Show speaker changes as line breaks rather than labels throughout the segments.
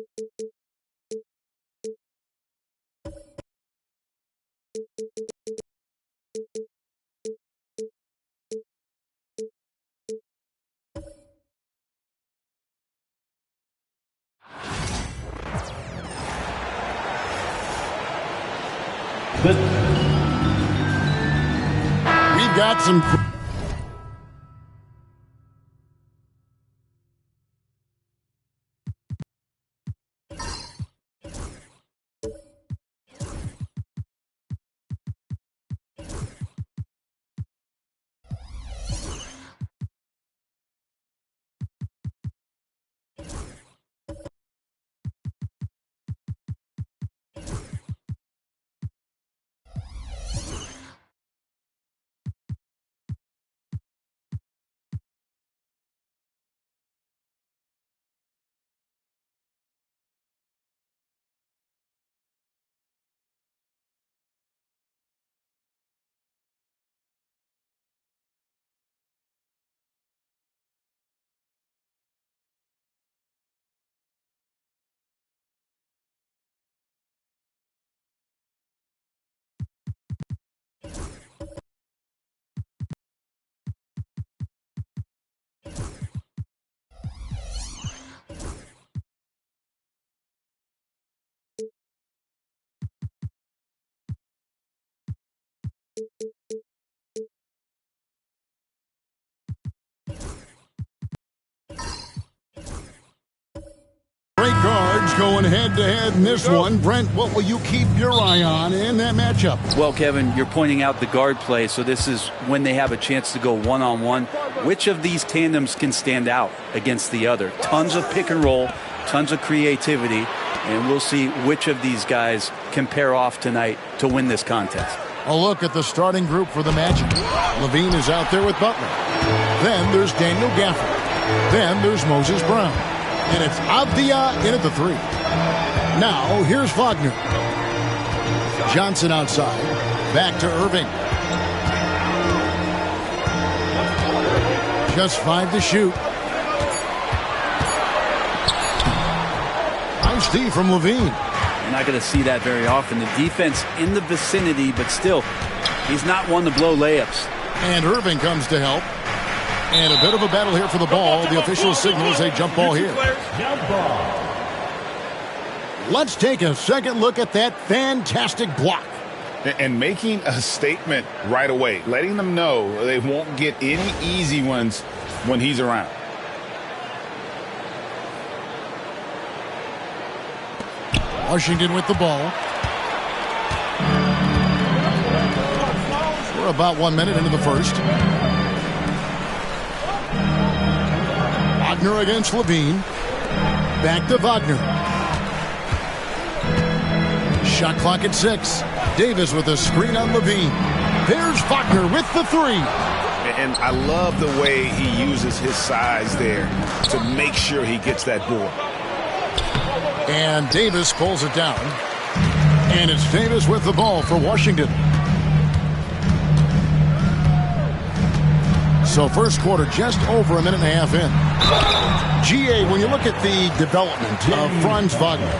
We've got some... Great guards going head-to-head in this one. Brent, what will you keep your eye on in that matchup?
Well, Kevin, you're pointing out the guard play, so this is when they have a chance to go one-on-one. Which of these tandems can stand out against the other? Tons of pick and roll, tons of creativity, and we'll see which of these guys can pair off tonight to win this contest.
A look at the starting group for the Magic. Levine is out there with Butler. Then there's Daniel Gafford. Then there's Moses Brown. And it's Avdia in at the 3. Now, here's Wagner. Johnson outside. Back to Irving. Just 5 to shoot. Nice D from Levine.
You're not going to see that very often. The defense in the vicinity, but still, he's not one to blow layups.
And Irving comes to help. And a bit of a battle here for the ball. The official signals a jump ball here. Let's take a second look at that fantastic block.
And making a statement right away, letting them know they won't get any easy ones when he's around.
Washington with the ball. We're about 1 minute into the first. Wagner against Levine. Back to Wagner. Shot clock at 6. Davis with a screen on Levine. There's Wagner with the 3.
And I love the way he uses his size there to make sure he gets that board.
And Davis pulls it down. And it's Davis with the ball for Washington. So first quarter just over a minute and a half in. GA, when you look at the development of Franz Wagner,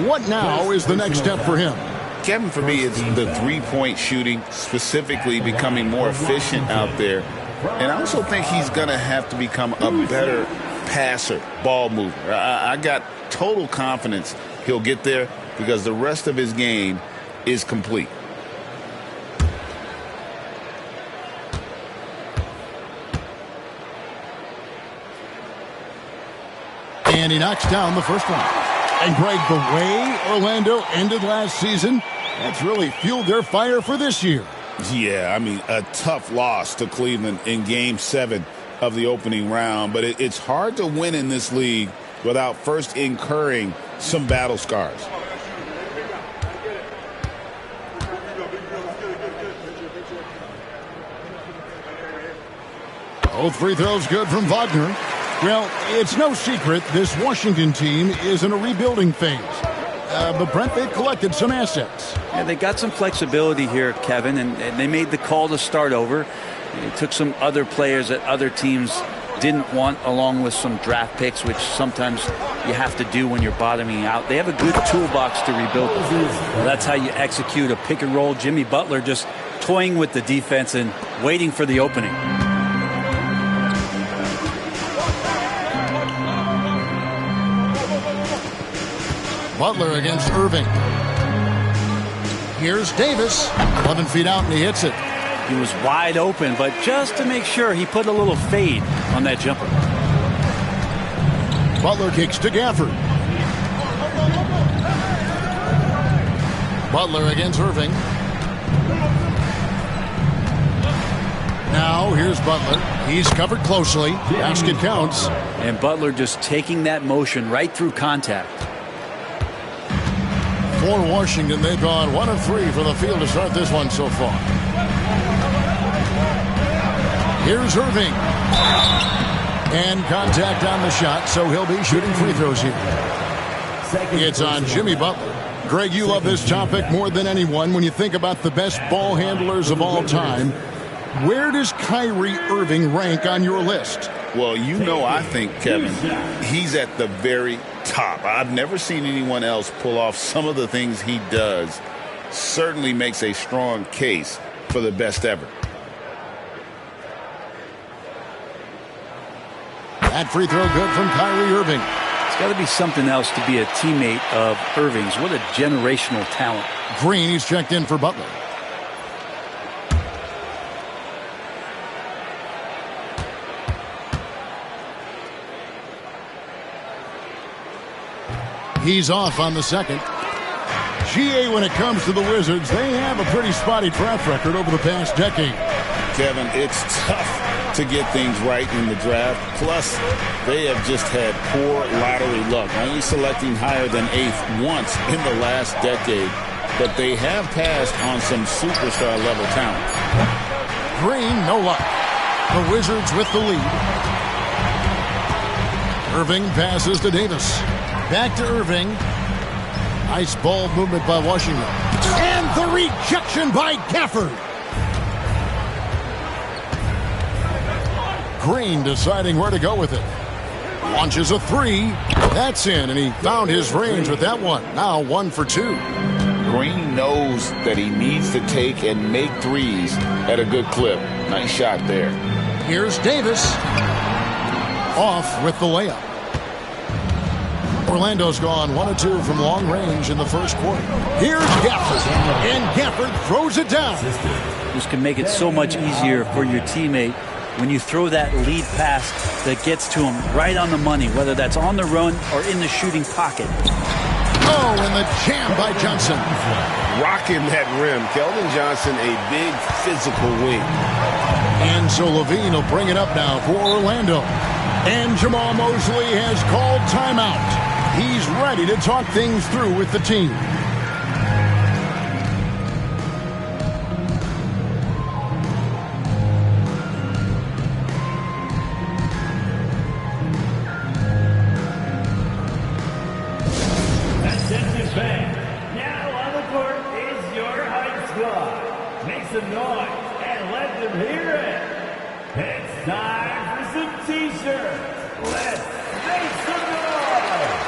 what now is the next step for him?
Kevin, for me, it's the three-point shooting, specifically becoming more efficient out there. And I also think he's going to have to become a better passer, ball mover. I got total confidence he'll get there because the rest of his game is complete.
And he knocks down the first one. And Greg, the way Orlando ended last season, that's really fueled their fire for this year.
Yeah, I mean, a tough loss to Cleveland in Game 7 of the opening round. But it's hard to win in this league without first incurring some battle scars.
Both free throws good from Wagner. Well, it's no secret this Washington team is in a rebuilding phase. But Brent, they've collected some assets.
Yeah, they got some flexibility here, Kevin, and they made the call to start over. They took some other players that other teams didn't want, along with some draft picks, which sometimes you have to do when you're bottoming out. They have a good toolbox to rebuild. Well, that's how you execute a pick and roll. Jimmy Butler just toying with the defense and waiting for the opening.
Butler against Irving. Here's Davis, 11 feet out, and he hits it.
He was wide open, but just to make sure, he put a little fade on that jumper.
Butler kicks to Gafford. Butler against Irving. Now here's Butler. He's covered closely. Basket counts.
And Butler just taking that motion right through contact.
For Washington, they've gone 1 of 3 for the field to start this one so far. Here's Irving. And contact on the shot, so he'll be shooting free throws here. It's on Jimmy Butler. Greg, you love this topic more than anyone. When you think about the best ball handlers of all time, where does Kyrie Irving rank on your list?
Well, you know, I think, Kevin, he's at the very top. I've never seen anyone else pull off some of the things he does. Certainly makes a strong case for the best ever.
That free throw good from Kyrie Irving.
It's got to be something else to be a teammate of Irving's. What a generational talent.
Green, he's checked in for Butler. He's off on the second. GA, when it comes to the Wizards, they have a pretty spotty draft record over the past decade.
Kevin, it's tough to get things right in the draft. Plus, they have just had poor lottery luck, only selecting higher than 8th once in the last decade. But they have passed on some superstar-level talent.
Green, no luck. The Wizards with the lead. Irving passes to Davis. Back to Irving. Nice ball movement by Washington. And the rejection by Gafford. Green deciding where to go with it. Launches a three. That's in, and he found his range with that one. Now 1 for 2.
Green knows that he needs to take and make threes at a good clip. Nice shot there.
Here's Davis. Off with the layup. Orlando's gone 1 of 2 from long range in the first quarter. Here's Gafford, and Gafford throws it down.
This can make it so much easier for your teammate when you throw that lead pass that gets to him right on the money, whether that's on the run or in the shooting pocket.
Oh, and the jam by Johnson.
Rocking that rim. Keldon Johnson, a big physical wing.
And so Levine will bring it up now for Orlando. And Jamal Mosley has called timeout. He's ready to talk things through with the team.
Attention fans, now on the court is your hype squad. Make some noise and let them hear it. It's time for some t-shirts. Let's make some noise.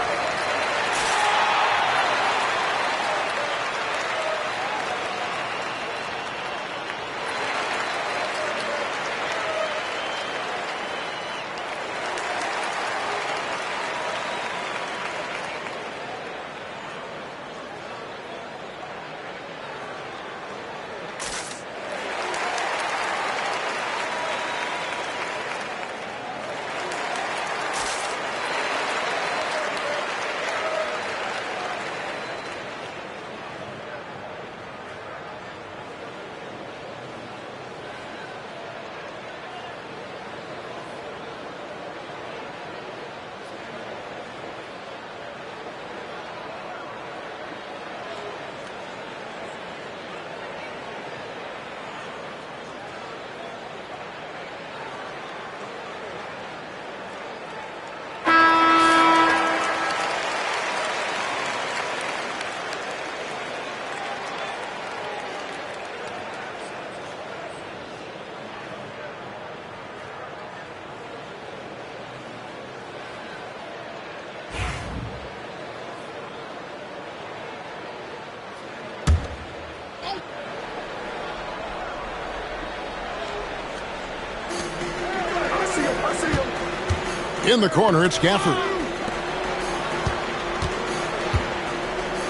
In the corner, it's Gafford.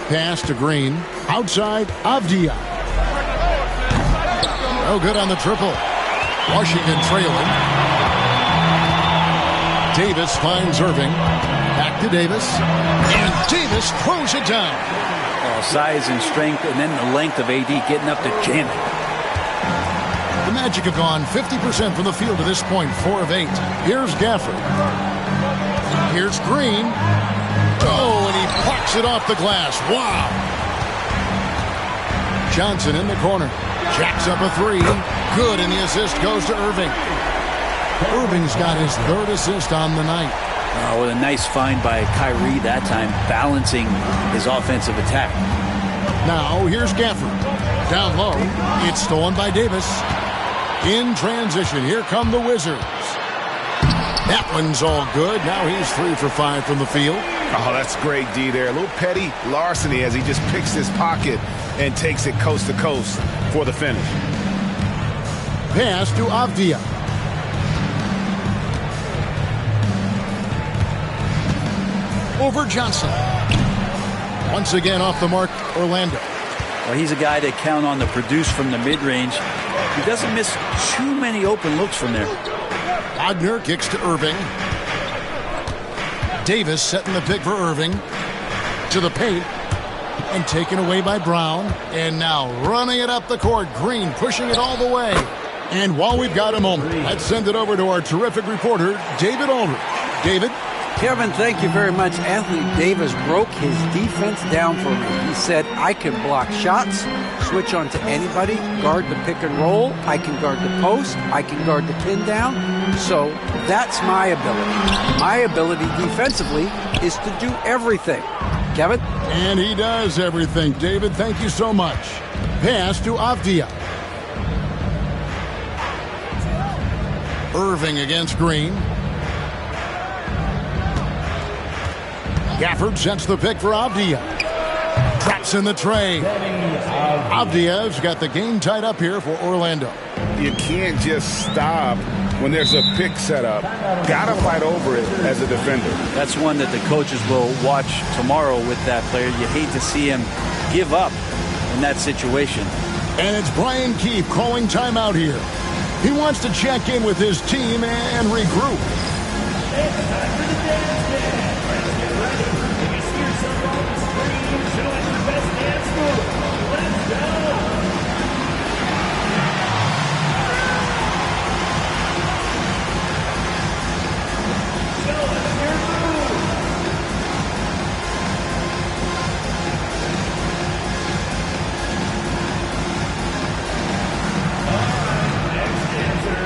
Pass to Green. Outside, Avdia. No good on the triple. Washington trailing. Davis finds Irving. Back to Davis. And Davis throws it down.
Size and strength, and then the length of AD getting up to jam it.
The Magic have gone 50% from the field to this point, 4 of 8. Here's Gafford. Here's Green. Oh, and he plucks it off the glass. Wow. Johnson in the corner. Jacks up a 3. Good, and the assist goes to Irving. Irving's got his 3rd assist on the night.
Oh, what a nice find by Kyrie that time, balancing his offensive attack.
Now, here's Gafford. Down low. It's stolen by Davis. In transition, here come the Wizards. That one's all good. Now he's 3 for 5 from the field.
Oh, that's great D there. A little petty larceny as he just picks his pocket and takes it coast to coast for the finish.
Pass to Avdia. Over Johnson. Once again off the mark, Orlando.
Well, he's a guy to count on to produce from the mid-range. He doesn't miss too many open looks from there.
Wagner kicks to Irving. Davis setting the pick for Irving. To the paint. And taken away by Brown. And now running it up the court. Green pushing it all the way. And while we've got a moment, let's send it over to our terrific reporter, David Aldridge. David?
Kevin, thank you very much. Anthony Davis broke his defense down for me. He said, I can block shots, switch on to anybody, guard the pick and roll, I can guard the post, I can guard the pin down. So that's my ability. My ability defensively is to do everything. Kevin?
And he does everything. David, thank you so much. Pass to Avdia. Irving against Green. Gafford sets the pick for Avdia. Drops in the tray. Avdia's got the game tied up here for Orlando.
You can't just stop when there's a pick set up. Gotta fight over it as a defender.
That's one that the coaches will watch tomorrow with that player. You hate to see him give up in that situation.
And it's Brian Keefe calling timeout here. He wants to check in with his team and regroup.
It's time for the dance band. Let's get ready. If you see yourself on the screen, show us your best dance move. Let's go. Show us your move. All right, next dancer.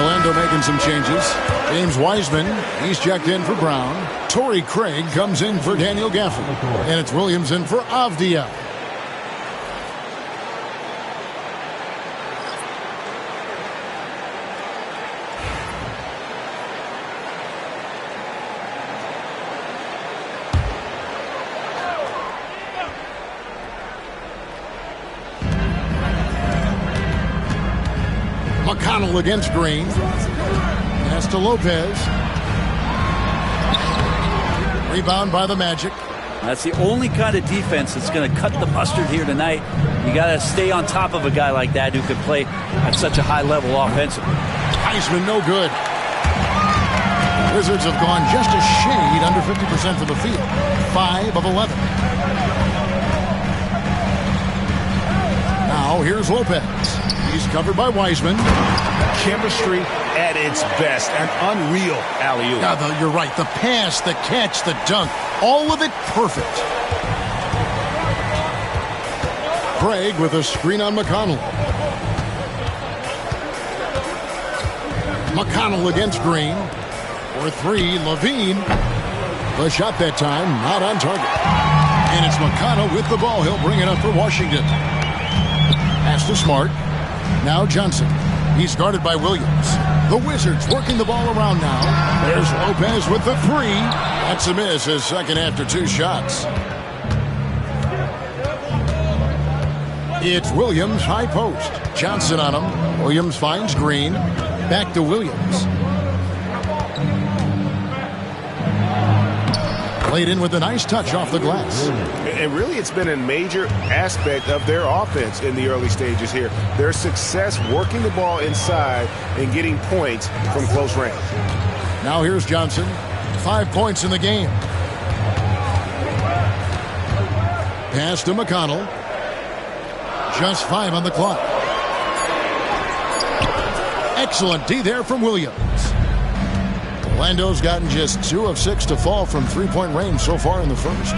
Orlando making some changes. James Wiseman, he's checked in for Brown. Torrey Craig comes in for Daniel Gafford. And it's Williams in for Avdia. McConnell against Green. Pass to Lopez. Rebound by the Magic.
That's the only kind of defense that's going to cut the mustard here tonight. You got to stay on top of a guy like that who can play at such a high level offensively.
Heisman no good. Wizards have gone just a shade under 50% from the field. 5 of 11. Now here's Lopez. He's covered by Wiseman.
Chemistry at its best. An unreal alley-oop.
Yeah, you're right. The pass, the catch, the dunk, all of it perfect. Craig with a screen on McConnell. McConnell against Green. For three, Levine. The shot that time, not on target. And it's McConnell with the ball. He'll bring it up for Washington. Pass to Smart. Now Johnson. He's guarded by Williams. The Wizards working the ball around now. There's Lopez with the three. That's a miss, his second after two shots. It's Williams, high post. Johnson on him. Williams finds Green. Back to Williams. Played in with a nice touch off the glass.
And really, it's been a major aspect of their offense in the early stages here. Their success working the ball inside and getting points from close range.
Now here's Johnson. 5 points in the game. Pass to McConnell. Just 5 on the clock. Excellent D there from Williams. Orlando's gotten just 2 of 6 to fall from three-point range so far in the first.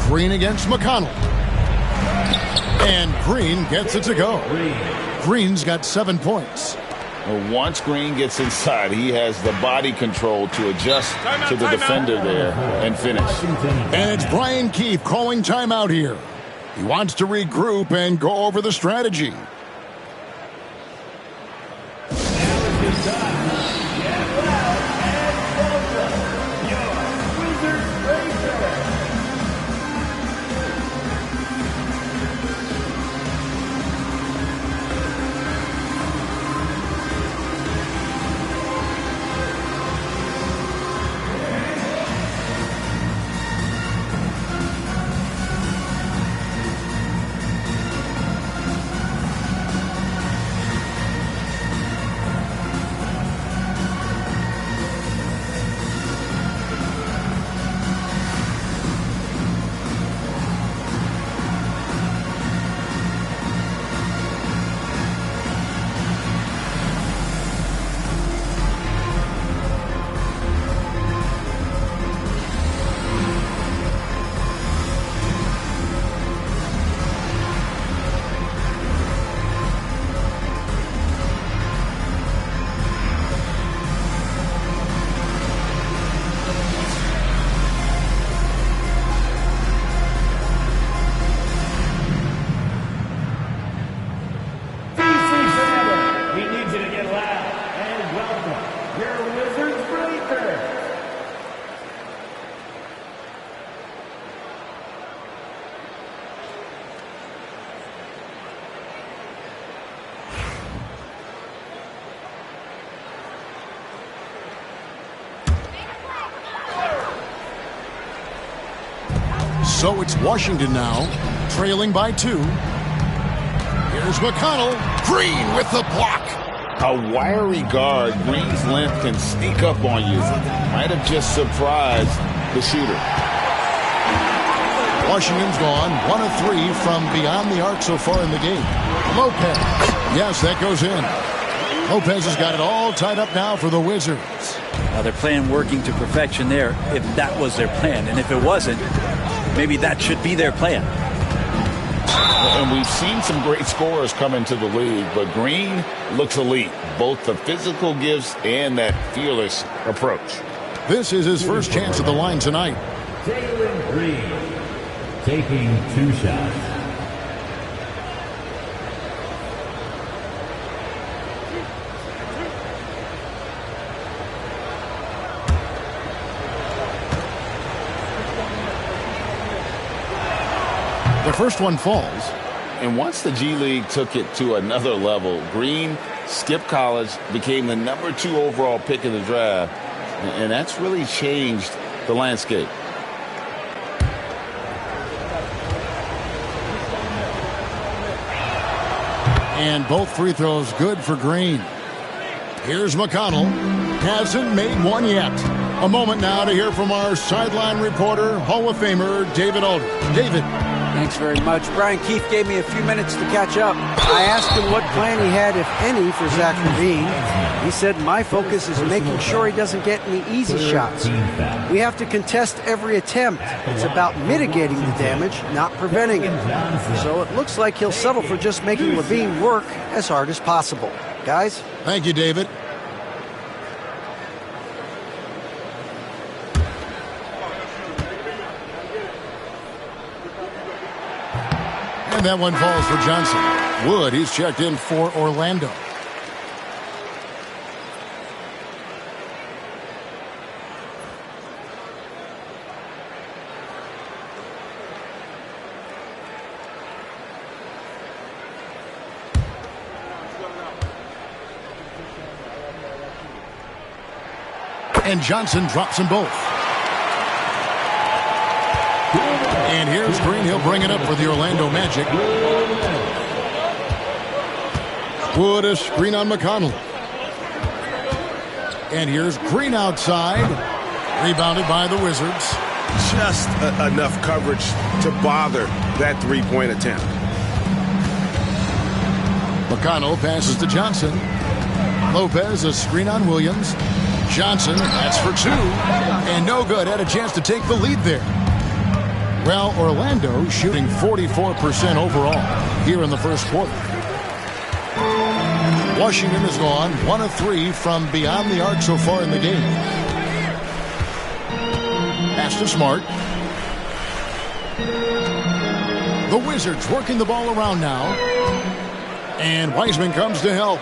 Green against McConnell. And Green gets it to go. Green's got 7 points.
Well, once Green gets inside, he has the body control to adjust to the defender there and finish.
And it's Brian Keefe calling timeout here. He wants to regroup and go over the strategy. So it's Washington now, trailing by 2. Here's McConnell. Green with the block.
A wiry guard, Green's length can sneak up on you. Might have just surprised the shooter.
Washington's gone 1 of 3 from beyond the arc so far in the game. Lopez. Yes, that goes in. Lopez has got it all tied up now for the Wizards.
Now they're playing working to perfection there if that was their plan. And if it wasn't, maybe that should be their plan.
And we've seen some great scorers come into the league, but Green looks elite. Both the physical gifts and that fearless approach.
This is his first chance at the line tonight.
Jalen Green taking 2 shots.
The first one falls.
And once the G League took it to another level, Green skipped college, became the number 2 overall pick in the draft, and that's really changed the landscape.
And both free throws good for Green. Here's McConnell. Hasn't made one yet. A moment now to hear from our sideline reporter, Hall of Famer David Aldridge. David.
Thanks very much. Brian Keefe gave me a few minutes to catch up. I asked him what plan he had, if any, for Zach LaVine. He said, my focus is making sure he doesn't get any easy shots. We have to contest every attempt. It's about mitigating the damage, not preventing it. So it looks like he'll settle for just making LaVine work as hard as possible. Guys?
Thank you, David. And that one falls for Johnson. Wood, he's checked in for Orlando. And Johnson drops them both. And here's Green. He'll bring it up for the Orlando Magic. Wood, a screen on McConnell. And here's Green outside. Rebounded by the Wizards.
Just enough coverage to bother that three-point attempt.
McConnell passes to Johnson. Lopez, a screen on Williams. Johnson, that's for two. And no good. Had a chance to take the lead there. Well, Orlando shooting 44% overall here in the first quarter. Washington has gone 1 of 3 from beyond the arc so far in the game. Pass to Smart. The Wizards working the ball around now. And Wiseman comes to help.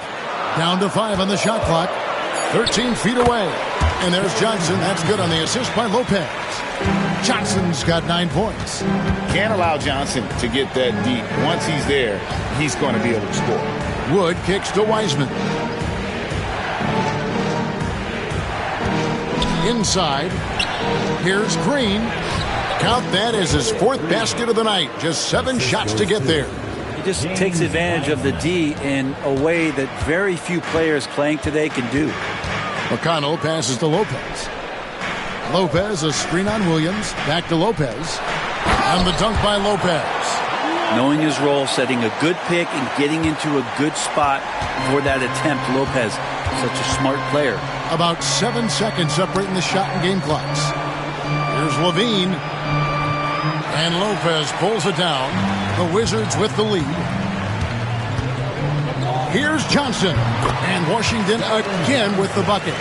Down to 5 on the shot clock. 13 feet away. And there's Johnson. That's good on the assist by Lopez. Johnson's got 9 points.
Can't allow Johnson to get that deep. Once he's there, he's going to be able to score.
Wood kicks to Wiseman. Inside. Here's Green. Count that as his 4th basket of the night. Just 7 shots to get there.
He just takes advantage of the D in a way that very few players playing today can do.
McConnell passes to Lopez. Lopez, a screen on Williams. Back to Lopez. And the dunk by Lopez.
Knowing his role, setting a good pick, and getting into a good spot for that attempt. Lopez, such a smart player.
About 7 seconds separating the shot and game clocks. Here's LaVine. And Lopez pulls it down. The Wizards with the lead. Here's Johnson. And Washington again with the bucket.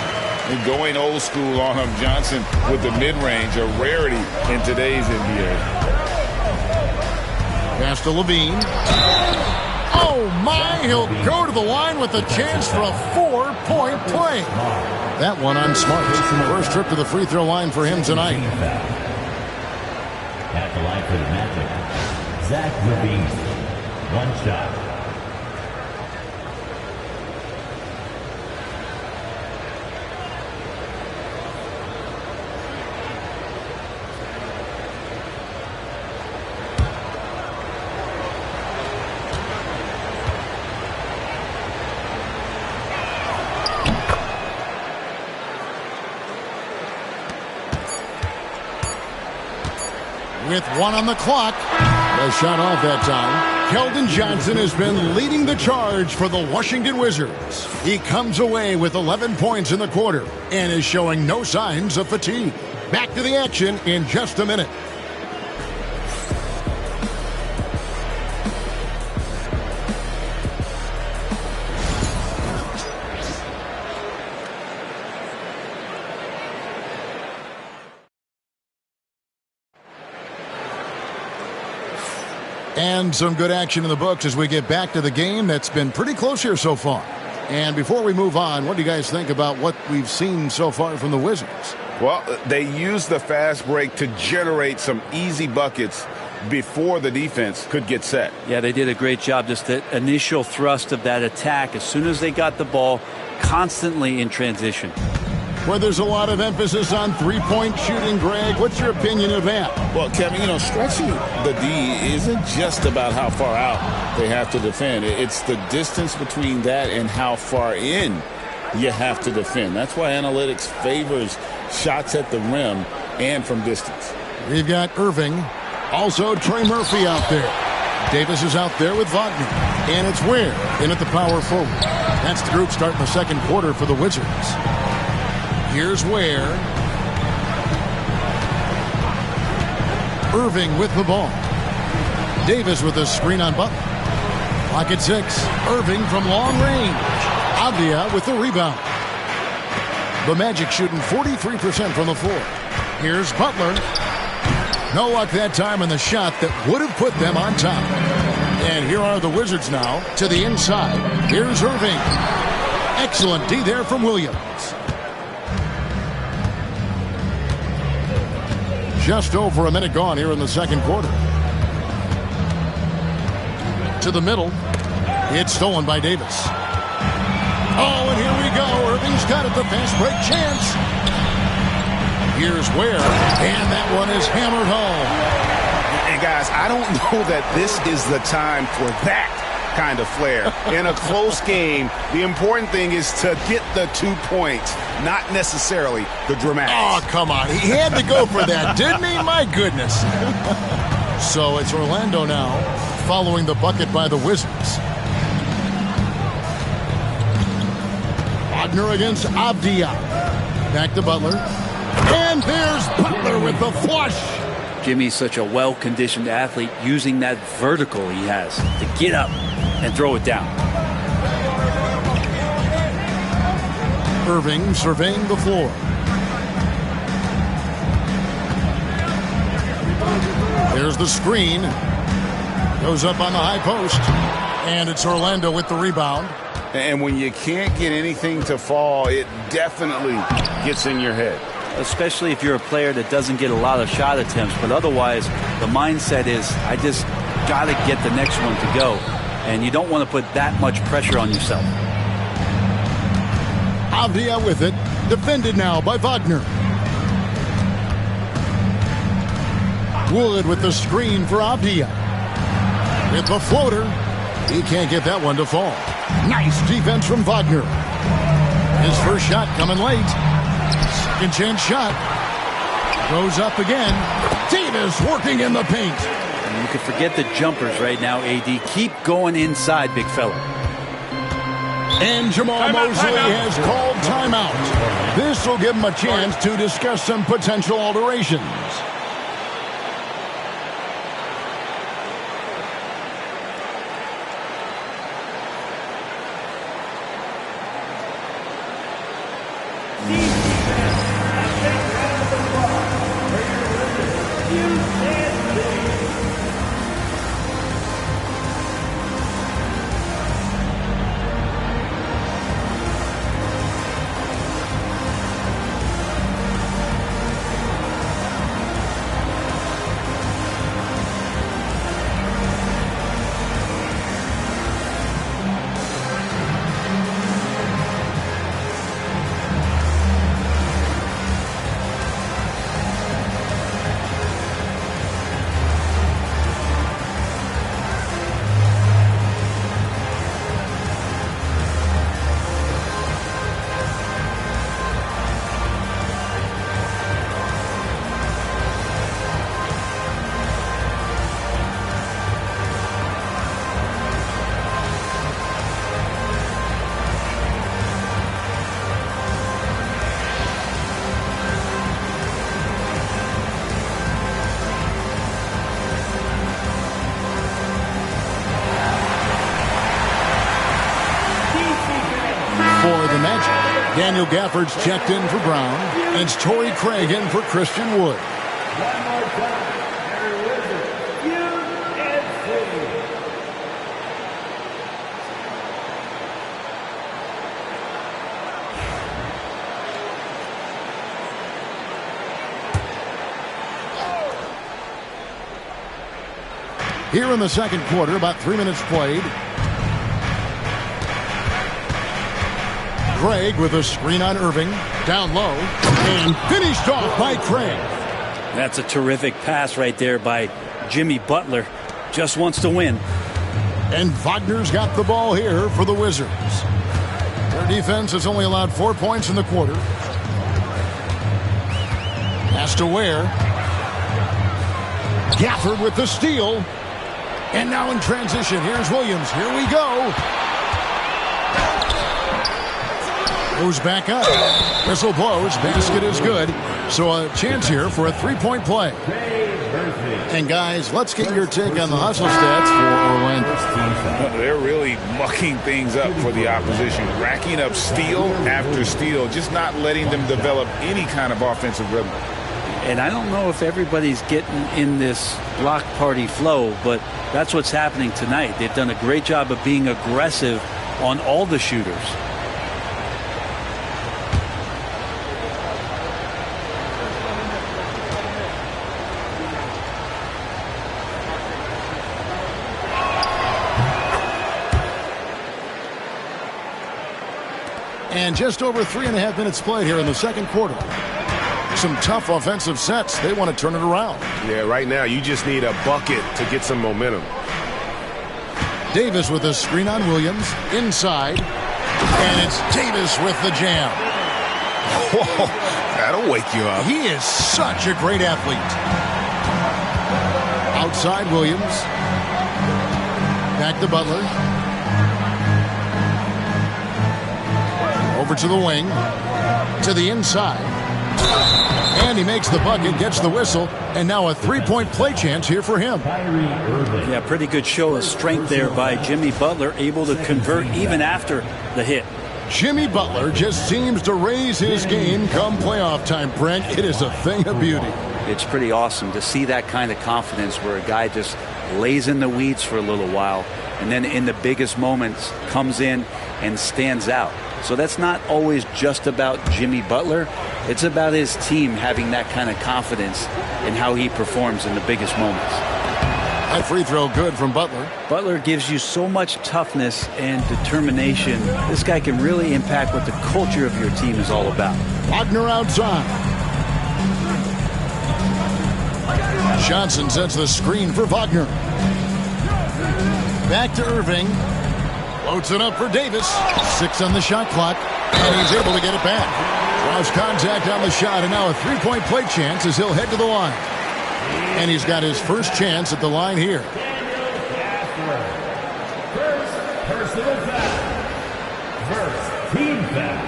And going old school on him, Johnson with the mid-range, a rarity in today's NBA.
Pass to LaVine. Oh my, he'll go to the line with a chance for a 4-point play. That one on Smart. First trip to the free throw line for him tonight.
At the line for the Magic, Zach LaVine. 1 shot.
With 1 on the clock. A shot off that time. Keldon Johnson has been leading the charge for the Washington Wizards. He comes away with 11 points in the quarter and is showing no signs of fatigue. Back to the action in just a minute. And some good action in the books as we get back to the game that's been pretty close here so far. And before we move on, what do you guys think about what we've seen so far from the Wizards?
Well, they used the fast break to generate some easy buckets before the defense could get set.
Yeah, they did a great job. Just the initial thrust of that attack, as soon as they got the ball, constantly in transition.
Where there's a lot of emphasis on three-point shooting, Greg. What's your opinion of that?
Well, Kevin, stretching the D isn't just about how far out they have to defend. It's the distance between that and how far in you have to defend. That's why analytics favors shots at the rim and from distance.
We've got Irving. Also, Trey Murphy out there. Davis is out there with Wagner. And it's Ware in at the power forward. That's the group starting the second quarter for the Wizards. Here's Ware. Irving with the ball. Davis with a screen on Butler. Clock at 6. Irving from long range. Avdia with the rebound. The Magic shooting 43% from the floor. Here's Butler. No luck that time on the shot that would have put them on top. And here are the Wizards now to the inside. Here's Irving. Excellent D there from Williams. Just over a minute gone here in the second quarter. To the middle. It's stolen by Davis. Oh, and here we go. Irving's got it. The fast break chance. Here's Ware. And that one is hammered home.
And guys, I don't know that this is the time for that kind of flair. In a close game, the important thing is to get the 2 points, not necessarily the dramatics.
Oh, come on. He had to go for that, didn't he? My goodness. So it's Orlando now following the bucket by the Wizards. Wagner against Avdia. Back to Butler. And there's Butler with the flush.
Jimmy's such a well-conditioned athlete, using that vertical he has to get up and throw it down.
Irving surveying the floor. There's the screen. Goes up on the high post. And it's Orlando with the rebound.
And when you can't get anything to fall, it definitely gets in your head.
Especially if you're a player that doesn't get a lot of shot attempts. But otherwise, the mindset is, I just got to get the next one to go. And you don't want to put that much pressure on yourself.
Avdia with it. Defended now by Wagner. Wood with the screen for Avdia. With the floater. He can't get that one to fall. Nice defense from Wagner. His first shot coming late. Second chance shot. Goes up again. Davis working in the paint.
And you can forget the jumpers right now, AD. Keep going inside, big fella.
And Jamal Mosley has called timeout. This will give him a chance to discuss some potential alterations. Daniel Gafford's checked in for Brown. And it's Torrey Craig in for Christian Wood.
One more time, every Wizard, USA.
Here in the second quarter, about 3 minutes played. Craig with a screen on Irving. Down low. And finished off by Craig.
That's a terrific pass right there by Jimmy Butler. Just wants to win.
And Wagner's got the ball here for the Wizards. Their defense has only allowed 4 points in the quarter. Pass to Ware. Gafford with the steal. And now in transition, here's Williams. Here we go. Goes back up. Whistle blows. Basket is good. So a chance here for a three-point play. And guys, let's get your take on the hustle stats for Orlando.
They're really mucking things up for the opposition, racking up steal after steal, just not letting them develop any kind of offensive rhythm.
And I don't know if everybody's getting in this block party flow, but that's what's happening tonight. They've done a great job of being aggressive on all the shooters.
And just over 3.5 minutes played here in the second quarter. Some tough offensive sets. They want to turn it around.
Yeah, right now you just need a bucket to get some momentum.
Davis with a screen on Williams. Inside. And it's Davis with the jam.
Whoa, that'll wake you up.
He is such a great athlete. Outside Williams. Back to Butler. Over to the wing. To the inside. And he makes the bucket, gets the whistle, and now a three-point play chance here for him.
Yeah, pretty good show of strength there by Jimmy Butler, able to convert even after the hit.
Jimmy Butler just seems to raise his game come playoff time, Brent. It is a thing of beauty.
It's pretty awesome to see that kind of confidence where a guy just lays in the weeds for a little while and then in the biggest moments comes in and stands out. So that's not always just about Jimmy Butler. It's about his team having that kind of confidence in how he performs in the biggest moments.
That free throw good from Butler.
Butler gives you so much toughness and determination. This guy can really impact what the culture of your team is all about.
Wagner outside. Johnson sets the screen for Wagner. Back to Irving. Floats it up for Davis. 6 on the shot clock. And he's able to get it back. Draws contact on the shot. And now a three-point play chance as he'll head to the line. And he's got his first chance at the line here.
First personal foul. First team foul.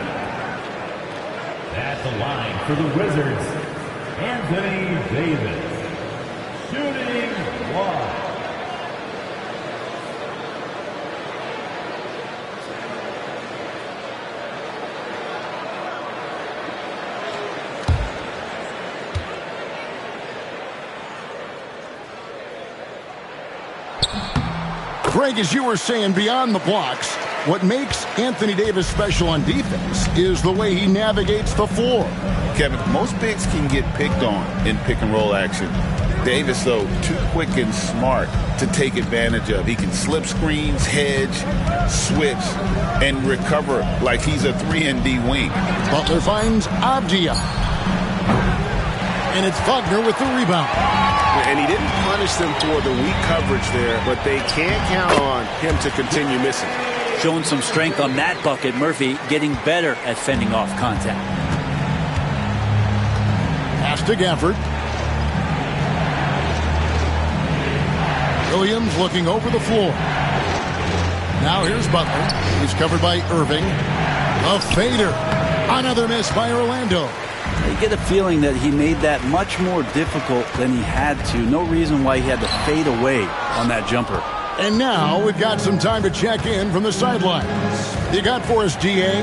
At the line for the Wizards, Anthony Davis. Shooting 1.
Greg, as you were saying, beyond the blocks, what makes Anthony Davis special on defense is the way he navigates the floor.
Kevin, most bigs can get picked on in pick-and-roll action. Davis, though, too quick and smart to take advantage of. He can slip screens, hedge, switch, and recover like he's a 3-and-D wing.
Butler finds Avdia. And it's Wagner with the rebound.
And he didn't punish them for the weak coverage there, but they can't count on him to continue missing.
Showing some strength on that bucket. Murphy getting better at fending off contact.
Pass to Gafford. Williams looking over the floor. Now here's Butler. He's covered by Irving. A fader. Another miss by Orlando.
You get a feeling that he made that much more difficult than he had to. No reason why he had to fade away on that jumper.
And now we've got some time to check in from the sidelines. You got for us, GA?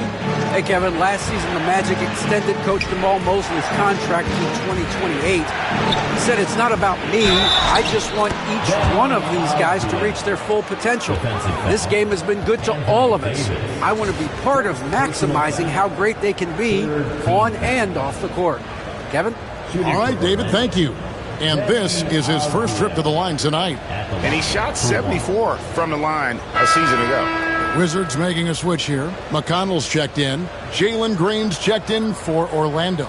Hey, Kevin, last season the Magic extended Coach Jamal Mosley's contract through 2028. He said, it's not about me. I just want each one of these guys to reach their full potential. This game has been good to all of us. I want to be part of maximizing how great they can be on and off the court. Kevin?
All right, David, thank you. And this is his first trip to the line tonight.
And he shot 74 from the line a season ago.
Wizards making a switch here. McConnell's checked in. Jalen Green's checked in for Orlando.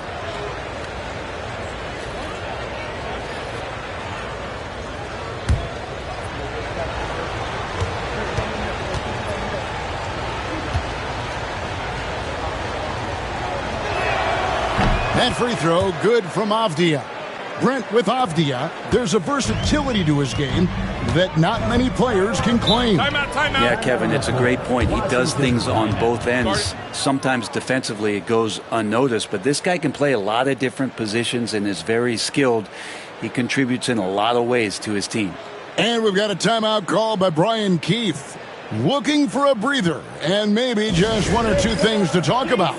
That free throw good from Avdia. Brent, with Avdia, there's a versatility to his game that not many players can claim.
Timeout.
Yeah, Kevin, it's a great point. He does things on both ends. Sometimes defensively it goes unnoticed, but this guy can play a lot of different positions and is very skilled. He contributes in a lot of ways to his team.
And we've got a timeout call by Brian Keefe. Looking for a breather and maybe just one or two things to talk about.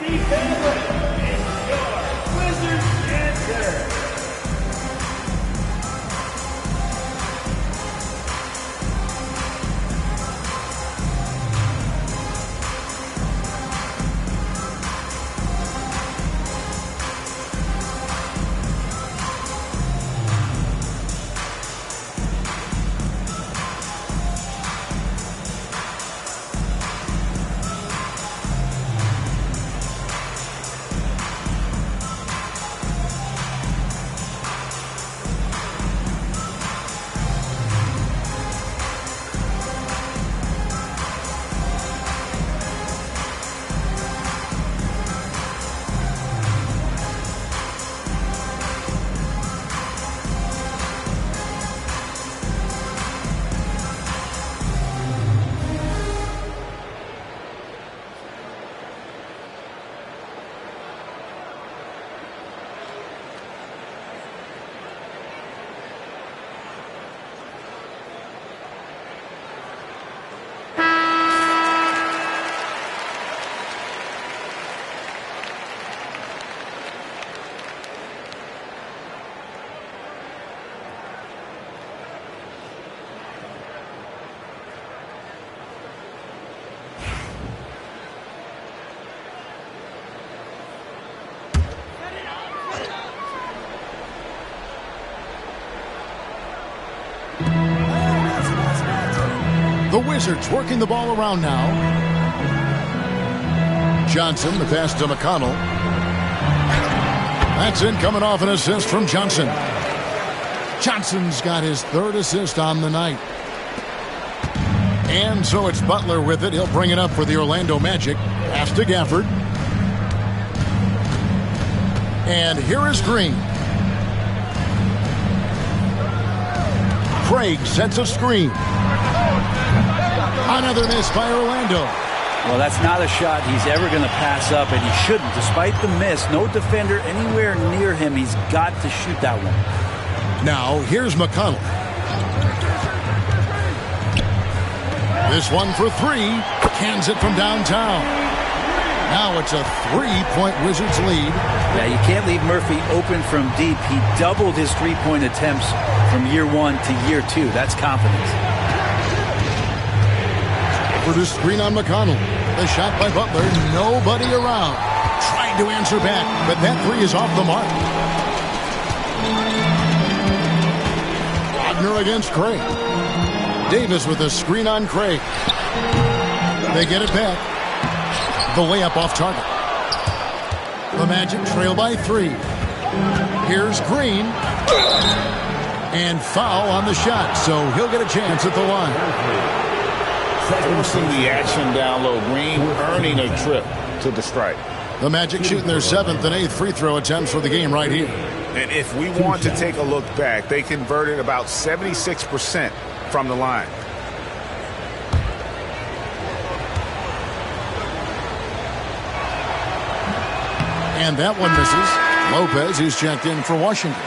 The Wizards working the ball around now. Johnson, the pass to McConnell. That's in, coming off an assist from Johnson. Johnson's got his third assist on the night. And so it's Butler with it. He'll bring it up for the Orlando Magic. Pass to Gafford. And here is Green. Craig sets a screen. Another miss by Orlando.
Well, that's not a shot he's ever going to pass up, and he shouldn't. Despite the miss, no defender anywhere near him. He's got to shoot that one.
Now, here's McConnell. This one for three. Cans it from downtown. Now it's a 3-point Wizards lead.
Yeah, you can't leave Murphy open from deep. He doubled his three-point attempts from year one to year two. That's confidence.
For the screen on McConnell. The shot by Butler. Nobody around. Trying to answer back, but that three is off the mark. Wagner against Craig. Davis with a screen on Craig. They get it back. The layup off target. The Magic trail by 3. Here's Green. And foul on the shot, so he'll get a chance at the line.
Forcing the action down low. Green earning a trip to the stripe.
The Magic shooting their 7th and 8th free throw attempts for the game right here.
And if we want to take a look back, they converted about 76% from the line.
And that one misses. Lopez is checked in for Washington.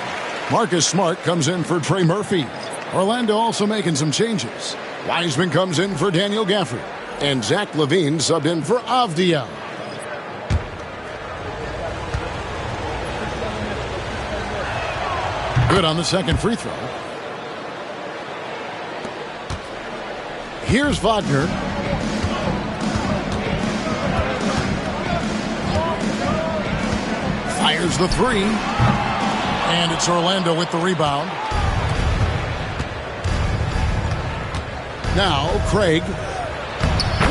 Marcus Smart comes in for Trey Murphy. Orlando also making some changes. Wiseman comes in for Daniel Gafford. And Zach LaVine subbed in for Avdia. Good on the second free throw. Here's Wagner. Fires the three. And it's Orlando with the rebound. Now, Craig.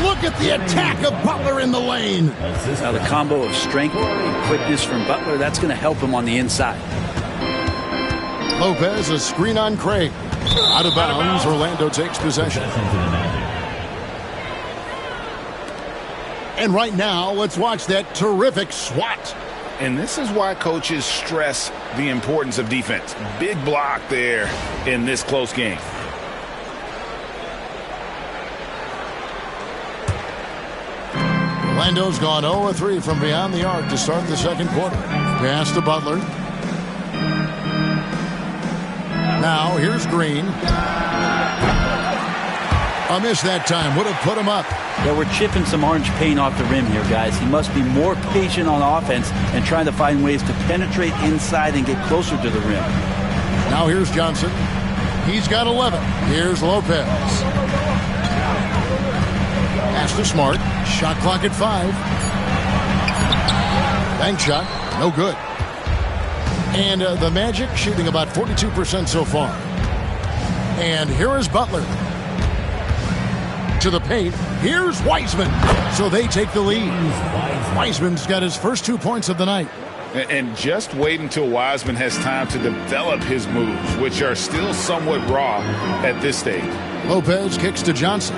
Look at the attack of Butler in the lane.
Now, the combo of strength and quickness from Butler, that's going to help him on the inside.
Lopez, a screen on Craig. Out of bounds, Orlando takes possession. And right now, let's watch that terrific swat.
And this is why coaches stress the importance of defense. Big block there in this close game.
Orlando's gone 0-3 from beyond the arc to start the second quarter. Pass to Butler. Now here's Green. A miss that time. Would have put him up.
Yeah, we're chipping some orange paint off the rim here, guys. He must be more patient on offense and trying to find ways to penetrate inside and get closer to the rim.
Now here's Johnson. He's got 11. Here's Lopez. Pass to Smart. Shot clock at 5. Bank shot. No good. And the Magic shooting about 42% so far. And here is Butler. To the paint. Here's Wiseman. So they take the lead. Wiseman's got his first 2 points of the night.
And just wait until Wiseman has time to develop his moves, which are still somewhat raw at this stage.
Lopez kicks to Johnson.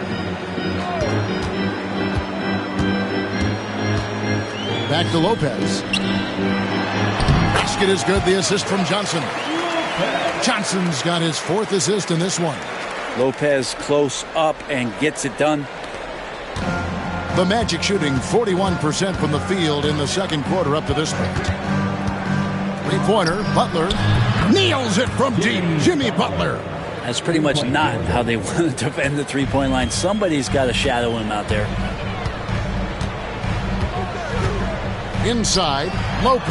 Back to Lopez. Basket is good. The assist from Johnson. Johnson's got his 4th assist in this one.
Lopez close up and gets it done.
The Magic shooting 41% from the field in the second quarter up to this point. Three-pointer, Butler nails it from deep. Jimmy Butler.
That's pretty much not how they want to defend the three-point line. Somebody's got to shadow him out there.
Inside, Lopez.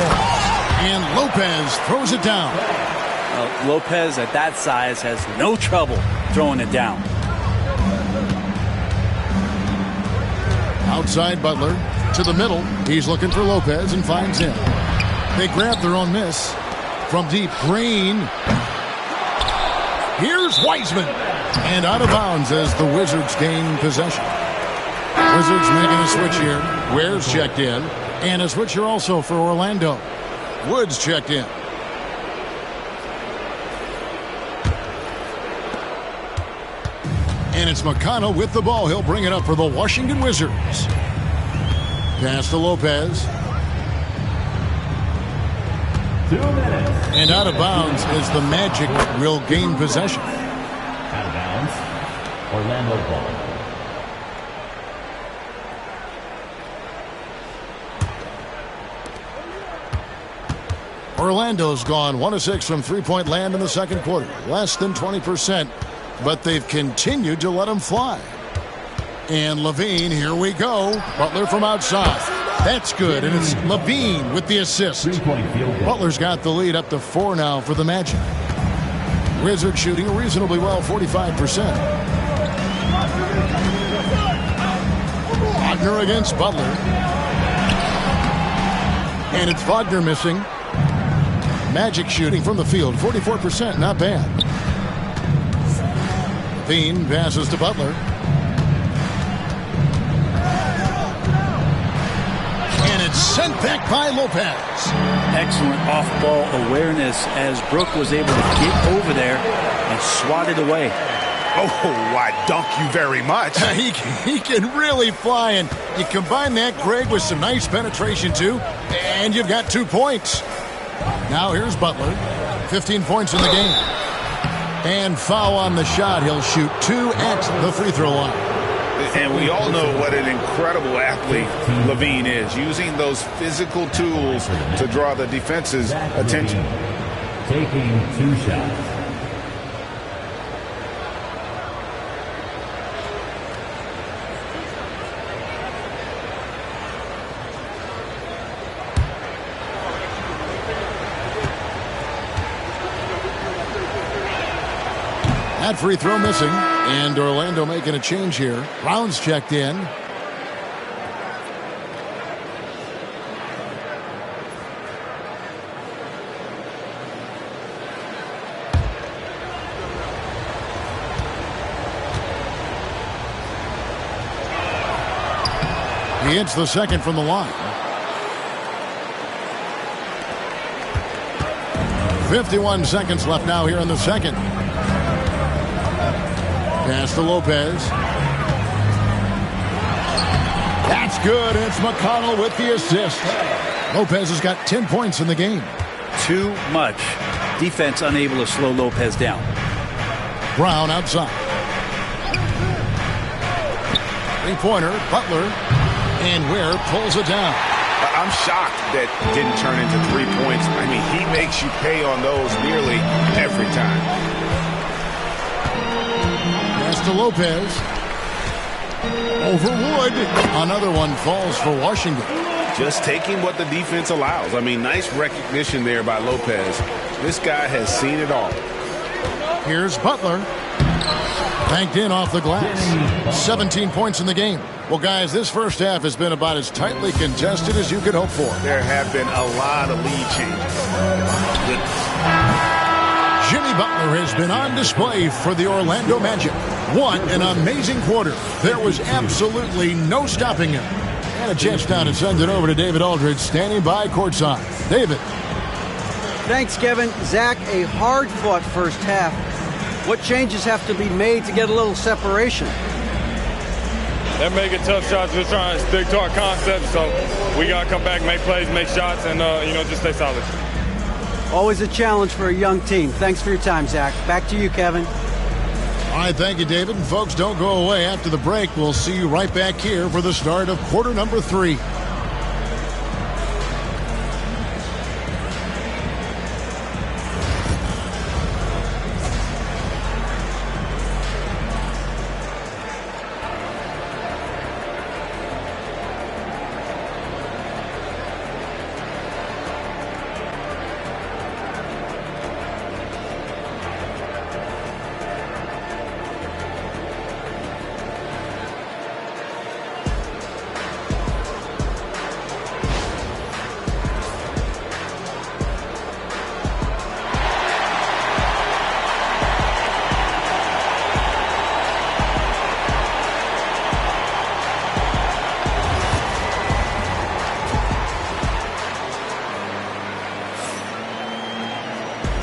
And Lopez throws it down.
Lopez at that size has no trouble throwing it down.
Outside Butler to the middle. He's looking for Lopez and finds him. They grab their own miss. From deep, Green. Here's Wiseman. And out of bounds as the Wizards gain possession. Wizards making a switch here. Ware's checked in. And a switch here also for Orlando. Woods checked in. And it's McConnell with the ball. He'll bring it up for the Washington Wizards. Pass to Lopez.
2 minutes.
And out of bounds as the Magic will gain possession.
Out of bounds. Orlando ball.
Orlando's gone 1 of 6 from three-point land in the second quarter. Less than 20%. But they've continued to let him fly. And Levine, here we go. Butler from outside. That's good, and it's Levine with the assist. Butler's got the lead up to 4 now for the Magic. Wizards shooting reasonably well, 45%. Wagner against Butler. And it's Wagner missing. Magic shooting from the field, 44%, not bad. Levine passes to Butler. And it's sent back by Lopez.
Excellent off-ball awareness as Brook was able to get over there and swat it away.
Oh, I dunk you very much.
He can really fly, and you combine that, Greg, with some nice penetration, too, and you've got 2 points. Now here's Butler. 15 points in the game. And foul on the shot. He'll shoot 2 at the free throw line.
And we all know what an incredible athlete Levine is, using those physical tools to draw the defense's attention.
Taking 2 shots.
That free throw missing, and Orlando making a change here. Brown's checked in. He hits the second from the line. 51 seconds left now here in the second. Pass to Lopez. That's good. It's McConnell with the assist. Lopez has got 10 points in the game.
Too much. Defense unable to slow Lopez down.
Brown outside. Three-pointer, Butler. And Ware pulls it down.
I'm shocked that didn't turn into 3 points. I mean, he makes you pay on those nearly every time.
Pass to Lopez. Over Wood. Another one falls for Washington.
Just taking what the defense allows. I mean, nice recognition there by Lopez. This guy has seen it all.
Here's Butler. Banked in off the glass. 17 points in the game. Well, guys, this first half has been about as tightly contested as you could hope for.
There have been a lot of lead changes.
Jimmy Butler has been on display for the Orlando Magic. What an amazing quarter. There was absolutely no stopping him. And a chance now to send it over to David Aldridge, standing by courtside. David.
Thanks, Kevin. Zach, a hard-fought first half. What changes have to be made to get a little separation?
They're making tough shots. We're trying to stick to our concept, so we got to come back, make plays, make shots, and, just stay solid.
Always a challenge for a young team. Thanks for your time, Zach. Back to you, Kevin.
All right, thank you, David. And folks, don't go away. After the break, we'll see you right back here for the start of quarter number 3.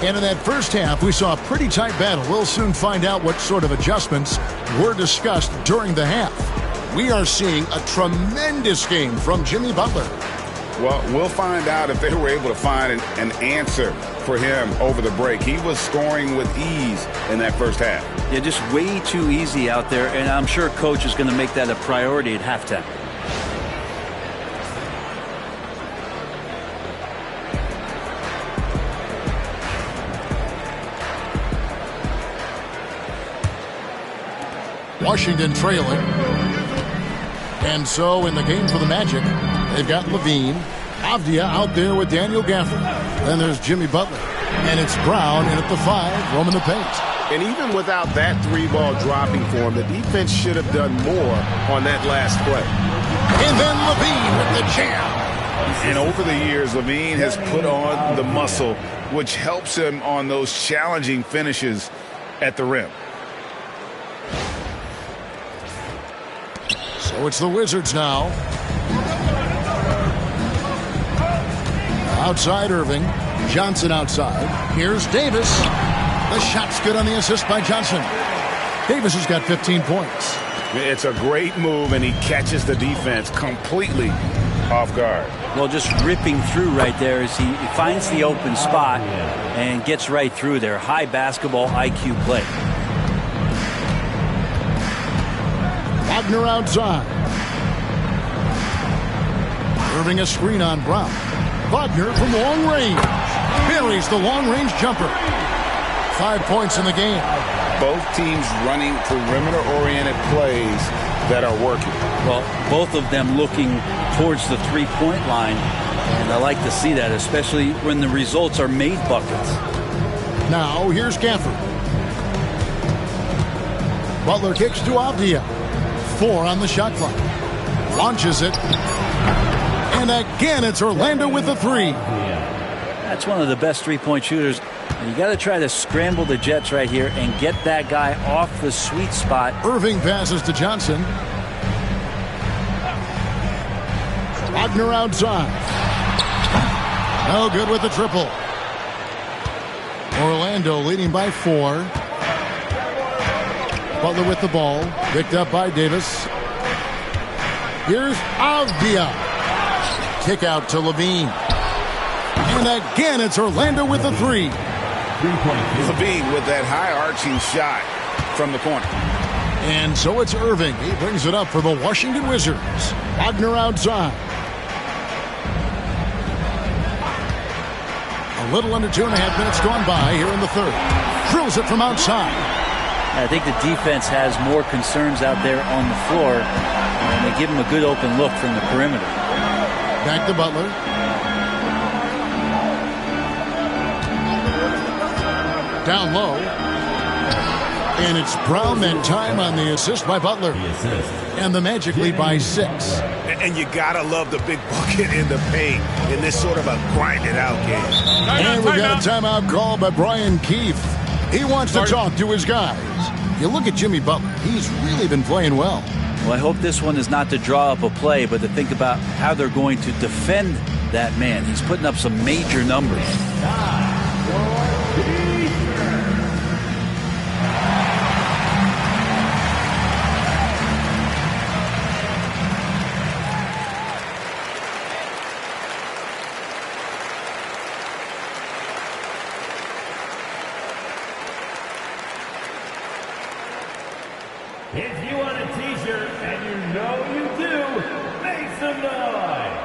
And in that first half, we saw a pretty tight battle. We'll soon find out what sort of adjustments were discussed during the half. We are seeing a tremendous game from Jimmy Butler.
Well, we'll find out if they were able to find an answer for him over the break. He was scoring with ease in that first half.
Yeah, just way too easy out there, and I'm sure Coach is going to make that a priority at halftime.
Washington trailing. And so in the game for the Magic, they've got Levine. Avdia out there with Daniel Gafford. Then there's Jimmy Butler. And it's Brown in at the 5, roaming the paint.
And even without that 3-ball dropping for him, the defense should have done more on that last play.
And then Levine with the jam.
And over the years, Levine has put on the muscle, which helps him on those challenging finishes at the rim.
So it's the Wizards now. Outside Irving. Johnson outside. Here's Davis. The shot's good on the assist by Johnson. Davis has got 15 points.
It's a great move, and he catches the defense completely off guard.
Well, just ripping through right there as he finds the open spot and gets right through there. High basketball IQ play.
Wagner outside. Irving a screen on Brown. Wagner from long range. Buries the long-range jumper. 5 points in the game.
Both teams running perimeter-oriented plays that are working.
Well, both of them looking towards the three-point line. And I like to see that, especially when the results are made buckets.
Now, here's Gafford. Butler kicks to Avdia. 4 on the shot clock. Launches it. And again, it's Orlando with the 3.
That's one of the best three-point shooters. You got to try to scramble the Jets right here and get that guy off the sweet spot.
Irving passes to Johnson. Wagner outside. No good with the triple. Orlando leading by 4. Butler with the ball. Picked up by Davis. Here's Avdia. Kick out to Levine. And again, it's Orlando with the three.
Levine with that high arching shot from the corner.
And so it's Irving. He brings it up for the Washington Wizards. Wagner outside. A little under 2.5 minutes gone by here in the third. Drills it from outside.
I think the defense has more concerns out there on the floor, and they give him a good open look from the perimeter.
Back to Butler. Down low. And it's Brown that time on the assist by Butler. And the Magic lead by 6.
And you gotta love the big bucket in the paint in this sort of a grinded out game.
And we've got a timeout call by Brian Keefe. He wants to talk to his guys. You look at Jimmy Butler. He's really been playing well.
Well, I hope this one is not to draw up a play, but to think about how they're going to defend that man. He's putting up some major numbers.
If you want a t-shirt, and you know you do, make some noise!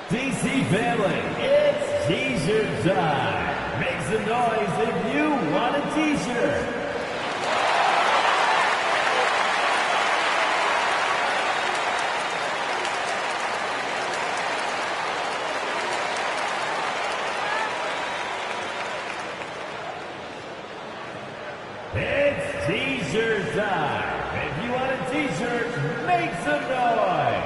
DC family, it's t-shirt time! Make some noise if you want a t-shirt! It's t-shirt time. If you want a t-shirt, make some noise.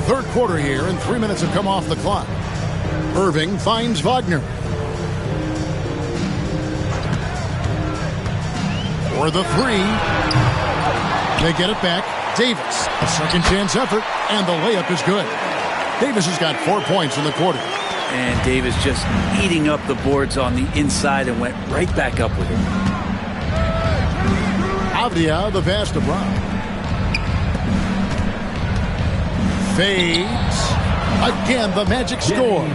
Third quarter here, and 3 minutes have come off the clock. Irving finds Wagner. For the three. They get it back. Davis, a second chance effort, and the layup is good. Davis has got 4 points in the quarter.
And Davis just eating up the boards on the inside and went right back up with it.
Avdia, the pass to Brown. Fades. Again, the Magic score.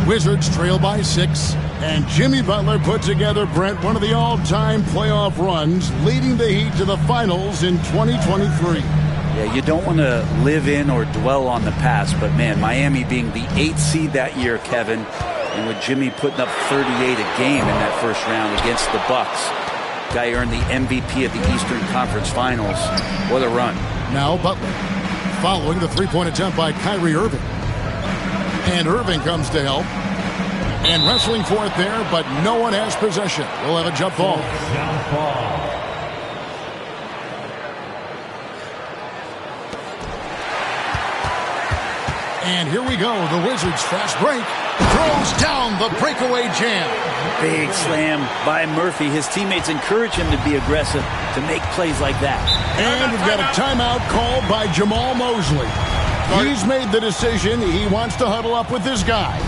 Wizards trail by 6. And Jimmy Butler put together, Brent, one of the all-time playoff runs, leading the Heat to the finals in 2023.
Yeah, you don't want to live in or dwell on the past, but man, Miami being the 8th seed that year, Kevin, and with Jimmy putting up 38 a game in that first round against the Bucks. Guy earned the MVP of the Eastern Conference Finals. What a run.
Now Butler, following the three-point attempt by Kyrie Irving. And Irving comes to help. And wrestling for it there, but no one has possession. We'll have a jump ball.
Jump ball.
And here we go. The Wizards fast break. Throws down the breakaway jam.
Big slam by Murphy. His teammates encourage him to be aggressive, to make plays like that.
And we've got a timeout called by Jamal Mosley. He's made the decision. He wants to huddle up with his guys.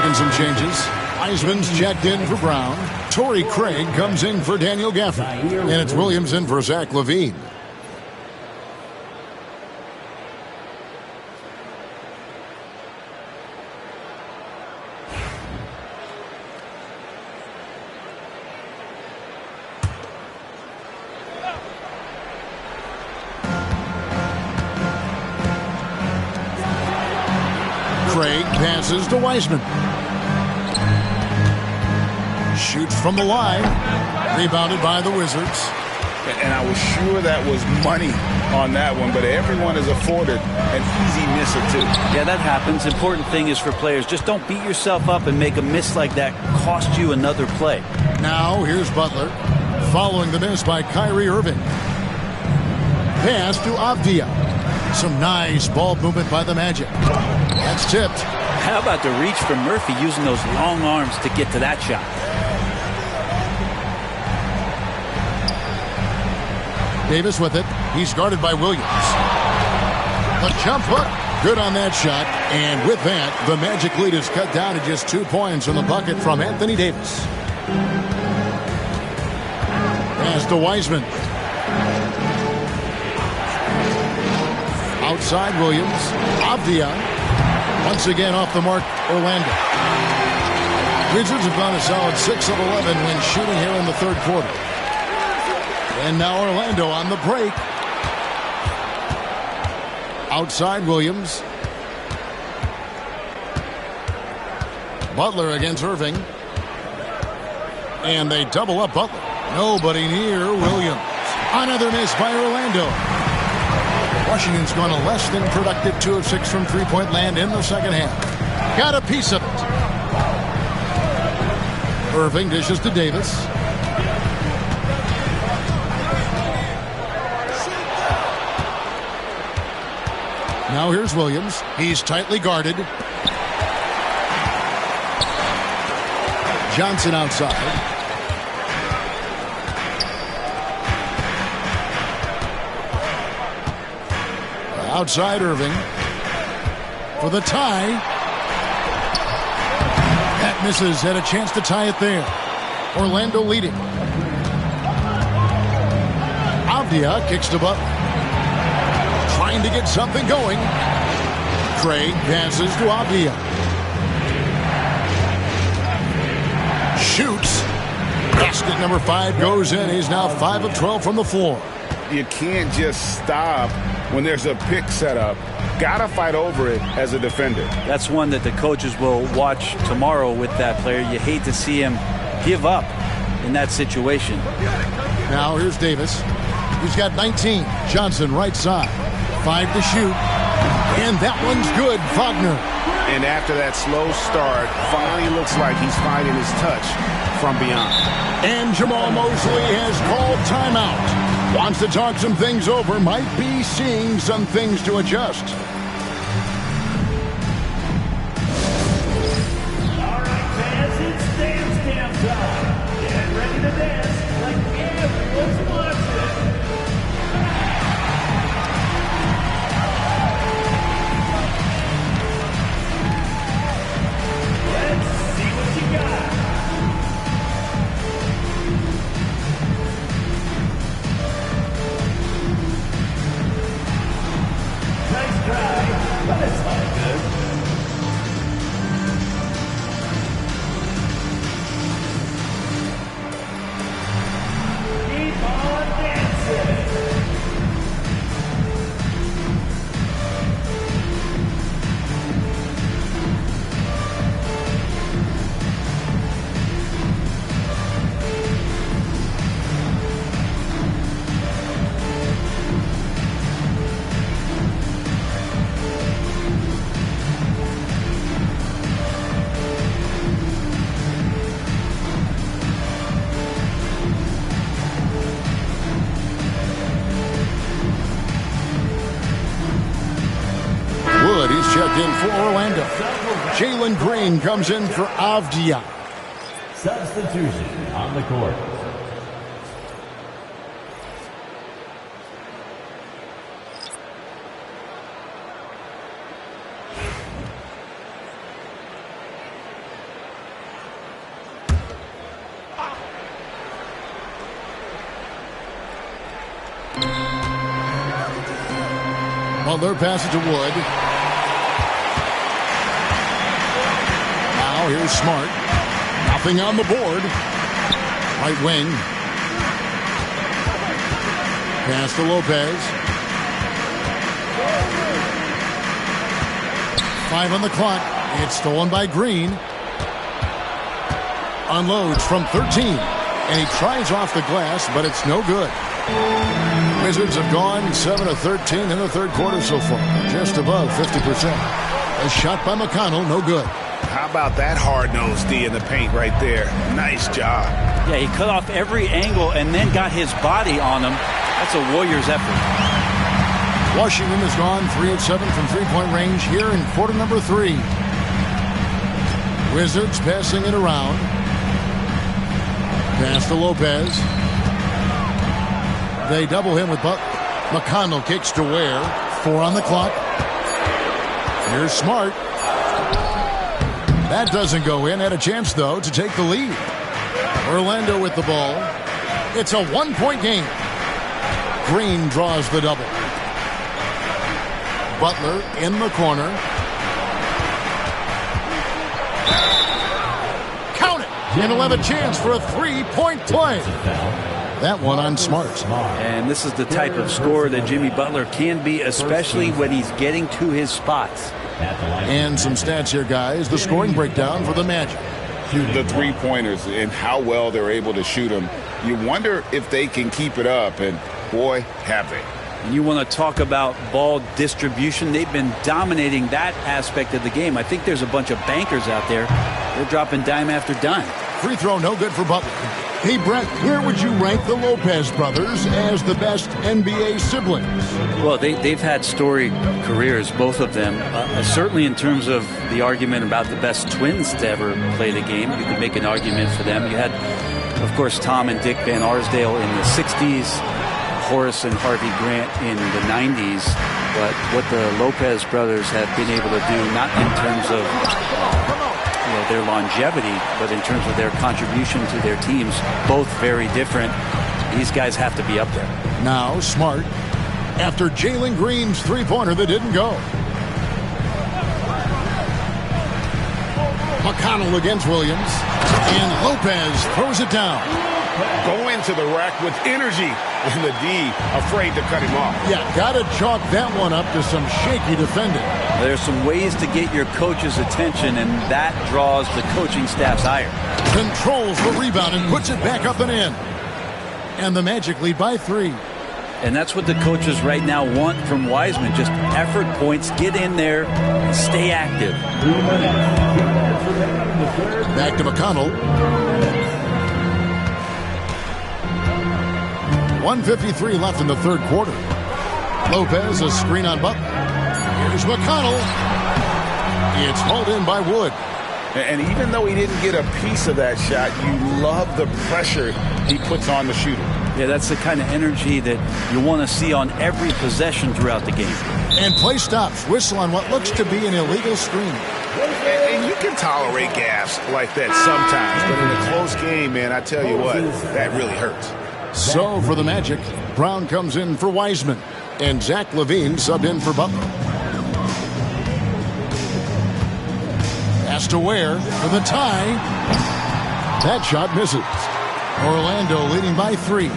Making some changes. Wiseman's checked in for Brown. Torrey Craig comes in for Daniel Gafford. And it's Williams in for Zach LaVine. Craig passes to Wiseman. Shoots from the line. Rebounded by the Wizards.
And I was sure that was money on that one, but everyone is afforded an easy miss or two.
Yeah, that happens. Important thing is for players, just don't beat yourself up and make a miss like that cost you another play.
Now here's Butler. Following the miss by Kyrie Irving. Pass to Avdia. Some nice ball movement by the Magic. That's tipped.
How about the reach from Murphy using those long arms to get to that shot?
Davis with it. He's guarded by Williams. The jump hook. Good on that shot. And with that, the Magic lead is cut down to just 2 points on the bucket from Anthony Davis. Pass to Wiseman. Outside Williams. Avdia. Once again off the mark, Orlando. Wizards have gone a solid 6 of 11 when shooting here in the third quarter. And now Orlando on the break. Outside Williams. Butler against Irving. And they double up Butler. Nobody near Williams. Another miss by Orlando. Washington's gone a less than productive 2 of 6 from three-point land in the second half. Got a piece of it. Irving dishes to Davis. Now here's Williams. He's tightly guarded. Johnson outside. Outside Irving. For the tie. That misses. Had a chance to tie it there. Orlando leading. Avdia kicks to Butler. Trying to get something going. Craig passes to Avdia. Shoots. Basket number 5 goes in. He's now 5 of 12 from the floor.
You can't just stop when there's a pick set up. Gotta fight over it as a defender.
That's one that the coaches will watch tomorrow with that player. You hate to see him give up in that situation.
Now here's Davis. He's got 19. Johnson right side. 5 to shoot. And that one's good. Wagner.
And after that slow start, finally looks like he's finding his touch from beyond.
And Jamal Mosley has called timeout. Wants to talk some things over. Might be seeing some things to adjust.
All right, fans, it's dance time. Get ready to dance like everyone's watching. Let's see what you got. Nice try, but it's all good. Keep on dancing.
Wood, he's checked in for Orlando. Jalen Green comes in for Avdia.
Substitution on the court.
Butler passes to Wood. Now here's Smart. Nothing on the board. Right wing. Pass to Lopez. 5 on the clock. It's stolen by Green. Unloads from 13. And he tries off the glass, but it's no good. Wizards have gone 7 of 13 in the third quarter so far. Just above 50%. A shot by McConnell, no good.
How about that hard-nosed D in the paint right there? Nice job.
Yeah, he cut off every angle and then got his body on him. That's a Warriors effort.
Washington has gone 3 of 7 from three-point range here in quarter number 3. Wizards passing it around. Pass to Lopez. They double him with Buck. McConnell kicks to Ware. 4 on the clock. Here's Smart. That doesn't go in. Had a chance, though, to take the lead. Orlando with the ball. It's a one-point game. Green draws the double. Butler in the corner. Count it! And he'll have a chance for a three-point play. That one on Smart.
And this is the type of scorer that Jimmy Butler can be, especially when he's getting to his spots.
And some stats here, guys. The scoring breakdown for the Magic.
The three-pointers and how well they're able to shoot them. You wonder if they can keep it up, and boy, have they.
And you want to talk about ball distribution. They've been dominating that aspect of the game. I think there's a bunch of bankers out there. They're dropping dime after dime.
Free throw, no good for Butler. Hey, Brett, where would you rank the Lopez brothers as the best NBA siblings?
Well, they've had storied careers, both of them. Certainly in terms of the argument about the best twins to ever play the game, you could make an argument for them. You had, of course, Tom and Dick Van Arsdale in the 60s, Horace and Harvey Grant in the 90s. But what the Lopez brothers have been able to do, not in terms of their longevity, but in terms of their contribution to their teams, both very different. These guys have to be up there.
Now Smart, after Jalen Green's three-pointer that didn't go. McConnell against Williams, and Lopez throws it down.
Go into the rack with energy, and the D afraid to cut him off.
Yeah, got to chalk that one up to some shaky defending.
There's some ways to get your coach's attention, and that draws the coaching staff's ire.
Controls the rebound and puts it back up and in. And the Magic lead by 3.
And that's what the coaches right now want from Wiseman. Just effort points, get in there, stay active.
Back to McConnell. 1:53 left in the third quarter. Lopez, a screen on Butler. Here's McConnell. It's hauled in by Wood.
And even though he didn't get a piece of that shot, you love the pressure he puts on the shooter.
Yeah, that's the kind of energy that you want to see on every possession throughout the game.
And play stops. Whistle on what looks to be an illegal screen.
And you can tolerate gaffes like that sometimes, but in a close game, man, I tell you what, that really hurts.
So for the Magic, Brown comes in for Wiseman, and Zach LaVine subbed in for Butler. Pass to Ware for the tie. That shot misses. Orlando leading by 3.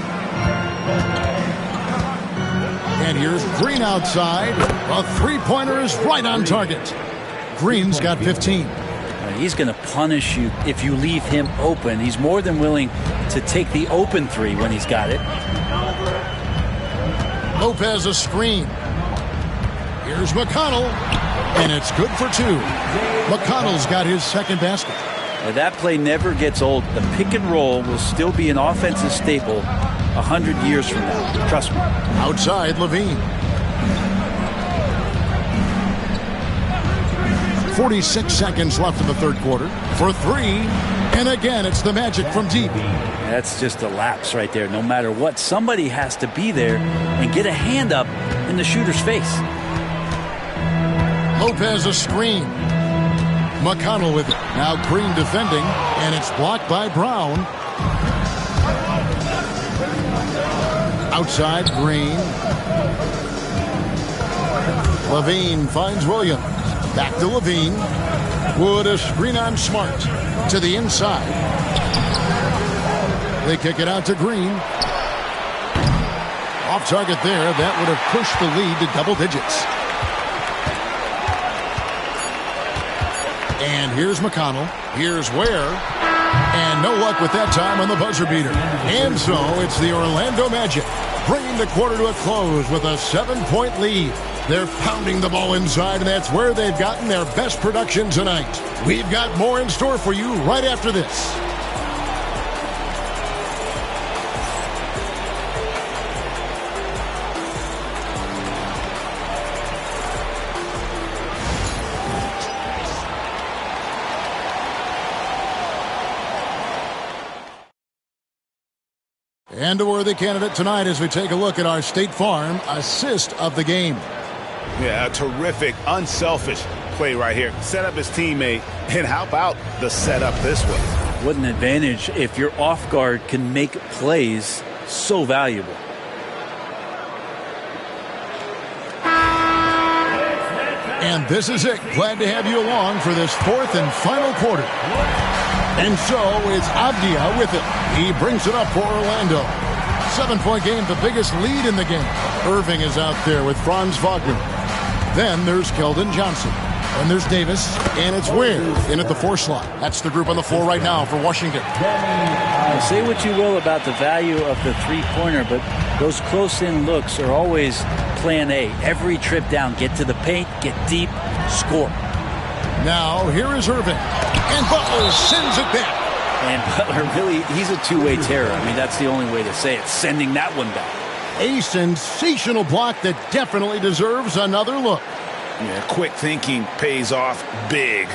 And here's Green outside. A three-pointer is right on target. Green's got 15.
He's going to punish you if you leave him open. He's more than willing to take the open three when he's got it.
Lopez a screen. Here's McConnell, and it's good for 2. McConnell's got his second basket.
That play never gets old. The pick and roll will still be an offensive staple 100 years from now. Trust me.
Outside, LaVine. 46 seconds left in the third quarter for 3. And again, it's the Magic from deep.
That's just a lapse right there. No matter what, somebody has to be there and get a hand up in the shooter's face.
Lopez a screen. McConnell with it. Now Green defending, and it's blocked by Brown. Outside, Green. Levine finds Williams. Back to Levine. Wood a screen on Smart. To the inside. They kick it out to Green. Off target there. That would have pushed the lead to double digits. And here's McConnell. Here's Ware. And no luck with that time on the buzzer beater. And so it's the Orlando Magic bringing the quarter to a close with a 7-point lead. They're pounding the ball inside, and that's where they've gotten their best production tonight. We've got more in store for you right after this. And a worthy candidate tonight as we take a look at our State Farm assist of the game.
Yeah, a terrific, unselfish play right here. Set up his teammate, and how about the setup this way?
What an advantage if your off guard can make plays so valuable.
And this is it. Glad to have you along for this fourth and final quarter. And so it's Avdia with it. He brings it up for Orlando. 7-point game, the biggest lead in the game. Irving is out there with Franz Wagner. Then there's Keldon Johnson. And there's Davis. And it's Ware in at the 4 slot. That's the group on the floor right now for Washington.
Say what you will about the value of the three-pointer, but those close-in looks are always plan A. Every trip down, get to the paint, get deep, score.
Now, here is Irving. And Butler sends it back.
And Butler really, he's a two-way terror. I mean, that's the only way to say it, sending that one back.
A sensational block that definitely deserves another look.
Yeah, quick thinking pays off big.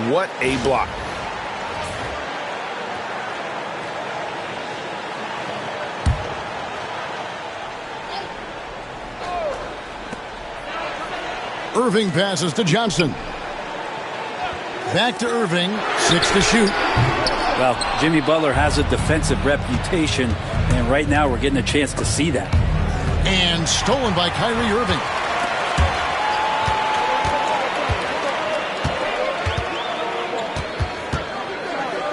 What a block.
Irving passes to Johnson. Back to Irving, 6 to shoot.
Well, Jimmy Butler has a defensive reputation, and right now we're getting a chance to see that.
And stolen by Kyrie Irving.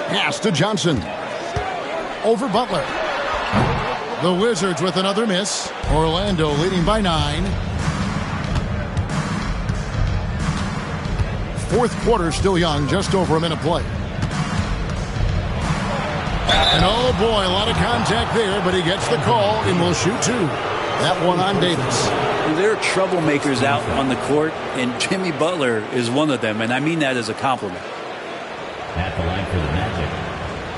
Pass to Johnson. Over Butler. The Wizards with another miss. Orlando leading by 9. Fourth quarter still young, just over a minute play. And oh boy, a lot of contact there, but he gets the call and will shoot 2. That one on Davis.
There are troublemakers out on the court, and Jimmy Butler is one of them, and I mean that as a compliment.
At the line for the Magic,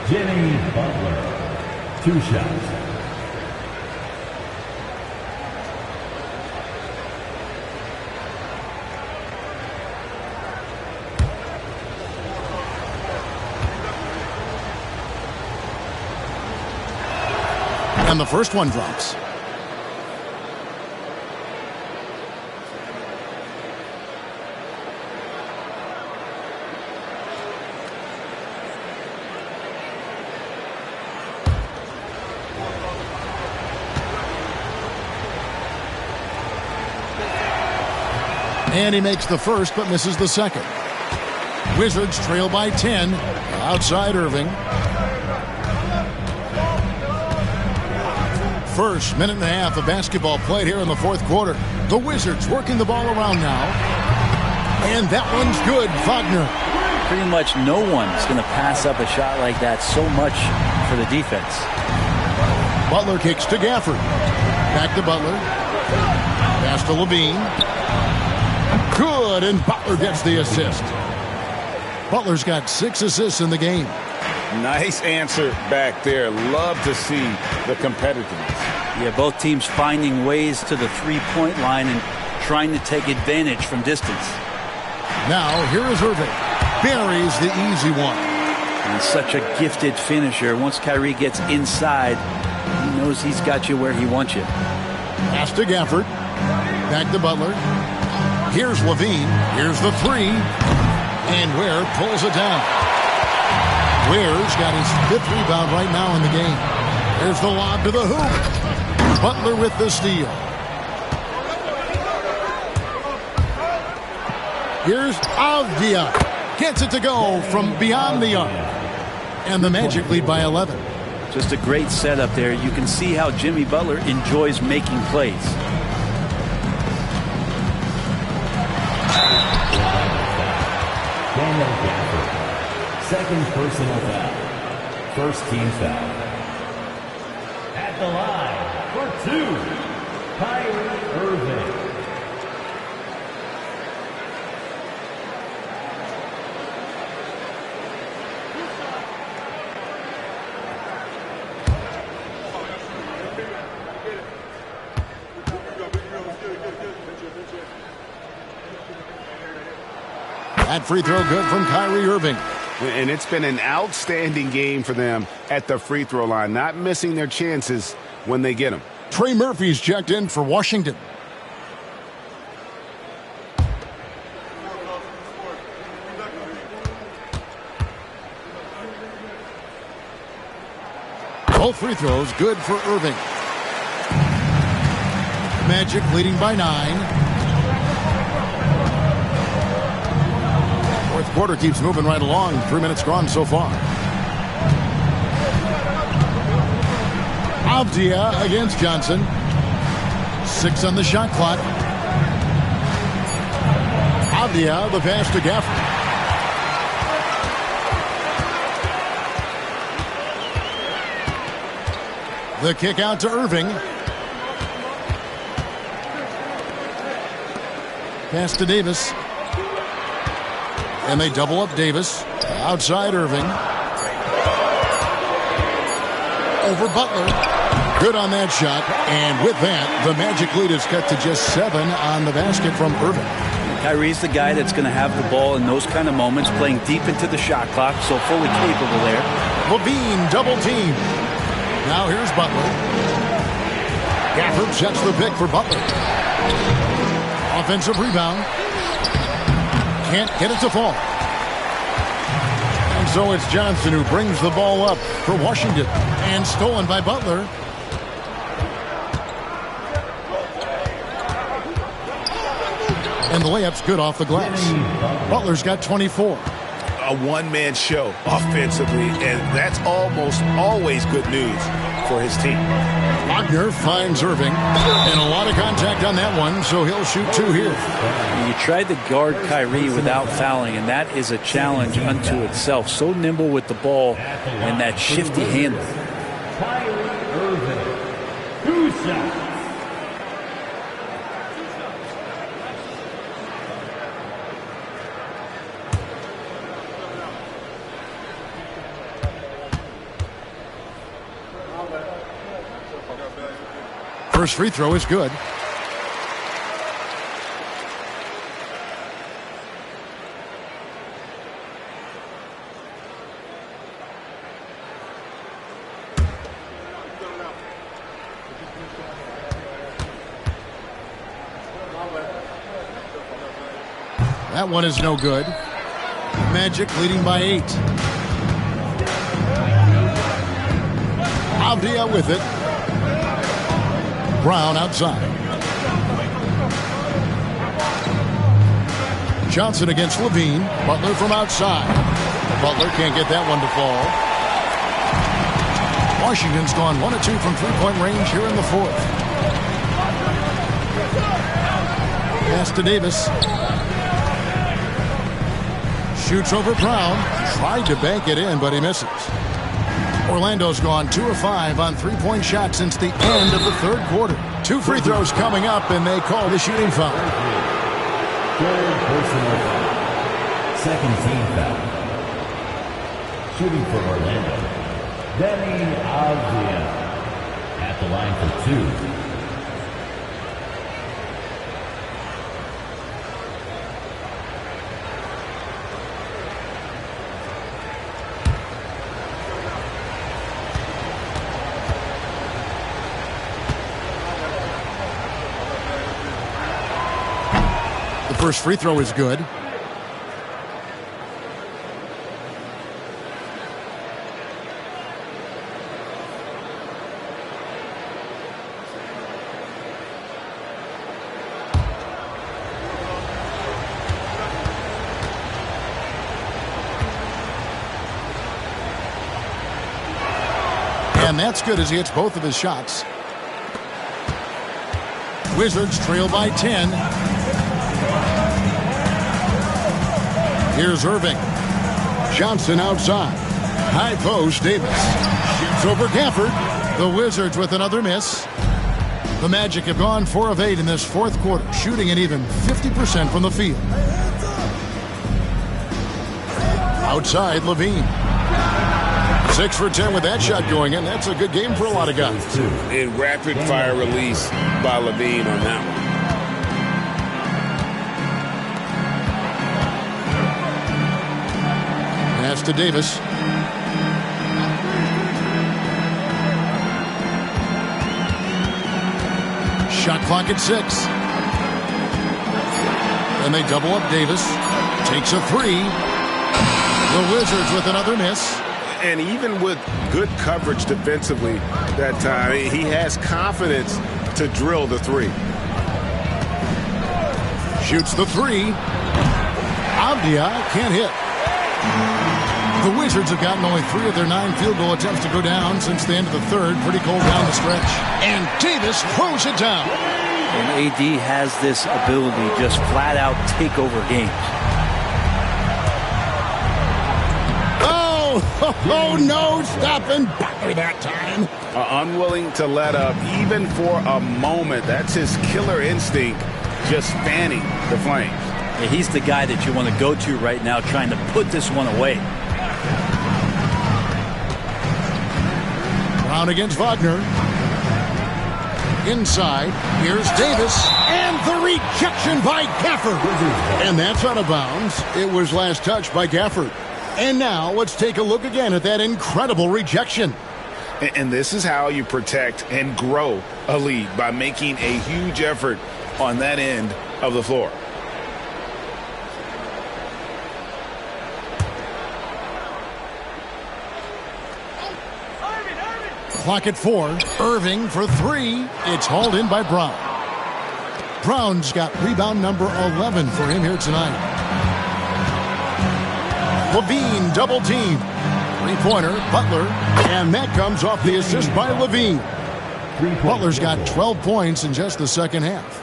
Jimmy Butler. 2 shots.
And the first one drops. And he makes the first but misses the second. Wizards trail by 10. Outside Irving. First minute and a half of basketball played here in the fourth quarter. The Wizards working the ball around now. And that one's good. Wagner.
Pretty much no one's going to pass up a shot like that so much for the defense.
Butler kicks to Gafford. Back to Butler. Pass to Levine. Good, and Butler gets the assist. Butler's got 6 assists in the game.
Nice answer back there. Love to see the competitiveness.
Yeah, both teams finding ways to the three-point line and trying to take advantage from distance.
Now, here is Irving. Buries the easy one.
And such a gifted finisher. Once Kyrie gets inside, he knows he's got you where he wants you.
Pass to Gafford. Back to Butler. Here's Levine. Here's the 3. And Ware pulls it down. Ware's got his 5th rebound right now in the game. There's the lob to the hoop. Butler with the steal. Here's Avdia. Gets it to go from beyond the arc. And the Magic lead by 11.
Just a great setup there. You can see how Jimmy Butler enjoys making plays.
Daniel Gafford. Second personal foul. First team foul. At the line for 2, Kyrie Irving.
That free throw good from Kyrie Irving.
And it's been an outstanding game for them at the free throw line, not missing their chances when they get them.
Trey Murphy's checked in for Washington. Both free throws good for Irving. Magic leading by 9. Fourth quarter keeps moving right along. 3 minutes gone so far. Avdia against Johnson. 6 on the shot clock. Avdia, the pass to Gafford. The kick out to Irving. Pass to Davis. And they double up Davis. Outside Irving. Over Butler. Good on that shot. And with that, the Magic lead is cut to just 7 on the basket from Irving.
Kyrie's the guy that's going to have the ball in those kind of moments, playing deep into the shot clock, so fully capable there.
Levine double team. Now here's Butler. Gafford sets the pick for Butler. Offensive rebound. Can't get it to fall. And so it's Johnson who brings the ball up for Washington. And stolen by Butler. And the layup's good off the glass. Butler's got 24.
A one-man show offensively, and that's almost always good news for his team.
Wagner finds Irving, and a lot of contact on that one, so he'll shoot 2 here.
You tried to guard Kyrie without fouling, and that is a challenge unto itself. So nimble with the ball and that shifty handle.
Kyrie Irving. 2 shots.
First free throw is good. That one is no good. Magic leading by 8. Avdia with it. Brown outside. Johnson against Levine. Butler from outside. Butler can't get that one to fall. Washington's gone 1 of 2 from three-point range here in the 4th. Pass to Davis. Shoots over Brown. Tried to bank it in, but he misses. Orlando's gone 2 of 5 on three-point shots since the end of the 3rd quarter. 2 free throws coming up, and they call the shooting foul.
3rd personal foul. 2nd team foul. Shooting for Orlando. Danny Avdia. At the line for 2.
First free throw is good. And that's good as he hits both of his shots. Wizards trail by 10. Here's Irving. Johnson outside. High post, Davis. Shoots over Gafford. The Wizards with another miss. The Magic have gone 4 of 8 in this fourth quarter, shooting an even 50% from the field. Outside, Levine. 6 for 10 with that shot going in. That's a good game for a lot of guys.
A rapid-fire release by Levine on that one.
Pass to Davis. Shot clock at 6. And they double up Davis. Takes a 3. The Wizards with another miss.
And even with good coverage defensively that time, he has confidence to drill the 3.
Shoots the 3. Avdia can't hit. The Wizards have gotten only 3 of their 9 field goal attempts to go down since the end of the third. Pretty cold down the stretch. And Davis throws it down.
And AD has this ability to just flat out take over games.
Oh, no, stopping Butler that time.
Unwilling to let up even for a moment. That's his killer instinct, just fanning the flames.
Yeah, he's the guy that you want to go to right now trying to put this one away.
Brown against Wagner. Inside, here's Davis, and the rejection by Gafford. And that's out of bounds. It was last touched by Gafford. And now let's take a look again at that incredible rejection.
And this is how you protect and grow a lead, by making a huge effort on that end of the floor.
Clock at 4. Irving for 3. It's hauled in by Brown. Brown's got rebound number 11 for him here tonight. Levine double team. 3-pointer, Butler. And that comes off the assist by Levine. Butler's got 12 points in just the second half.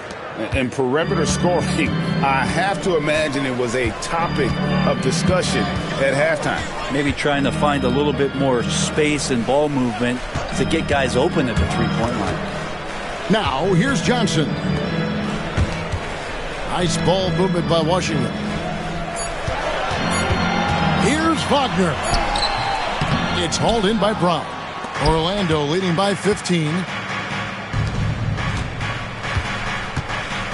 And perimeter scoring, I have to imagine it was a topic of discussion at halftime.
Maybe trying to find a little bit more space and ball movement to get guys open at the three-point line.
Now, here's Johnson. Nice ball movement by Washington. Here's Wagner. It's hauled in by Brown. Orlando leading by 15.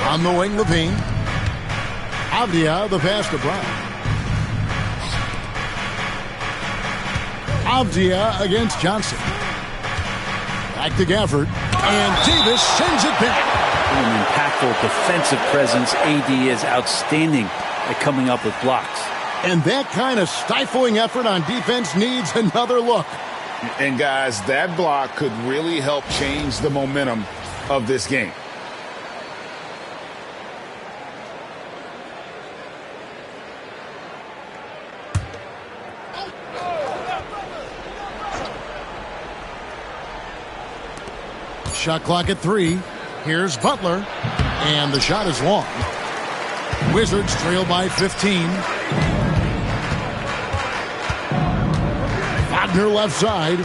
On the wing, Levine. Avdia, the pass to Brown. Avdia against Johnson. Back to Gafford. And Davis sends it back.
An impactful defensive presence. AD is outstanding at coming up with blocks.
And that kind of stifling effort on defense needs another look.
And guys, that block could really help change the momentum of this game.
Shot clock at 3. Here's Butler. And the shot is long. Wizards trail by 15. Wagner left side.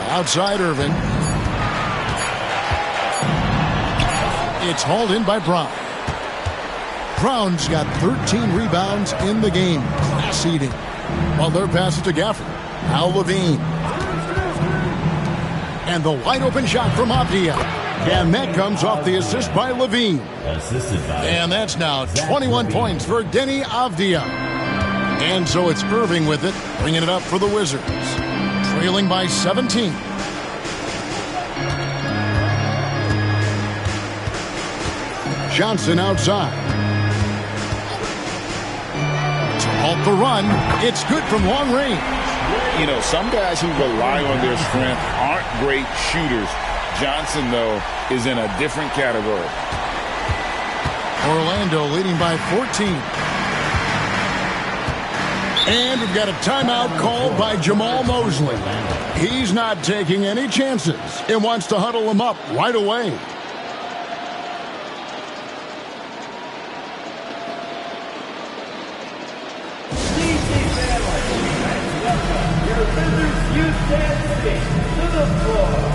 Outside Irving. It's hauled in by Brown. Brown's got 13 rebounds in the game. Class eating. While they're passing to Gafford. Now Levine. And the wide open shot from Avdia. And that comes off the assist by Levine. And that's now 21 points for Denny Avdia. And so it's Irving with it, bringing it up for the Wizards. Trailing by 17. Johnson outside. To halt the run. It's good from long range.
You know, some guys who rely on their strength aren't great shooters. Johnson, though, is in a different category.
Orlando leading by 14. And we've got a timeout called by Jamal Mosley. He's not taking any chances and wants to huddle them up right away.
Your visitors youth dancing to the floor.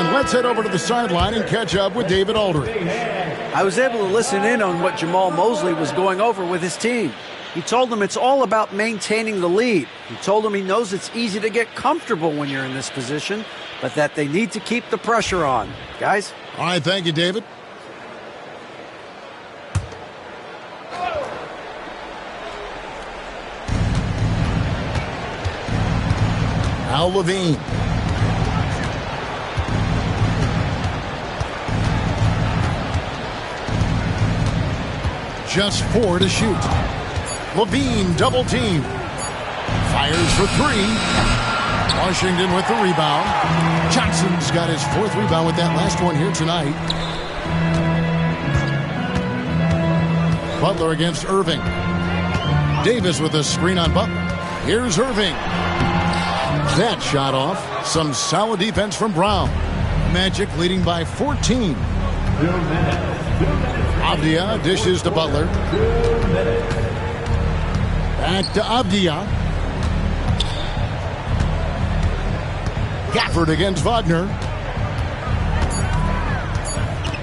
Let's head over to the sideline and catch up with David Aldridge.
I was able to listen in on what Jamal Mosley was going over with his team. He told them it's all about maintaining the lead. He told them he knows it's easy to get comfortable when you're in this position, but that they need to keep the pressure on. Guys?
All right, thank you, David. Al Levine. Just 4 to shoot. Levine double team. Fires for 3. Washington with the rebound. Johnson's got his 4th rebound with that last one here tonight. Butler against Irving. Davis with a screen on Butler. Here's Irving. That shot off. Some solid defense from Brown. Magic leading by 14. Avdia dishes to Butler. Back to Avdia. Gafford against Wagner.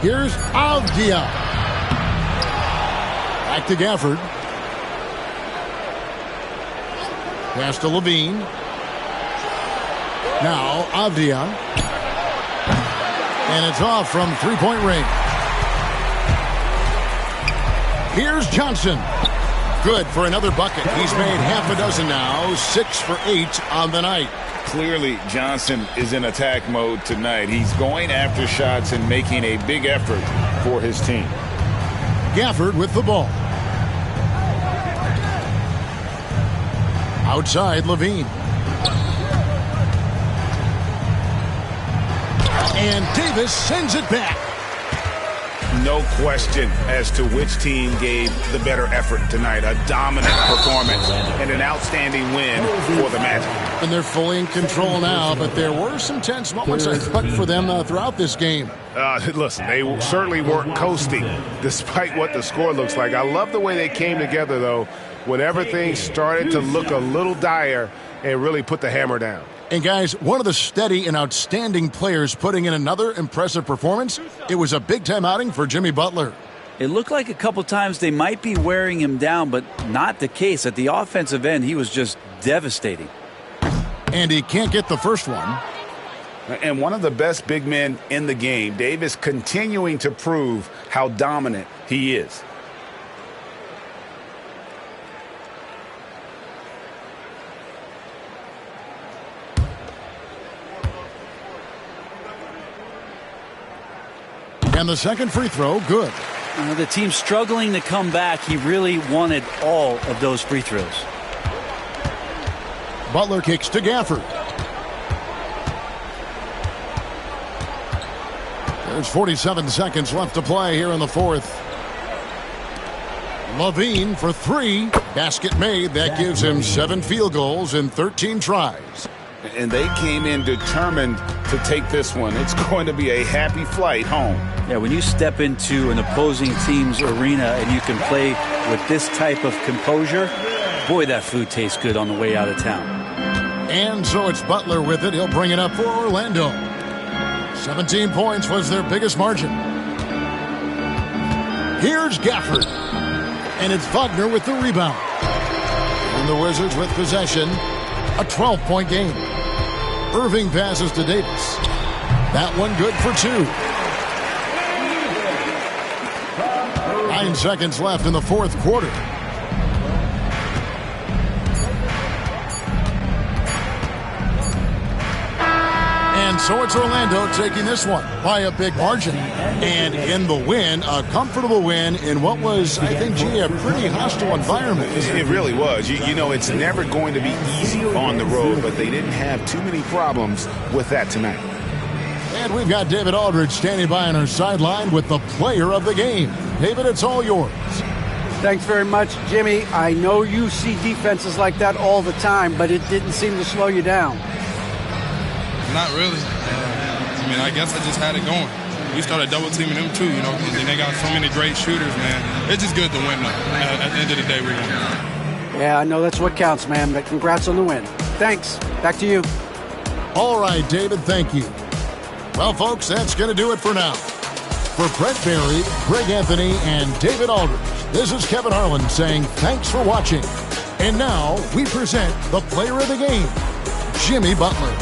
Here's Avdia. Back to Gafford. Pass to Levine. Now Avdia. And it's off from three-point range. Here's Johnson. Good for another bucket. He's made half a dozen now. 6 for 8 on the night.
Clearly, Johnson is in attack mode tonight. He's going after shots and making a big effort for his team.
Gafford with the ball. Outside, Levine. And Davis sends it back.
No question as to which team gave the better effort tonight. A dominant performance and an outstanding win for the Magic.
And they're fully in control now, but there were some tense moments, I thought, for them throughout this game.
Listen, they certainly weren't coasting despite what the score looks like. I love the way they came together, though, when everything started to look a little dire and really put the hammer down.
And guys, one of the steady and outstanding players putting in another impressive performance. It was a big-time outing for Jimmy Butler.
It looked like a couple times they might be wearing him down, but not the case. At the offensive end, he was just devastating.
And he can't get the first one.
And one of the best big men in the game, Davis, continuing to prove how dominant he is.
And the second free throw, good.
The team struggling to come back. He really wanted all of those free throws.
Butler kicks to Gafford. There's 47 seconds left to play here in the fourth. Levine for 3. Basket made. That gives him 7 field goals in 13 tries.
And they came in determined to take this one. It's going to be a happy flight home.
Yeah, when you step into an opposing team's arena and you can play with this type of composure, boy, that food tastes good on the way out of town.
And so it's Butler with it. He'll bring it up for Orlando. 17 points was their biggest margin. Here's Gafford. And it's Wagner with the rebound. And the Wizards with possession. A 12-point game. Irving passes to Davis. That one good for 2. 9 seconds left in the fourth quarter. And so it's Orlando taking this one by a big margin. And in the win, a comfortable win in what was, I think, a pretty hostile environment.
It really was. You know, it's never going to be easy on the road, but they didn't have too many problems with that tonight.
And we've got David Aldridge standing by on our sideline with the player of the game. David, it's all yours.
Thanks very much, Jimmy. I know you see defenses like that all the time, but it didn't seem to slow you down.
Not really. I mean, I guess I just had it going. We started double teaming them too, you know, because they got so many great shooters, man. It's just good to win, though. At the end of the day, we're going to win.
Yeah, I know that's what counts, man, but congrats on the win. Thanks. Back to you.
All right, David, thank you. Well, folks, that's going to do it for now. For Brett Barry, Greg Anthony, and David Aldridge, this is Kevin Harlan saying thanks for watching. And now we present the player of the game, Jimmy Butler.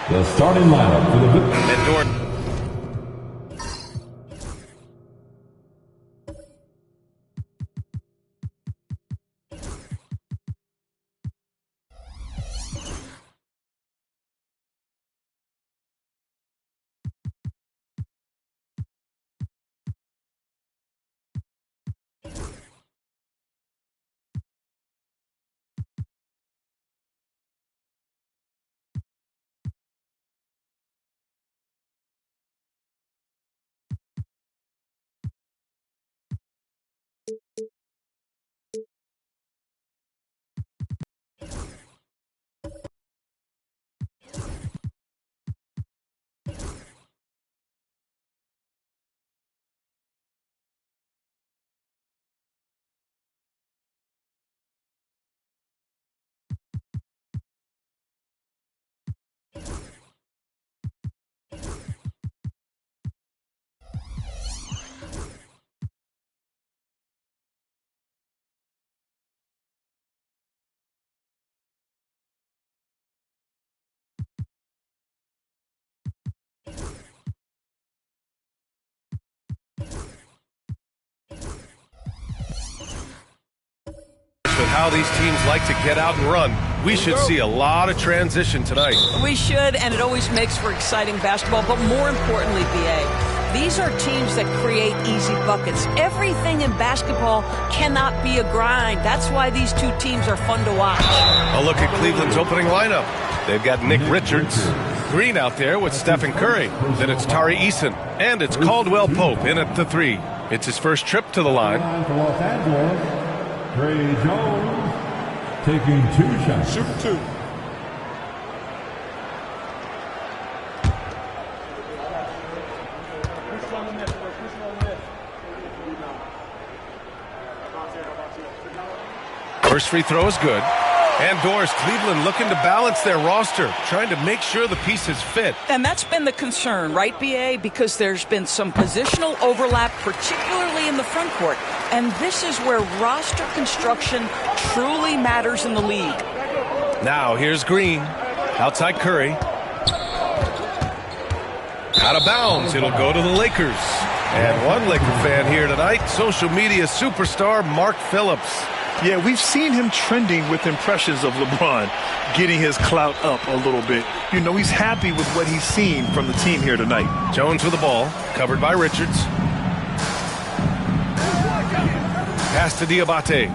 The starting lineup for the
with how these teams like to get out and run, we should see a lot of transition tonight.
We should, and it always makes for exciting basketball. But more importantly, BA, these are teams that create easy buckets. Everything in basketball cannot be a grind. That's why these two teams are fun to watch.
A look at Cleveland's opening lineup. They've got Nick Richards, Green out there with Stephen Curry. Then it's Tari Eason, and it's Caldwell Pope in at the 3. It's his first trip to the line.
For Los Angeles, Trey Jones taking 2 shots.
Shoot 2.
First free throw is good. And Doris, Cleveland looking to balance their roster, trying to make sure the pieces fit.
And that's been the concern, right, BA? Because there's been some positional overlap, particularly in the front court. And this is where roster construction truly matters in the league.
Now here's Green. Outside Curry. Out of bounds. It'll go to the Lakers. And one Laker fan here tonight, social media superstar Mark Phillips.
Yeah, we've seen him trending with impressions of LeBron, getting his clout up a little bit. You know, he's happy with what he's seen from the team here tonight.
Jones with the ball, covered by Richards. Pass to Diabate.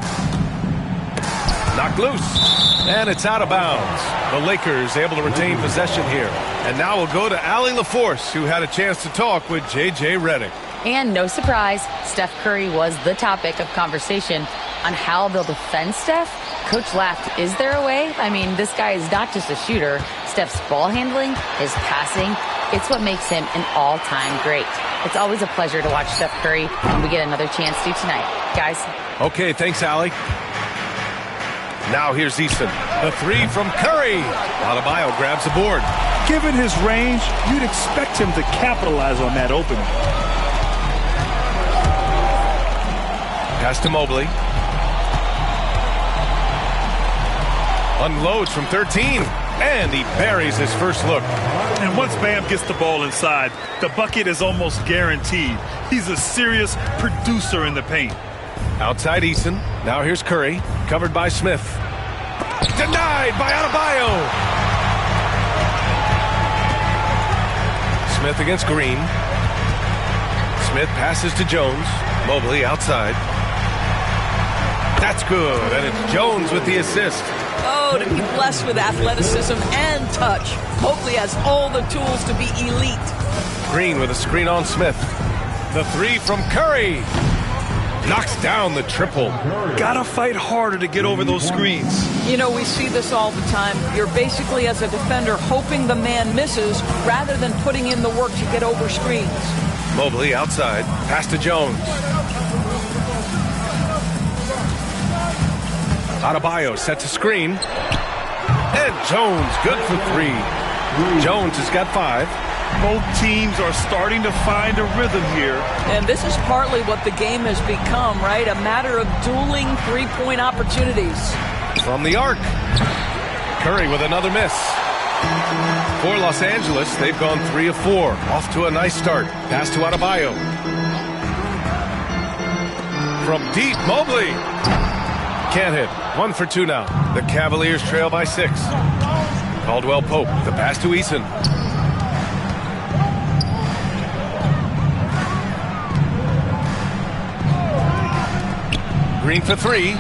Knocked loose. And it's out of bounds. The Lakers able to retain possession here. And now we'll go to Allie LaForce, who had a chance to talk with J.J. Redick.
And no surprise, Steph Curry was the topic of conversation on how they'll defend Steph. Coach laughed, is there a way? I mean, this guy is not just a shooter. Steph's ball handling, his passing, it's what makes him an all-time great. It's always a pleasure to watch Steph Curry, and we get another chance to tonight. Guys.
Okay, thanks, Allie. Now here's Easton. The 3 from Curry. Adebayo grabs the board.
Given his range, you'd expect him to capitalize on that opening.
Pass to Mobley. Unloads from 13, and he buries his first look.
And once Bam gets the ball inside, the bucket is almost guaranteed. He's a serious producer in the paint.
Outside Eason. Now here's Curry, covered by Smith. Denied by Adebayo. Smith against Green. Smith passes to Jones. Mobley outside. That's good, and it's Jones with the assist.
Oh, to be blessed with athleticism and touch. Mobley has all the tools to be elite.
Green with a screen on Smith. The 3 from Curry. Knocks down the triple.
Gotta fight harder to get over those screens.
You know, we see this all the time. You're basically, as a defender, hoping the man misses rather than putting in the work to get over screens.
Mobley outside. Pass to Jones. Adebayo sets a screen. And Jones good for 3. Jones has got 5.
Both teams are starting to find a rhythm here.
And this is partly what the game has become, right? A matter of dueling three-point opportunities.
From the arc. Curry with another miss. For Los Angeles, they've gone 3 of 4. Off to a nice start. Pass to Adebayo. From deep, Mobley. Can't hit. 1 for 2 now. The Cavaliers trail by 6. Caldwell Pope. The pass to Eason. Green for 3.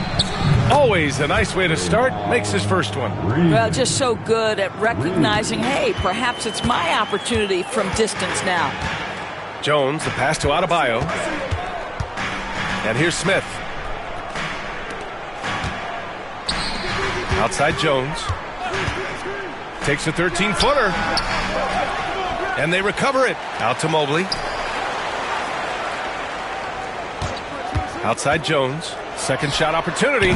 Always a nice way to start. Makes his first one.
Well, just so good at recognizing, hey, perhaps it's my opportunity from distance now.
Jones, the pass to Adebayo. And here's Smith. Outside Jones. Takes a 13-footer. And they recover it. Out to Mobley. Outside Jones. Second shot opportunity.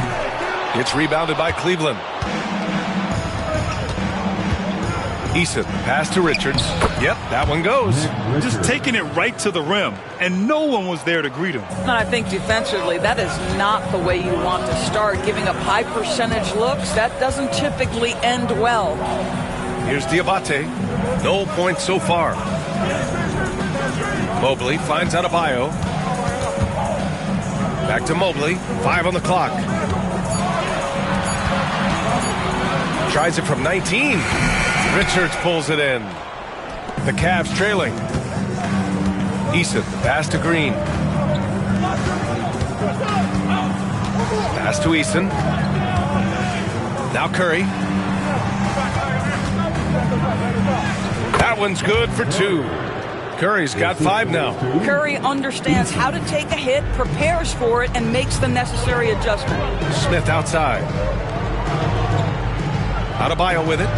It's rebounded by Cleveland. Eason, pass to Richards. Yep, that one goes.
Just taking it right to the rim, and no one was there to greet him.
And I think defensively, that is not the way you want to start. Giving up high percentage looks, that doesn't typically end well.
Here's Diabate. No points so far. Mobley finds Adebayo. Back to Mobley. 5 on the clock. Tries it from 19. Richards pulls it in. The Cavs trailing. Eason, pass to Green. Pass to Eason. Now Curry. That one's good for 2. Curry's got 5 now.
Curry understands how to take a hit, prepares for it, and makes the necessary adjustment.
Smith outside. Adebayo with it.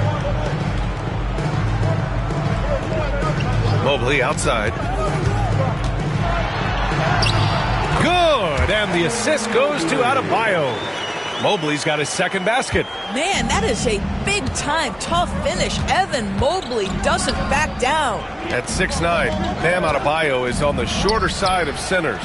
Mobley outside. Good, and the assist goes to Adebayo. Mobley's got his second basket.
Man, that is a big-time tough finish. Evan Mobley doesn't back down.
At 6'9", Bam Adebayo is on the shorter side of centers,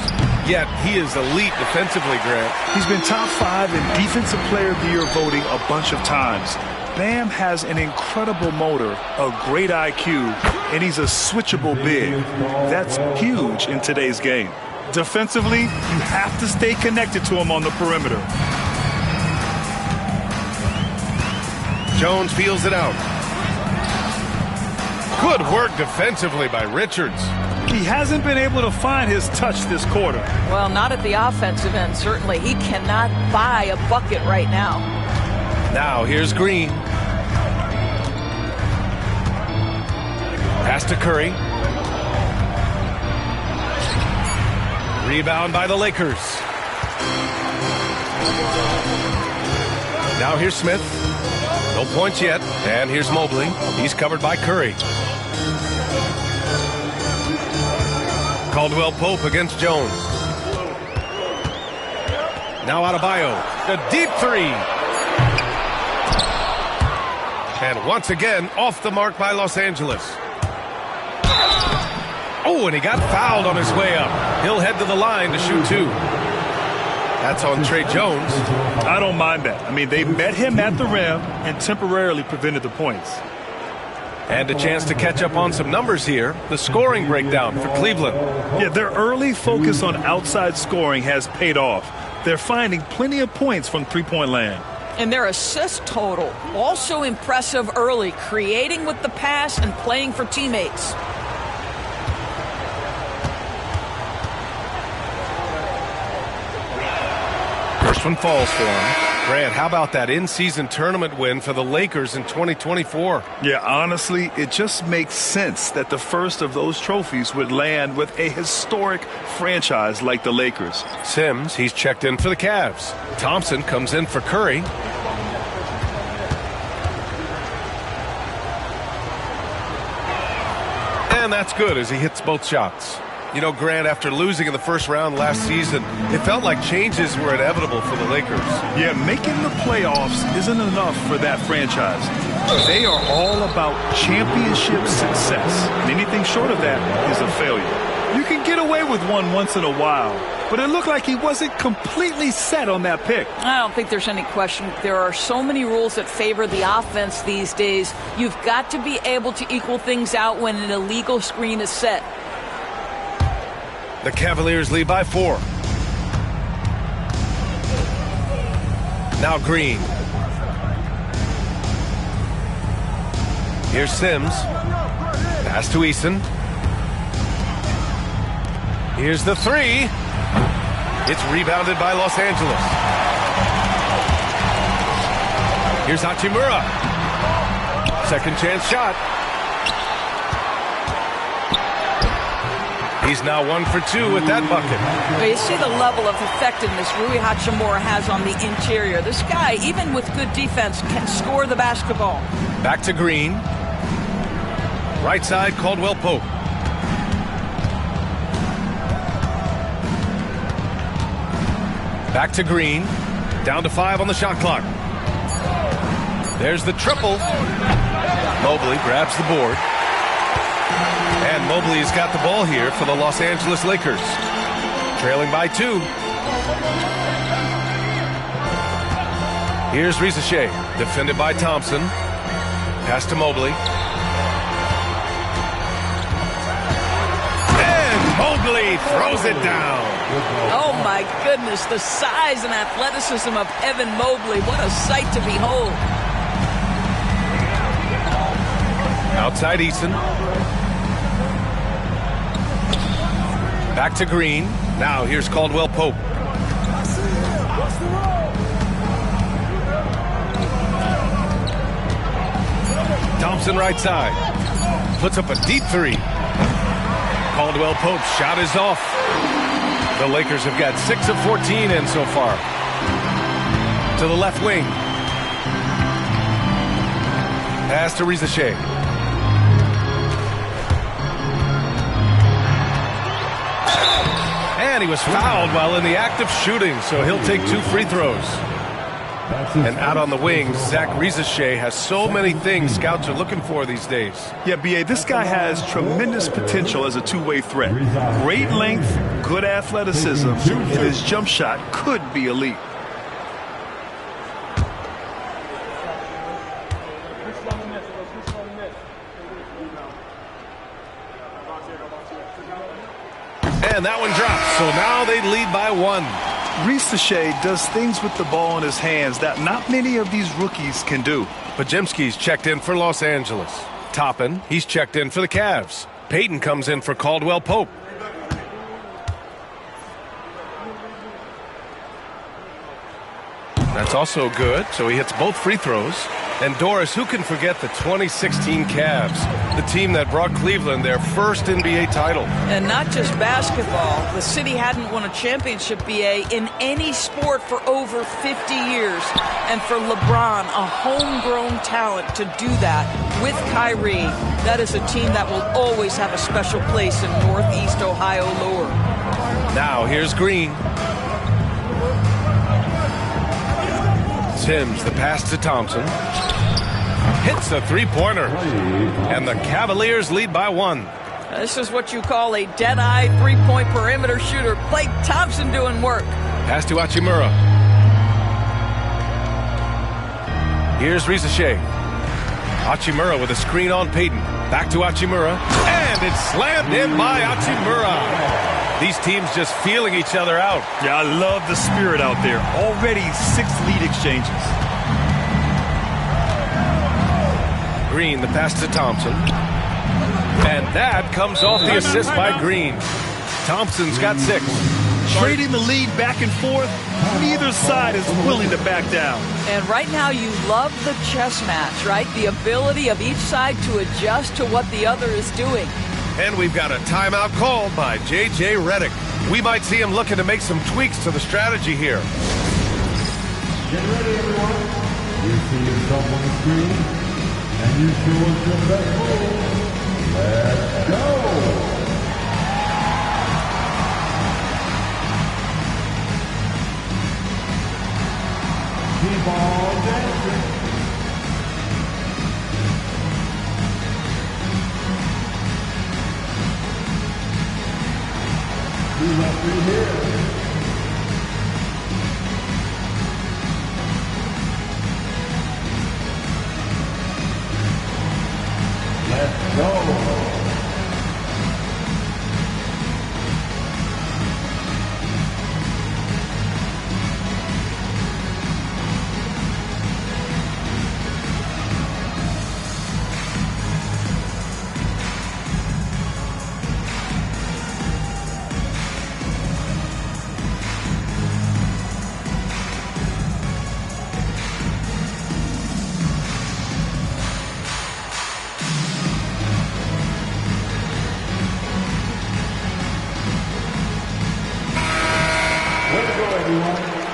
yet he is elite defensively, Grant.
He's been top 5 in Defensive Player of the Year voting a bunch of times. Bam has an incredible motor, a great IQ, and he's a switchable big. That's huge in today's game. Defensively, you have to stay connected to him on the perimeter.
Jones feels it out. Good work defensively by Richards.
He hasn't been able to find his touch this quarter.
Well, not at the offensive end, certainly. He cannot buy a bucket right now.
Now here's Green. Pass to Curry. Rebound by the Lakers. Now here's Smith. No points yet. And here's Mobley. He's covered by Curry. Caldwell Pope against Jones. Now Adebayo. A deep 3. And once again, off the mark by Los Angeles. Oh, and he got fouled on his way up. He'll head to the line to shoot 2. That's on Trey Jones.
I don't mind that. I mean, they met him at the rim and temporarily prevented the points.
And a chance to catch up on some numbers here. The scoring breakdown for Cleveland.
Yeah, their early focus on outside scoring has paid off. They're finding plenty of points from three-point land.
And their assist total, also impressive early, creating with the pass and playing for teammates.
First one falls for him. Grant, how about that in-season tournament win for the Lakers in 2024?
Yeah, honestly, it just makes sense that the first of those trophies would land with a historic franchise like the Lakers.
Sims, he's checked in for the Cavs. Thompson comes in for Curry. And that's good as he hits both shots. You know, Grant, after losing in the first round last season, it felt like changes were inevitable for the Lakers.
Yeah, making the playoffs isn't enough for that franchise. They are all about championship success, and anything short of that is a failure. You can get away with one once in a while, but it looked like he wasn't completely set on that pick.
I don't think there's any question. There are so many rules that favor the offense these days. You've got to be able to equal things out when an illegal screen is set.
The Cavaliers lead by 4. Now Green. Here's Sims. Pass to Eason. Here's the 3. It's rebounded by Los Angeles. Here's Hachimura. Second chance shot. He's now 1 for 2 with that bucket.
Well, you see the level of effectiveness Rui Hachimura has on the interior. This guy, even with good defense, can score the basketball.
Back to Green. Right side, Caldwell Pope. Back to Green. Down to 5 on the shot clock. There's the triple. Mobley grabs the board. And Mobley's got the ball here for the Los Angeles Lakers. Trailing by 2. Here's Risache, defended by Thompson. Pass to Mobley. And Mobley throws it down.
Oh my goodness, the size and athleticism of Evan Mobley. What a sight to behold.
Outside Eason. Back to Green. Now here's Caldwell Pope. Thompson right side. Puts up a deep three. Caldwell Pope's shot is off. The Lakers have got 6 of 14 in so far. To the left wing. Pass to Rizachet. And he was fouled while in the act of shooting, so he'll take 2 free throws. And out on the wing, Zach Rizachet has so many things scouts are looking for these days.
Yeah, B.A., this guy has tremendous potential as a two-way threat. Great length, good athleticism, and his jump shot could be elite.
And that one drops, so now they lead by 1.
Rizachet does things with the ball in his hands that not many of these rookies can do.
Podziemski's checked in for Los Angeles. Toppin, he's checked in for the Cavs. Payton comes in for Caldwell Pope. That's also good, so he hits both free throws. And Doris, who can forget the 2016 Cavs, the team that brought Cleveland their first NBA title.
And not just basketball. The city hadn't won a championship, BA, in any sport for over 50 years. And for LeBron, a homegrown talent, to do that with Kyrie, that is a team that will always have a special place in Northeast Ohio lore.
Now here's Green. Sims, the pass to Thompson. Hits a three-pointer. And the Cavaliers lead by 1.
This is what you call a dead-eye three-point perimeter shooter. Klay Thompson doing work.
Pass to Hachimura. Here's Rizachet. Hachimura with a screen on Payton. Back to Hachimura. And it's slammed in by Hachimura. These teams just feeling each other out.
Yeah, I love the spirit out there. Already 6 lead exchanges.
Green, the pass to Thompson. And that comes off the assist by Green. Thompson's got 6.
Trading the lead back and forth, neither side is willing to back down.
And right now you love the chess match, right? The ability of each side to adjust to what the other is doing.
And we've got a timeout called by J.J. Redick. We might see him looking to make some tweaks to the strategy here.
Get ready, everyone. You see yourself on the screen, and you show us your best move. Let's go. Keep on dancing. Left through here. Let's go.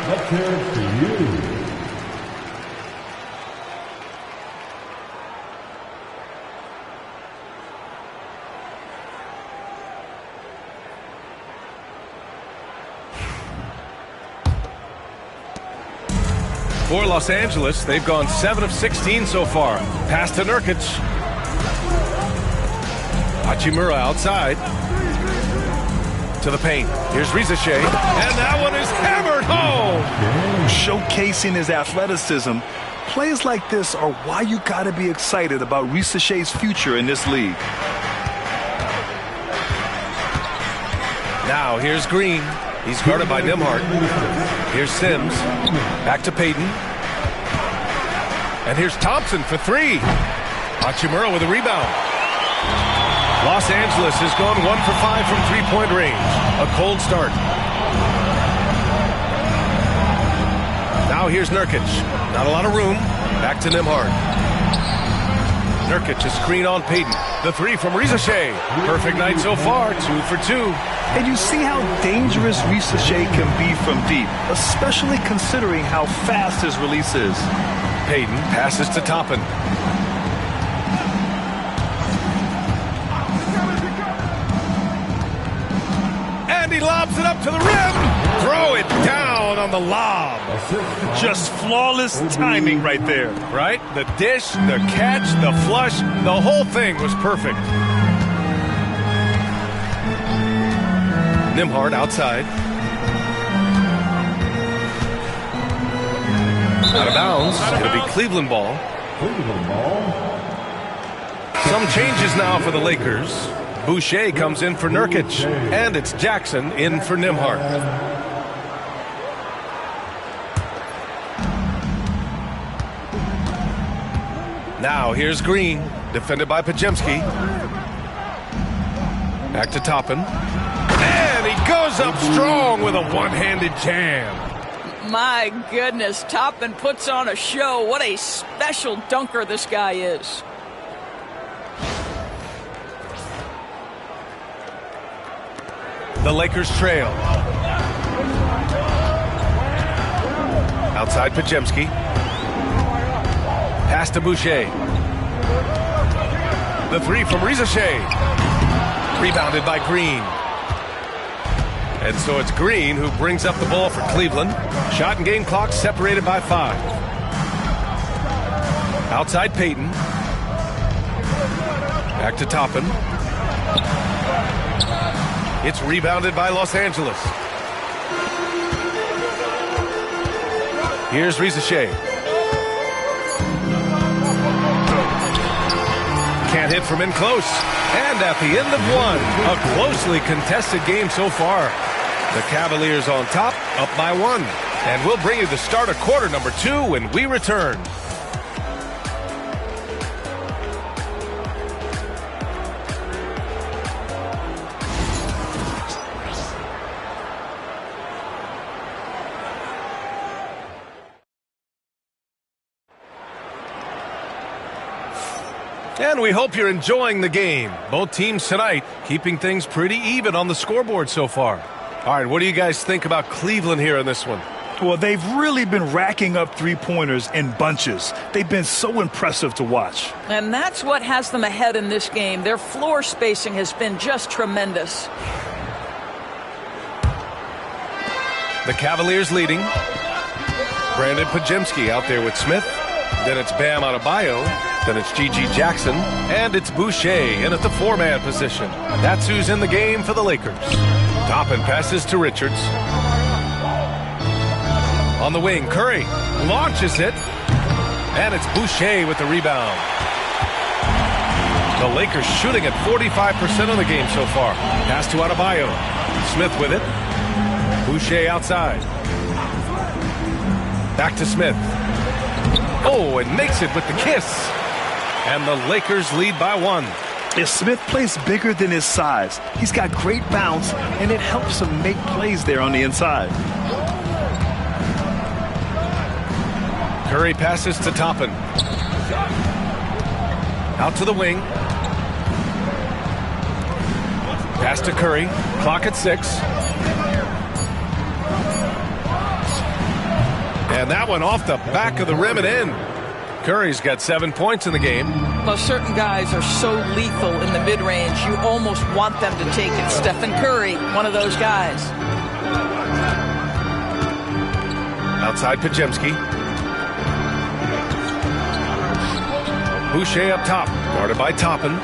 Let's hear it for you.
For Los Angeles, they've gone 7 of 16 so far. Pass to Nurkic. Hachimura outside. To the paint. Here's Rizachet. And that one is hammered home.
Showcasing his athleticism. Plays like this are why you got to be excited about Rizachet's future in this league.
Now here's Green. He's guarded by Nembhard. Here's Sims. Back to Payton. And here's Thompson for 3. Hachimura with a rebound. Los Angeles has gone 1 for 5 from three-point range. A cold start. Now here's Nurkic. Not a lot of room. Back to Nembhard. Nurkic, a screen on Payton. The three from Risache. Perfect night so far, 2 for 2.
And you see how dangerous Risache can be from deep, especially considering how fast his release is.
Payton passes to Toppin. And he lobs it up to the rim. Throw it down on the lob.
Just flawless timing right there.
Right? The dish, the catch, the flush, the whole thing was perfect. Nembhard outside. Out of bounds. It'll be Cleveland ball. Some changes now for the Lakers. Boucher comes in for Nurkic. And it's Jackson in for Nembhard. Now here's Green, defended by Pajemski. Back to Toppin. And he goes up strong with a one-handed jam.
My goodness, Toppin puts on a show. What a special dunker this guy is.
The Lakers trail. Outside Pajemski. Pass to Boucher. The three from Risache. Rebounded by Green. And so it's Green who brings up the ball for Cleveland. Shot and game clock separated by 5. Outside Payton. Back to Toppin. It's rebounded by Los Angeles. Here's Risache. Can't hit from in close. And at the end of one, a closely contested game so far. The Cavaliers on top, up by 1. And we'll bring you the start of quarter number 2 when we return. And we hope you're enjoying the game. Both teams tonight keeping things pretty even on the scoreboard so far. All right, what do you guys think about Cleveland here in this one?
Well, they've really been racking up three-pointers in bunches. They've been so impressive to watch.
And that's what has them ahead in this game. Their floor spacing has been just tremendous.
The Cavaliers leading. Brandon Pajemski out there with Smith. Then it's Bam Adebayo. Then it's G.G. Jackson. And it's Boucher in at the 4-man position. That's who's in the game for the Lakers. Toppin passes to Richards. On the wing, Curry launches it. And it's Boucher with the rebound. The Lakers shooting at 45% of the game so far. Pass to Adebayo. Smith with it. Boucher outside. Back to Smith. Oh, and makes it with the kiss. And the Lakers lead by 1.
If Smith plays bigger than his size, he's got great bounce, and it helps him make plays there on the inside.
Curry passes to Toppin. Out to the wing. Pass to Curry. Clock at 6. And that one off the back of the rim and in. Curry's got 7 points in the game.
Well, certain guys are so lethal in the mid-range, you almost want them to take it. Stephen Curry, one of those guys.
Outside Pajemski. Boucher up top, guarded by Toppin.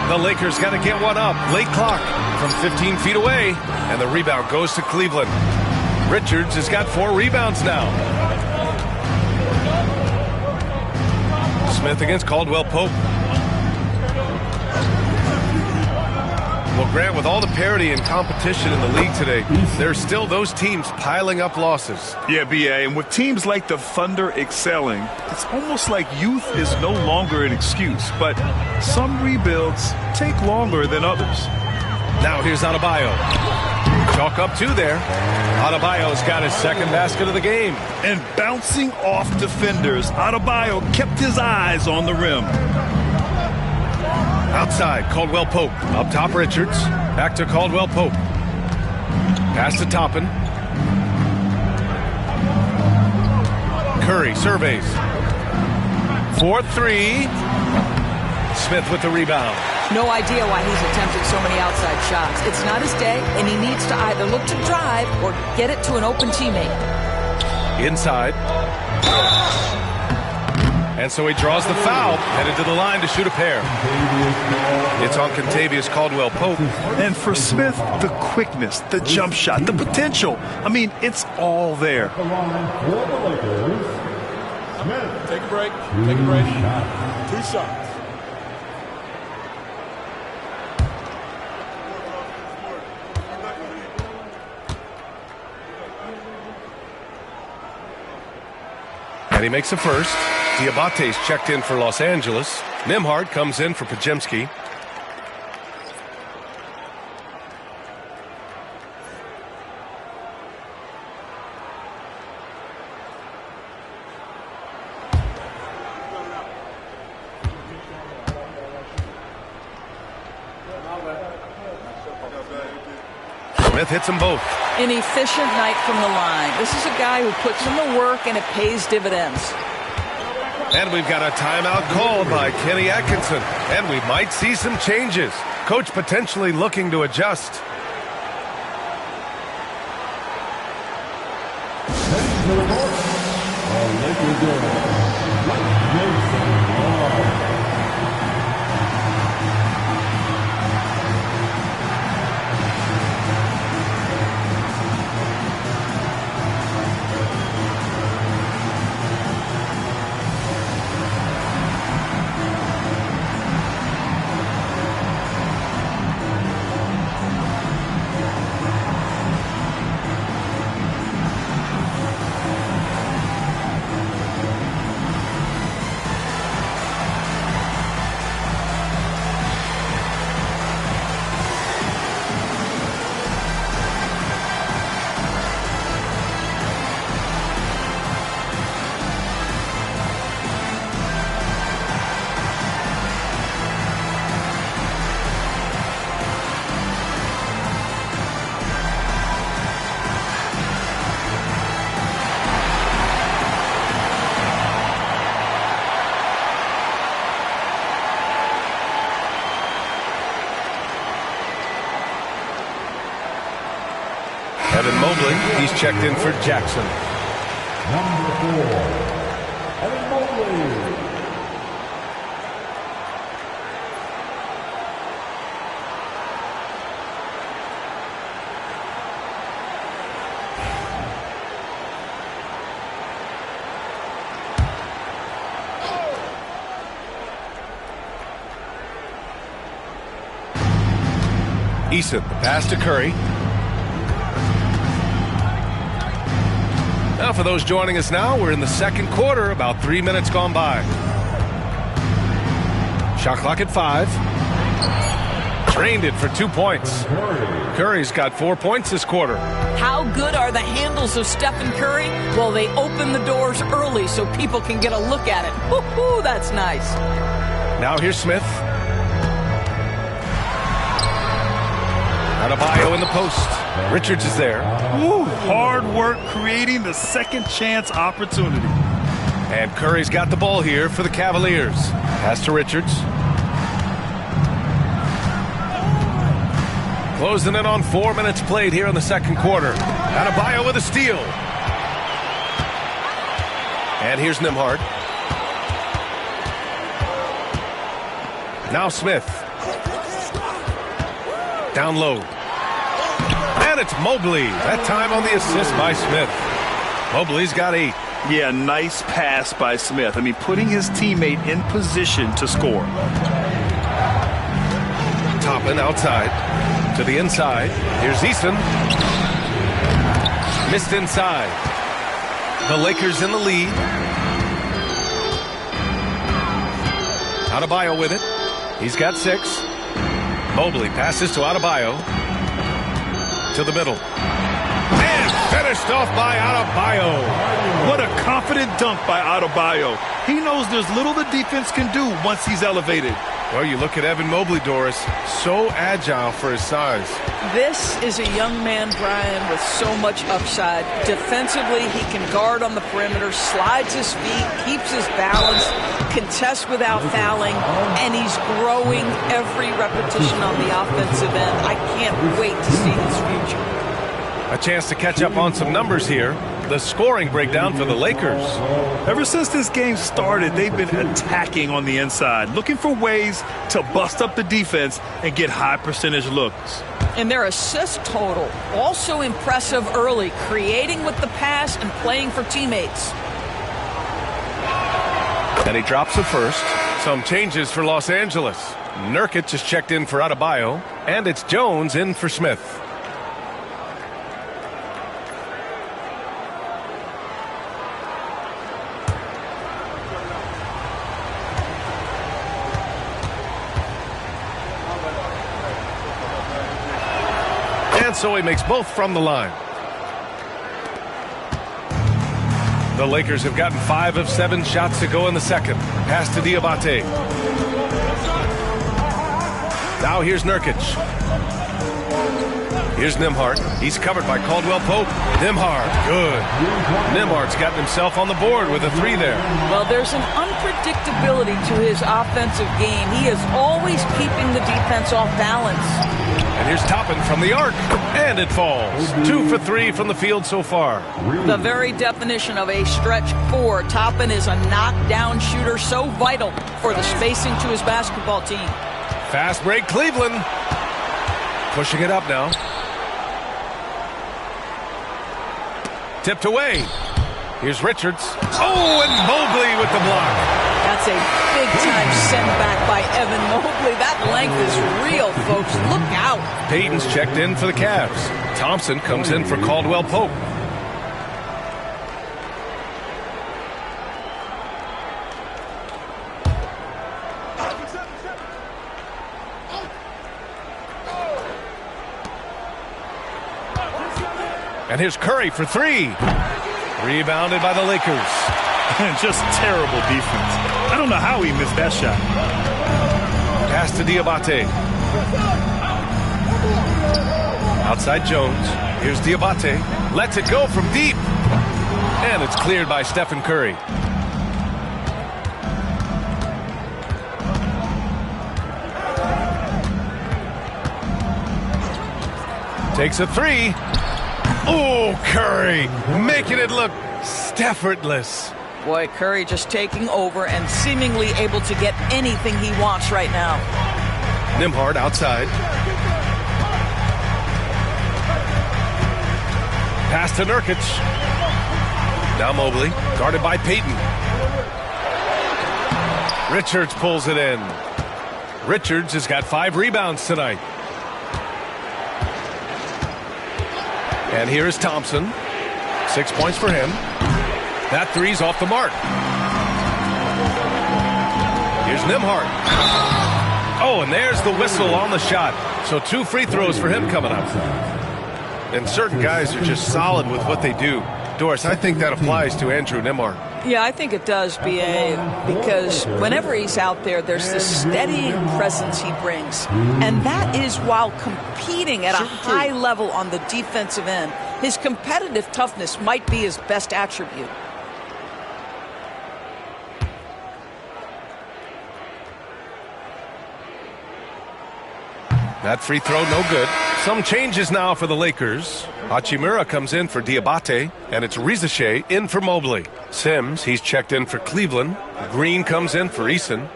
The Lakers got to get one up. Late clock from 15 feet away. And the rebound goes to Cleveland. Richards has got 4 rebounds now. Smith against Caldwell Pope. Well, Grant, with all the parity and competition in the league today, there's still those teams piling up losses.
Yeah, BA, and with teams like the Thunder excelling, it's almost like youth is no longer an excuse, but some rebuilds take longer than others.
Now here's Adebayo. Chalk up 2 there. Adebayo's got his second basket of the game.
And bouncing off defenders, Adebayo kept his eyes on the rim.
Outside, Caldwell-Pope. Up top, Richards. Back to Caldwell-Pope. Pass to Toppin. Curry surveys. 4-3. Smith with the rebound.
No idea why he's attempting so many outside shots. It's not his day, and he needs to either look to drive or get it to an open teammate.
Inside. And so he draws the foul, headed to the line to shoot a pair. It's on Kentavious Caldwell-Pope.
And for Smith, the quickness, the jump shot, the potential. I mean, it's all there.
Take a break. Take a break. 2 shots.
And he makes a first. Diabate's checked in for Los Angeles. Nembhard comes in for Podziemski. Smith hits them both.
An efficient night from the line. This is a guy who puts in the work and it pays dividends.
And we've got a timeout called by Kenny Atkinson. And we might see some changes. Coach potentially looking to adjust. Evan Mobley, he's checked in for Jackson.
Number 4, Evan Mobley.
Eason, the pass to Curry. Now for those joining us now, we're in the second quarter, about 3 minutes gone by. Shot clock at 5. Drained it for 2 points. Curry's got 4 points this quarter.
How good are the handles of Stephen Curry? Well, they open the doors early so people can get a look at it. Woo-hoo, that's nice.
Now here's Smith. Adebayo in the post. Richards is there.
Ooh, hard work creating the second chance opportunity.
And Curry's got the ball here for the Cavaliers. Pass to Richards. Closing in on 4 minutes played here in the second quarter. Adebayo with a steal. And here's Nembhard. Now Smith. Down low. And it's Mobley. That time on the assist by Smith. Mobley's got 8.
Yeah, nice pass by Smith. I mean, putting his teammate in position to score.
Toppin outside. To the inside. Here's Eason. Missed inside. The Lakers in the lead. Adebayo with it. He's got 6. Mobley passes to Adebayo. To the middle. And finished off by Adebayo.
What a confident dunk by Adebayo. He knows there's little the defense can do once he's elevated.
Well, you look at Evan Mobley, Doris, so agile for his size.
This is a young man, Brian, with so much upside. Defensively, he can guard on the perimeter, slides his feet, keeps his balance, contests without fouling, and he's growing every repetition on the offensive end. I can't wait to see his future.
A chance to catch up on some numbers here. The scoring breakdown for the Lakers.
Ever since this game started, they've been attacking on the inside, looking for ways to bust up the defense and get high percentage looks.
And their assist total, also impressive early, creating with the pass and playing for teammates.
And he drops the first. Some changes for Los Angeles. Nurkic is checked in for Adebayo, and it's Jones in for Smith. And so he makes both from the line. The Lakers have gotten 5 of 7 shots to go in the second. Pass to Diabate. Now here's Nurkic. Here's Nembhard. He's covered by Caldwell-Pope. Nembhard, good. Nembhard's gotten himself on the board with a 3 there.
Well, there's an unpredictability to his offensive game. He is always keeping the defense off balance.
And here's Toppin from the arc, and it falls. 2 for 3 from the field so far.
The very definition of a stretch 4. Toppin is a knockdown shooter, so vital for the spacing to his basketball team.
Fast break, Cleveland. Pushing it up now. Tipped away. Here's Richards. Oh, and Mobley with the block.
That's a big-time send back by Evan Mobley. That length is real, folks. Look out.
Payton's checked in for the Cavs. Thompson comes in for Caldwell-Pope. And here's Curry for 3. Rebounded by the Lakers.
Just terrible defense. I don't know how he missed that shot.
Pass to Diabate. Outside Jones. Here's Diabate. Lets it go from deep. And it's cleared by Stephen Curry. Takes a 3. Oh, Curry making it look effortless.
Boy, Curry just taking over and seemingly able to get anything he wants right now.
Nembhard outside. Pass to Nurkic. Now Mobley, guarded by Payton. Richards pulls it in. Richards has got 5 rebounds tonight. And here is Thompson. 6 points for him. That 3's off the mark. Here's Nembhard. Oh, and there's the whistle on the shot. So 2 free throws for him coming up. And certain guys are just solid with what they do. Doris, I think that applies to Andrew Nembhard.
Yeah, I think it does, B.A., because whenever he's out there, there's this steadying presence he brings. And that is while competing at a high level on the defensive end. His competitive toughness might be his best attribute.
That free throw, no good. Some changes now for the Lakers. Hachimura comes in for Diabate, and it's Rizache in for Mobley. Sims, he's checked in for Cleveland. Green comes in for Eason.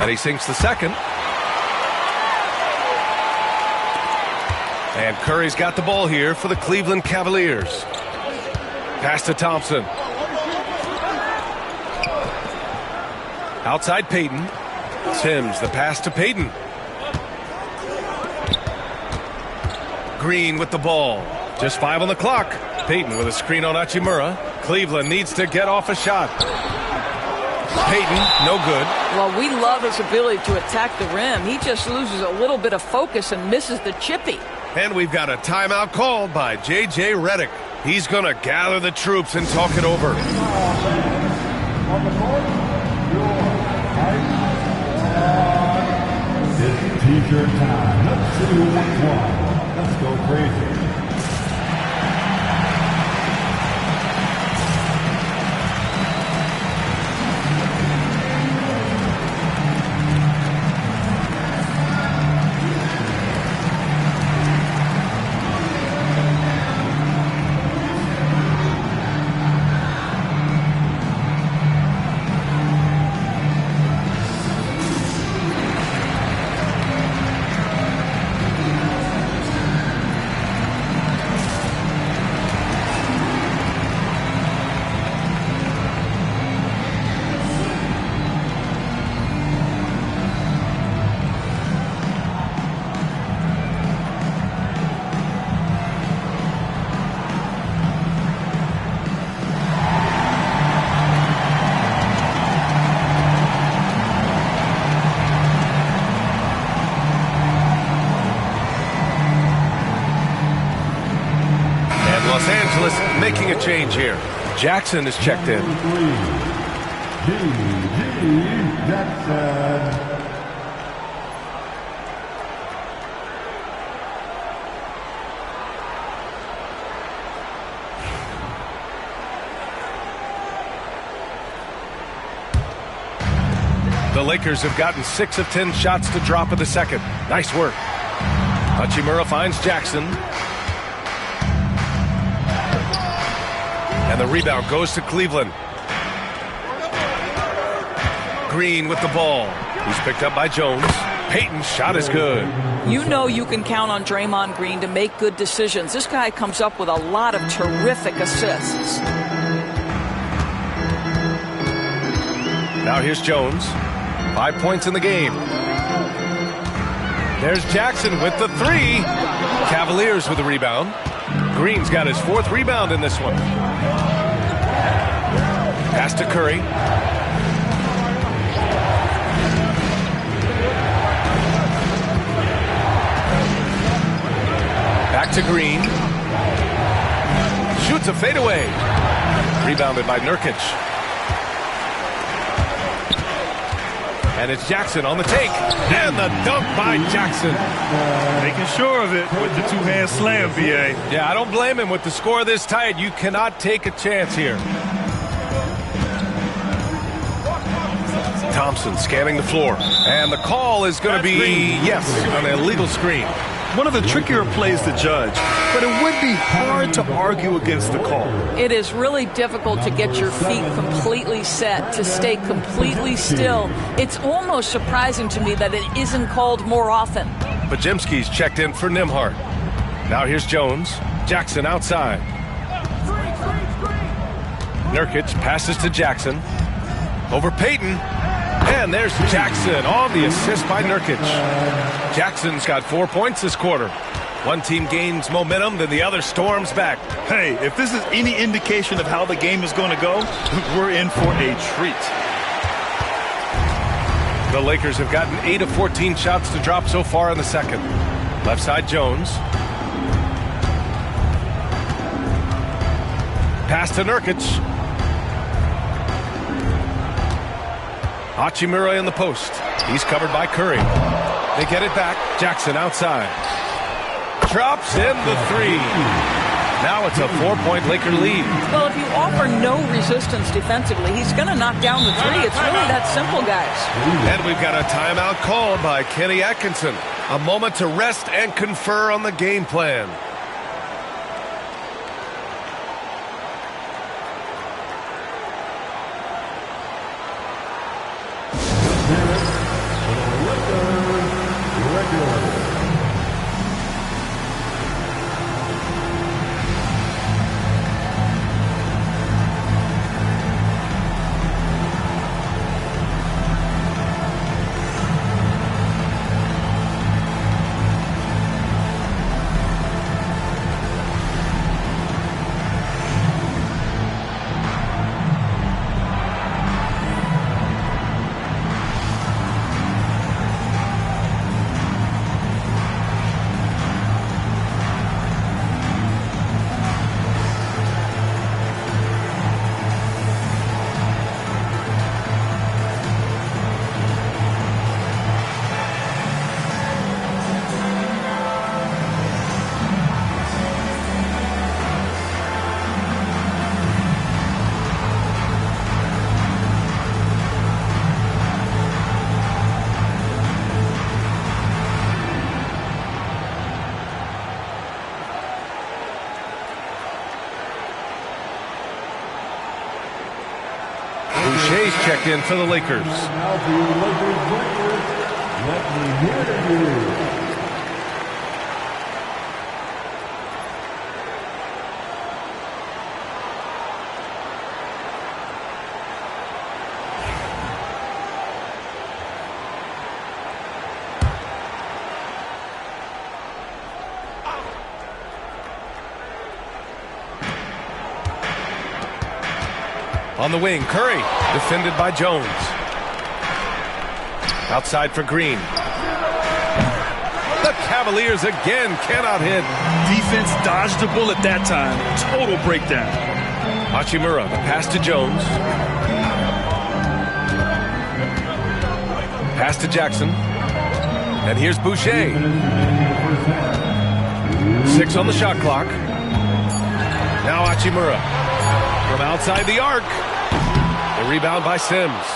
And he sinks the second. And Curry's got the ball here for the Cleveland Cavaliers. Pass to Thompson. Outside Payton. Sims, the pass to Payton. Green with the ball. Just 5 on the clock. Payton with a screen on Hachimura. Cleveland needs to get off a shot. Payton, no good.
Well, we love his ability to attack the rim. He just loses a little bit of focus and misses the chippy.
And we've got a timeout called by J.J. Redick. He's going to gather the troops and talk it over.
It's t-shirt time. Let's see who wants one. Let's go crazy.
Making a change here. Jackson is checked in. The Lakers have gotten 6 of 10 shots to drop in the second. Nice work. Hachimura finds Jackson. And the rebound goes to Cleveland. Green with the ball. He's picked up by Jones. Payton's shot is good.
You know you can count on Draymond Green to make good decisions. This guy comes up with a lot of terrific assists.
Now here's Jones. 5 points in the game. There's Jackson with the 3. Cavaliers with the rebound. Green's got his 4th rebound in this one. Pass to Curry. Back to Green. Shoots a fadeaway. Rebounded by Nurkic. And it's Jackson on the take. And the dunk by Jackson.
Making sure of it with the two-hand slam, B.A.
Yeah, I don't blame him. With the score this tight, you cannot take a chance here. Thompson scanning the floor. And the call is going to be, yes, an illegal screen.
One of the trickier plays to judge, but it would be hard to argue against the call.
It is really difficult to get your feet completely set, to stay completely still. It's almost surprising to me that it isn't called more often.
Bajemski's checked in for Nimhart. Now here's Jones. Jackson outside. Nurkic passes to Jackson. Over Payton. And there's Jackson on the assist by Nurkic. Jackson's got 4 points this quarter. One team gains momentum, then the other storms back.
Hey, if this is any indication of how the game is going to go, we're in for a treat.
The Lakers have gotten 8 of 14 shots to drop so far in the second. Left side Jones. Pass to Nurkic. Hachimura in the post. He's covered by Curry. They get it back. Jackson outside. Drops in the 3. Now it's a 4-point Laker lead.
Well, if you offer no resistance defensively, he's going to knock down the 3. It's really that simple, guys.
And we've got a timeout called by Kenny Atkinson. A moment to rest and confer on the game plan. Boucher's checked in for the Lakers.
Now for your Lakers record, let me hear you.
On the wing, Curry, defended by Jones. Outside for Green. The Cavaliers again cannot hit.
Defense dodged the bullet that time. Total breakdown.
Hachimura, the pass to Jones. Pass to Jackson. And here's Boucher. 6 on the shot clock. Now Hachimura. From outside the arc. The rebound by Sims.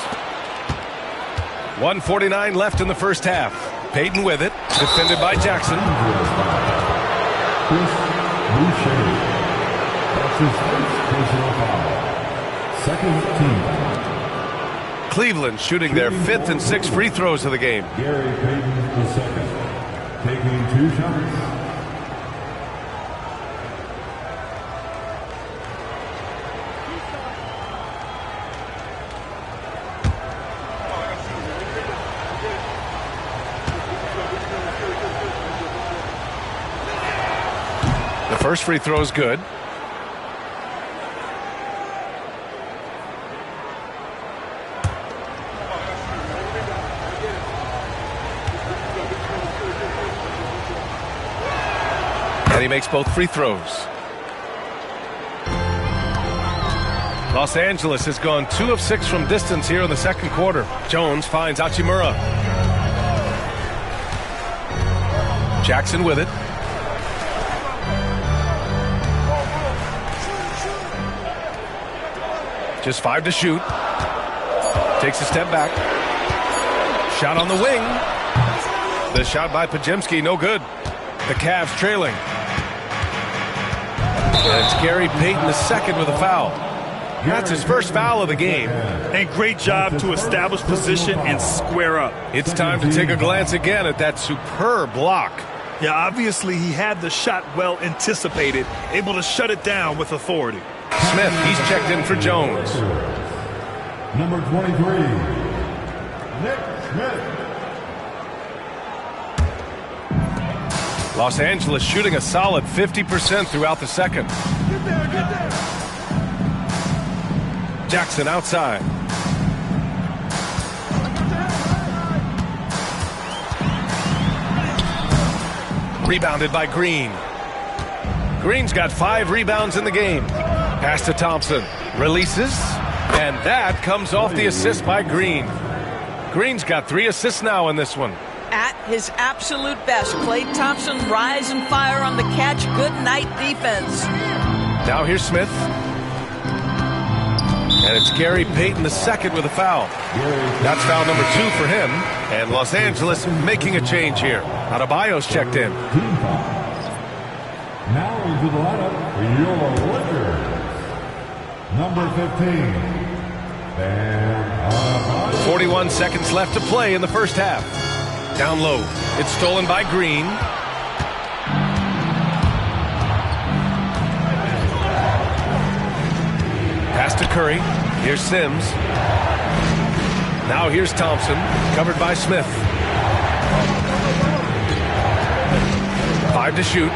1:49 left in the first half. Payton with it. Defended by Jackson.
Chris Boucher. That's his first personal foul. Second team.
Cleveland shooting their 5th and 6th free throws of the game.
Gary Payton II. Taking 2 shots.
First free throw is good. And he makes both free throws. Los Angeles has gone 2 of 6 from distance here in the second quarter. Jones finds Hachimura. Jackson with it. Just 5 to shoot. Takes a step back. Shot on the wing. The shot by Podziemski, no good. The Cavs trailing. And it's Gary Payton II with a foul. That's his first foul of the game.
And great job to establish position and square up.
It's time to take a glance again at that superb block.
Yeah, obviously he had the shot well anticipated, able to shut it down with authority.
Smith, he's checked in for Jones.
Number 23, Nick Smith.
Los Angeles shooting a solid 50% throughout the second.
Get there.
Jackson outside. Rebounded by Green. Green's got 5 rebounds in the game. Pass to Thompson. Releases. And that comes off the assist by Green. Green's got 3 assists now in this one.
At his absolute best, Klay Thompson rise and fire on the catch. Good night defense.
Now here's Smith. And it's Gary Payton II with a foul. That's foul number 2 for him. And Los Angeles making a change here. Adebayo's checked in.
Now into the lineup for your Lakers. Number 15, Bam Adebayo.
41 seconds left to play in the first half. Down low. It's stolen by Green. Pass to Curry. Here's Sims. Now here's Thompson. Covered by Smith. 5 to shoot.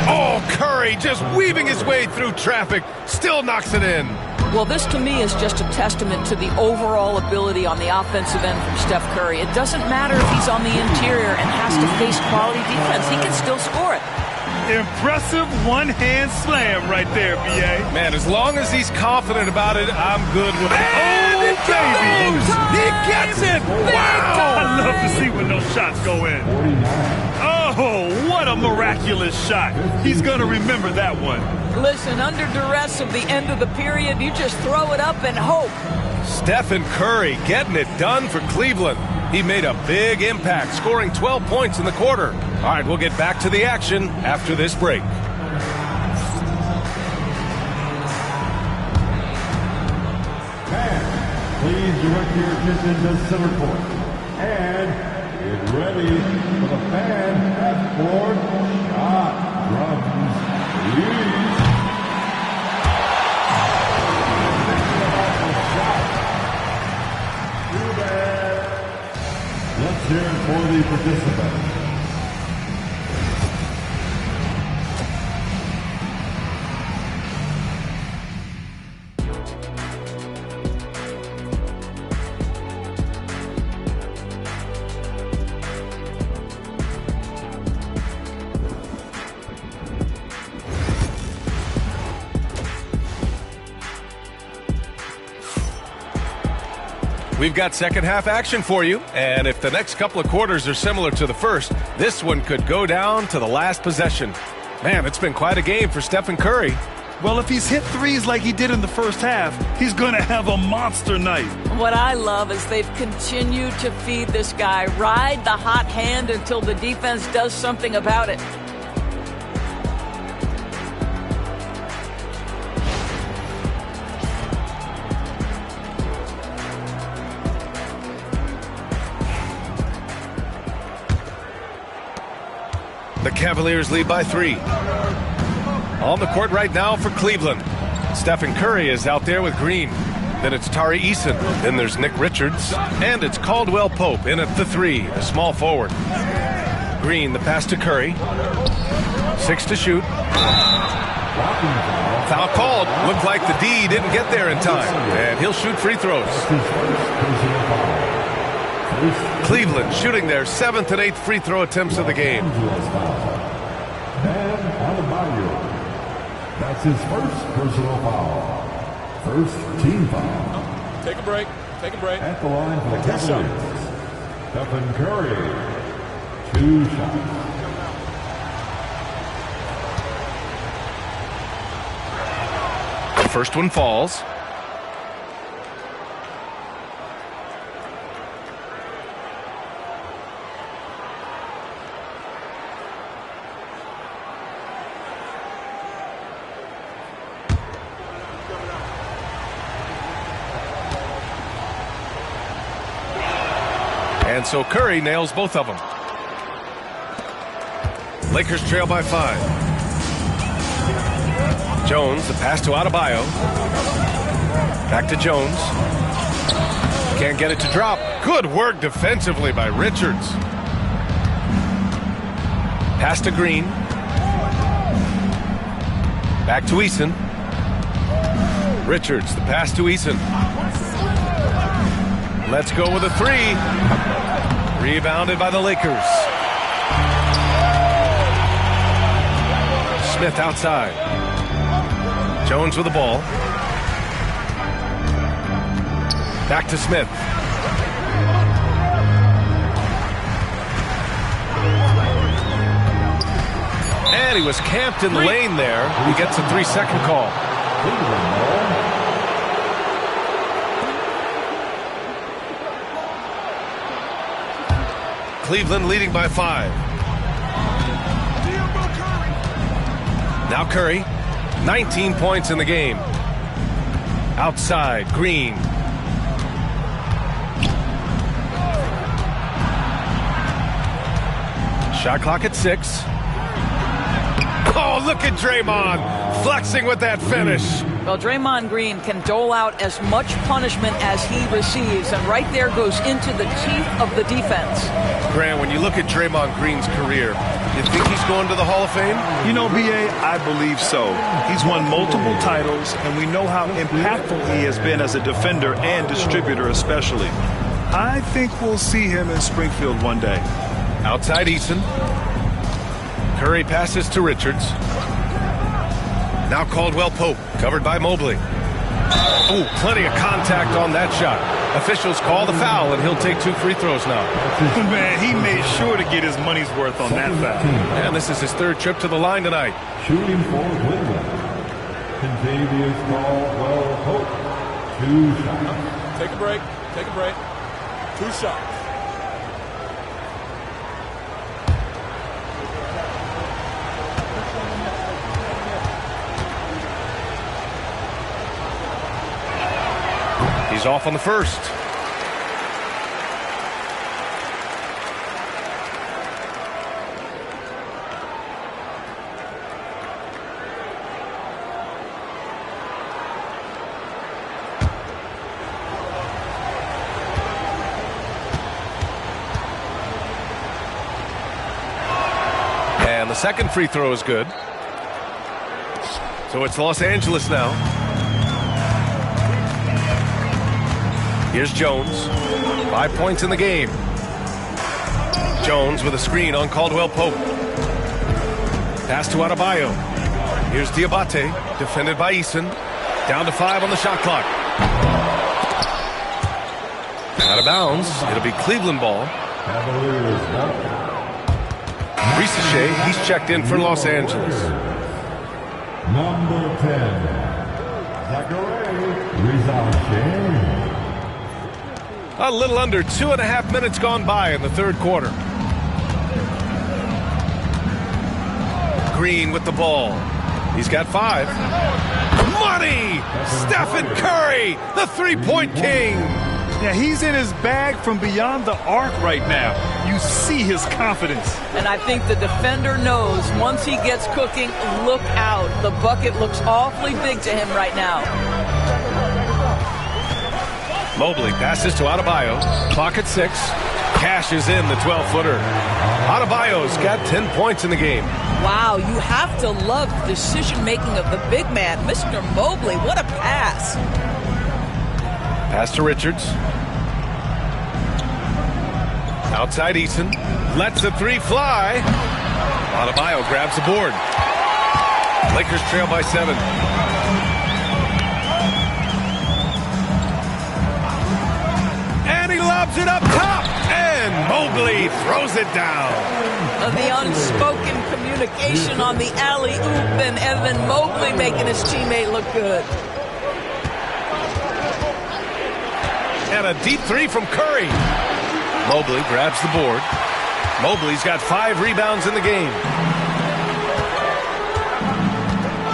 Oh, Curry just weaving his way through traffic. Still knocks it in.
Well, this to me is just a testament to the overall ability on the offensive end from Steph Curry. It doesn't matter if he's on the interior and has to face quality defense. He can still score it.
Impressive one-hand slam right there, B.A.
Man, as long as he's confident about it, I'm good with it.
Oh, baby!
He gets it! Wow!
I love to see when those shots go in. Oh, what a miraculous shot. He's going to remember that one.
Listen, under duress of the end of the period, you just throw it up and hope.
Stephen Curry getting it done for Cleveland. He made a big impact, scoring 12 points in the quarter. All right, we'll get back to the action after this break.
direct your attention to center court. And get ready for the fan half-court shot. Drums, please. Let's hear it for the participants.
We've got second half action for you, and if the next couple of quarters are similar to the first, this one could go down to the last possession. Man, it's been quite a game for Stephen Curry.
Well, if he's hit threes like he did in the first half, he's going to have a monster night.
What I love is they've continued to feed this guy, ride the hot hand until the defense does something about it.
The Cavaliers lead by 3. On the court right now for Cleveland. Stephen Curry is out there with Green. Then it's Tari Eason. Then there's Nick Richards. And it's Caldwell Pope in at the 3, a small forward. Green, the pass to Curry. 6 to shoot. Foul called. Looked like the D didn't get there in time. And he'll shoot free throws. Cleveland shooting their 7th and 8th free throw attempts of the game.
That's his first personal foul. First team foul.
Take a break. Take a break.
At the line for the Cavaliers, Stephen Curry. 2 shots.
The first one falls. And so Curry nails both of them. Lakers trail by 5. Jones, the pass to Adebayo. Back to Jones. Can't get it to drop. Good work defensively by Richards. Pass to Green. Back to Eason. Richards, the pass to Eason. Let's go with a 3. Rebounded by the Lakers. Smith outside. Jones with the ball. Back to Smith. And he was camped in the lane there. He gets a 3-second call. Cleveland leading by 5. Now Curry, 19 points in the game. Outside, Green. Shot clock at 6. Oh, look at Draymond flexing with that finish.
Well, Draymond Green can dole out as much punishment as he receives, and right there goes into the teeth of the defense.
Grant, when you look at Draymond Green's career, you think he's going to the Hall of Fame?
You know, B.A., I believe so. He's won multiple titles, and we know how impactful he has been as a defender and distributor especially. I think we'll see him in Springfield one day.
Outside Eason. Curry passes to Richards. Now Caldwell Pope, covered by Mobley. Oh, plenty of contact on that shot. Officials call the foul, and he'll take 2 free throws now.
Man, he made sure to get his money's worth on that foul.
And this is his 3rd trip to the line tonight.
Shooting for Cleveland. Contavious Caldwell Pope. 2 shots.
Take a break. Take a break. 2 shots.
He's off on the first. And the second free throw is good. So it's Los Angeles now. Here's Jones. 5 points in the game. Jones with a screen on Caldwell Pope. Pass to Adebayo. Here's Diabate, defended by Eason. Down to 5 on the shot clock. Out of bounds. It'll be Cleveland ball. Ricochet, he's checked in for Los Angeles.
Number 10, Zachary Ricochet.
A little under 2.5 minutes gone by in the third quarter. Green with the ball. He's got 5. Money! Stephen Curry, the three-point king.
Yeah, he's in his bag from beyond the arc right now. You see his confidence.
And I think the defender knows once he gets cooking, look out. The bucket looks awfully big to him right now.
Mobley passes to Adebayo. Clock at 6. Cashes in the 12-footer. Adebayo's got 10 points in the game.
Wow, you have to love the decision-making of the big man. Mr. Mobley, what a pass.
Pass to Richards. Outside Eason. Lets the three fly. Adebayo grabs the board. Lakers trail by 7. And he lobs it up top. And Mobley throws it down.
The unspoken communication on the alley-oop and Evan Mobley making his teammate look good.
And a deep three from Curry. Mobley grabs the board. Mobley's got 5 rebounds in the game.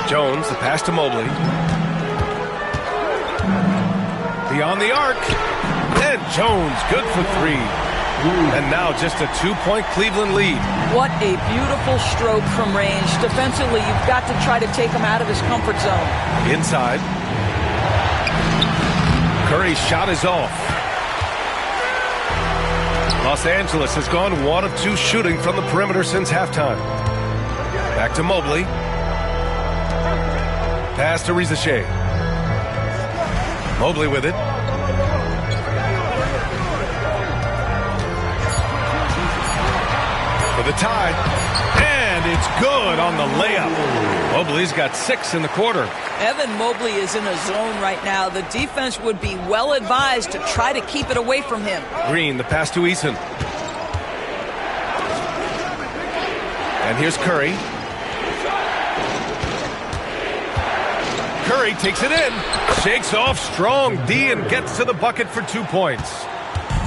Jones, the pass to Mobley. Beyond the arc. And Jones, good for 3. And now just a 2-point Cleveland lead.
What a beautiful stroke from range. Defensively, you've got to try to take him out of his comfort zone.
Inside. Curry's shot is off. Los Angeles has gone 1 of 2 shooting from the perimeter since halftime. Back to Mobley. Pass to Ricochet. Mobley with it. For the tie. And it's good on the layup. Mobley's got 6 in the quarter.
Evan Mobley is in a zone right now. The defense would be well advised to try to keep it away from him.
Green, the pass to Eason. And here's Curry. Curry takes it in. Shakes off strong D and gets to the bucket for 2 points.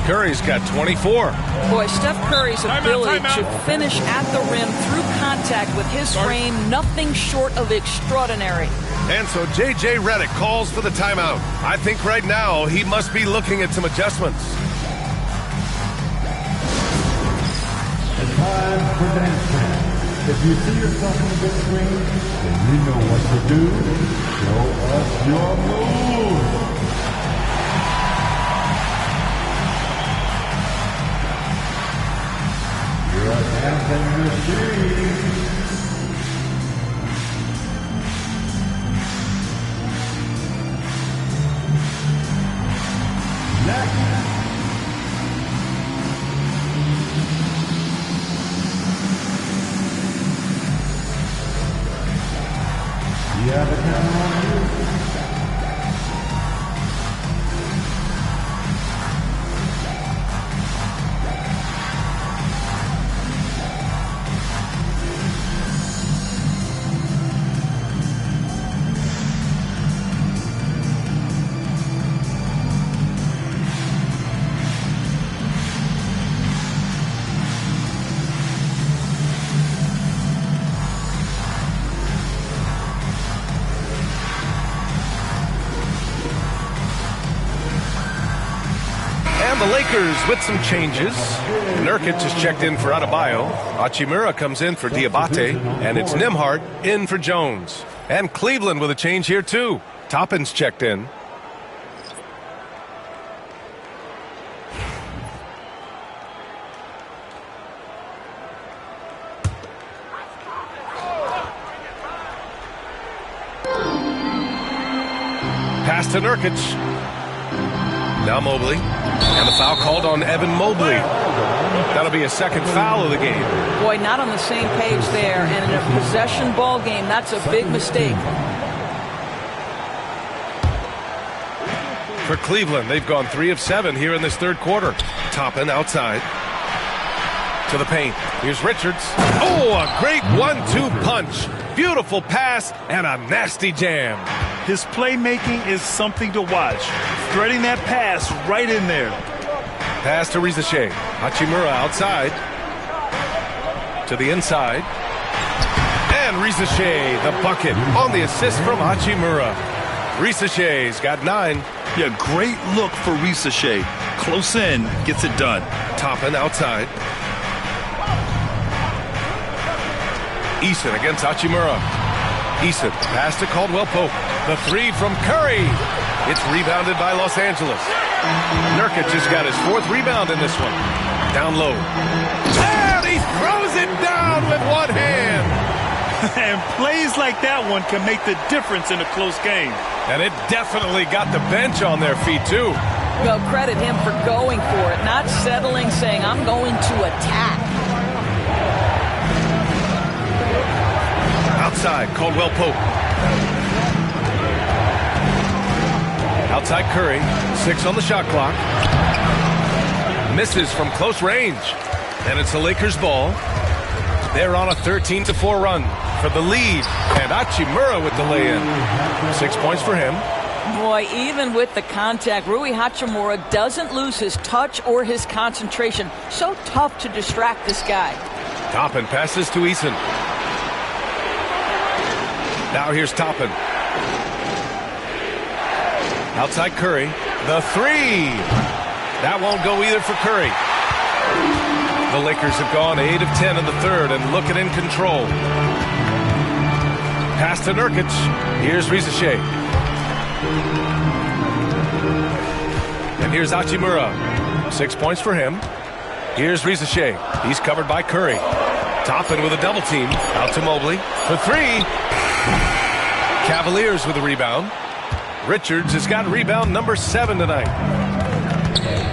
Curry's got 24.
Boy, Steph Curry's ability to finish at the rim through contact with his frame, nothing short of extraordinary.
And so J.J. Redick calls for the timeout. I think right now he must be looking at some adjustments.
It's time for dance time. If you see yourself on the big screen, then you know what to do. Show us your moves. You're a dancing machine. Next. Yeah, the camera on you.
The Lakers with some changes. Nurkic is checked in for Adebayo. Hachimura comes in for Diabate. And it's Nembhard in for Jones. And Cleveland with a change here too. Toppin's checked in. Pass to Nurkic. Now Mobley. And the foul called on Evan Mobley. That'll be a second foul of the game.
Boy, not on the same page there. And in a possession ball game, that's a big mistake.
For Cleveland, they've gone 3 of 7 here in this third quarter. Toppin outside. To the paint. Here's Richards. Oh, a great 1-2 punch. Beautiful pass and a nasty jam.
His playmaking is something to watch. Threading that pass right in there.
Pass to Riza Shea. Hachimura outside. To the inside. And Riza Shea, the bucket on the assist from Hachimura. Riza Shea's got 9.
Yeah, great look for Riza Shea. Close in, gets it done.
Toppin outside. Eason against Hachimura. Eason, pass to Caldwell Pope. The 3 from Curry. It's rebounded by Los Angeles. Nurkic just got his 4th rebound in this one. Down low. And he throws it down with one hand.
And plays like that one can make the difference in a close game.
And it definitely got the bench on their feet, too.
Well, credit him for going for it, not settling, saying, I'm going to attack.
Outside, Caldwell Pope. Outside Curry, 6 on the shot clock. Misses from close range. And it's the Lakers' ball. They're on a 13-4 run for the lead. And Hachimura with the lay-in. 6 points for him.
Boy, even with the contact, Rui Hachimura doesn't lose his touch or his concentration. So tough to distract this guy.
Toppin passes to Eason. Now here's Toppin. Outside Curry. The 3. That won't go either for Curry. The Lakers have gone 8 of 10 in the third and looking in control. Pass to Nurkic. Here's Riza Shea. And here's Hachimura. 6 points for him. Here's Riza Shea. He's covered by Curry. Toppin with a double team. Out to Mobley. For 3. Cavaliers with a rebound. Richards has got rebound number 7 tonight.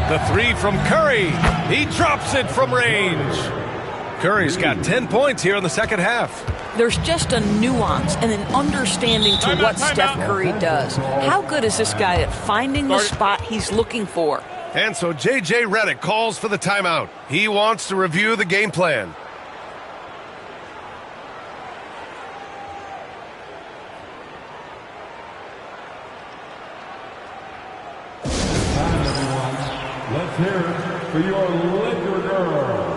The 3 from Curry. He drops it from range. Curry's got 10 points here in the second half.
There's just a nuance and an understanding to what Steph Curry does. How good is this guy at finding the spot he's looking for?
And so J.J. Redick calls for the timeout. He wants to review the game plan.
Let's hear it for your Laker girls.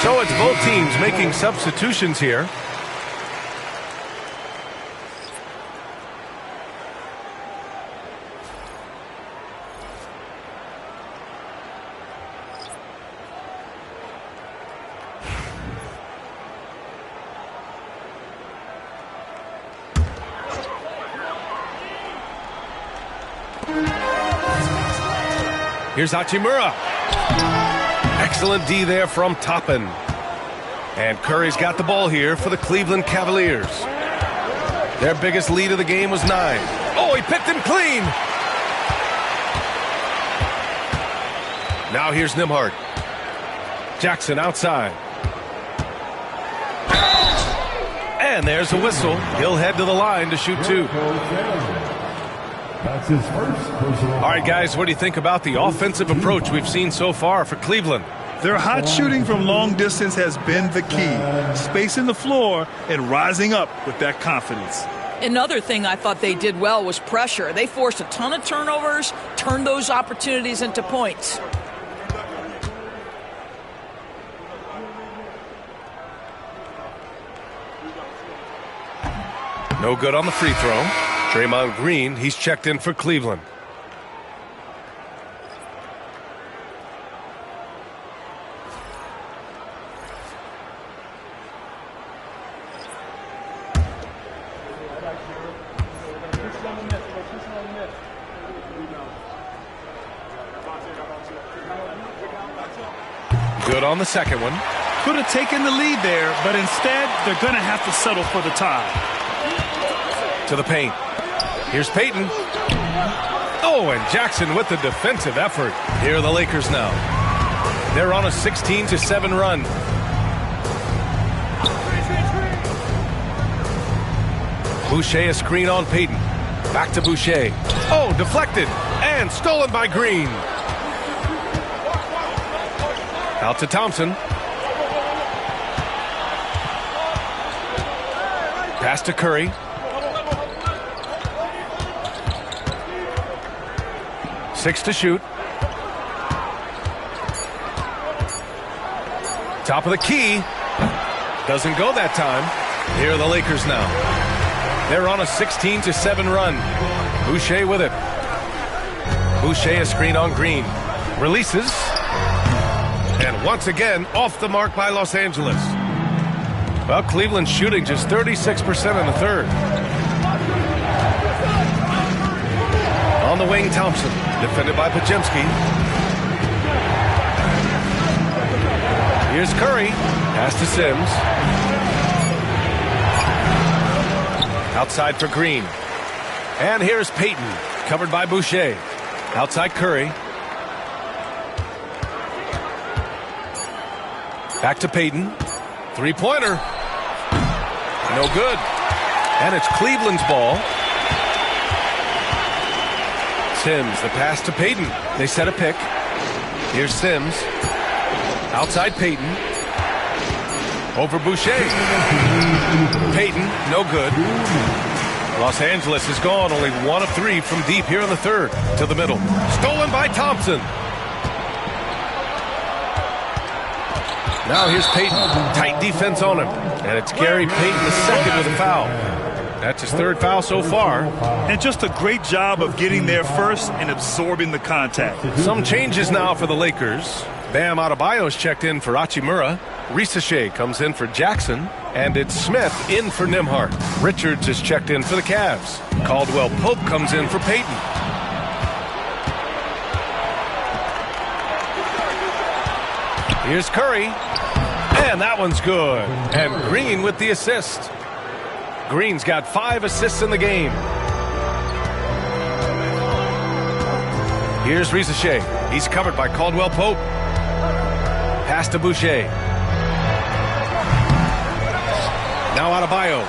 So it's both teams making substitutions here. Here's Hachimura. Excellent D there from Toppin. And Curry's got the ball here for the Cleveland Cavaliers. Their biggest lead of the game was 9. Oh, he picked him clean. Now here's Nembhard. Jackson outside. And there's a whistle. He'll head to the line to shoot 2.
That's his first personal.
All right, guys, what do you think about the offensive approach we've seen so far for Cleveland?
Their hot shooting from long distance has been the key. Spacing the floor and rising up with that confidence.
Another thing I thought they did well was pressure. They forced a ton of turnovers, turned those opportunities into points.
No good on the free throw. Draymond Green, he's checked in for Cleveland. Good on the second one.
Could have taken the lead there, but instead they're going to have to settle for the tie.
To the paint. Here's Payton. Oh, and Jackson with the defensive effort. Here are the Lakers now. They're on a 16-7 run. Boucher a screen on Payton. Back to Boucher. Oh, deflected and stolen by Green. Out to Thompson. Pass to Curry. Six to shoot. Top of the key. Doesn't go that time. Here are the Lakers now. They're on a 16-7 run. Boucher with it. Boucher a screen on Green. Releases. And once again, off the mark by Los Angeles. Well, Cleveland's shooting just 36% in the third. On the wing, Thompson. Defended by Pajemski. Here's Curry. Pass to Sims. Outside for Green. And here's Payton. Covered by Boucher. Outside Curry. Back to Payton. Three-pointer. No good. And it's Cleveland's ball. Sims, the pass to Payton. They set a pick. Here's Sims. Outside Payton. Over Boucher. Payton, no good. Los Angeles is gone, only 1 of 3 from deep here in the third. To the middle. Stolen by Thompson. Now here's Payton. Tight defense on him. And it's Gary Payton the second with a foul. That's his third foul so far.
And just a great job of getting there first and absorbing the contact.
Some changes now for the Lakers. Bam Adebayo's checked in for Hachimura. Risachet comes in for Jackson. And it's Smith in for Nembhard. Richards is checked in for the Cavs. Caldwell Pope comes in for Payton. Here's Curry. And that one's good. And Green with the assist. Green's got 5 assists in the game. Here's Risachet. He's covered by Caldwell Pope. Pass to Boucher. Now Adebayo.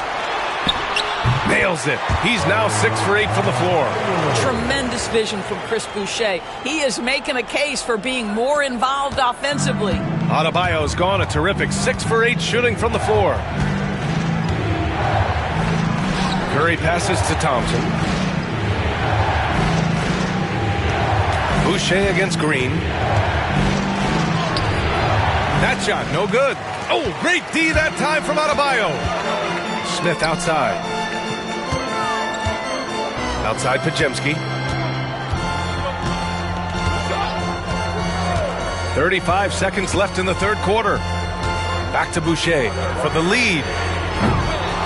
Nails it. He's now 6 for 8 from the floor.
Tremendous vision from Chris Boucher. He is making a case for being more involved offensively.
Adebayo's gone a terrific 6 for 8 shooting from the floor. Curry passes to Thompson. Boucher against Green. That shot, no good. Oh, great D that time from Adebayo. Smith outside. Outside Pajemski. 35 seconds left in the third quarter. Back to Boucher for the lead.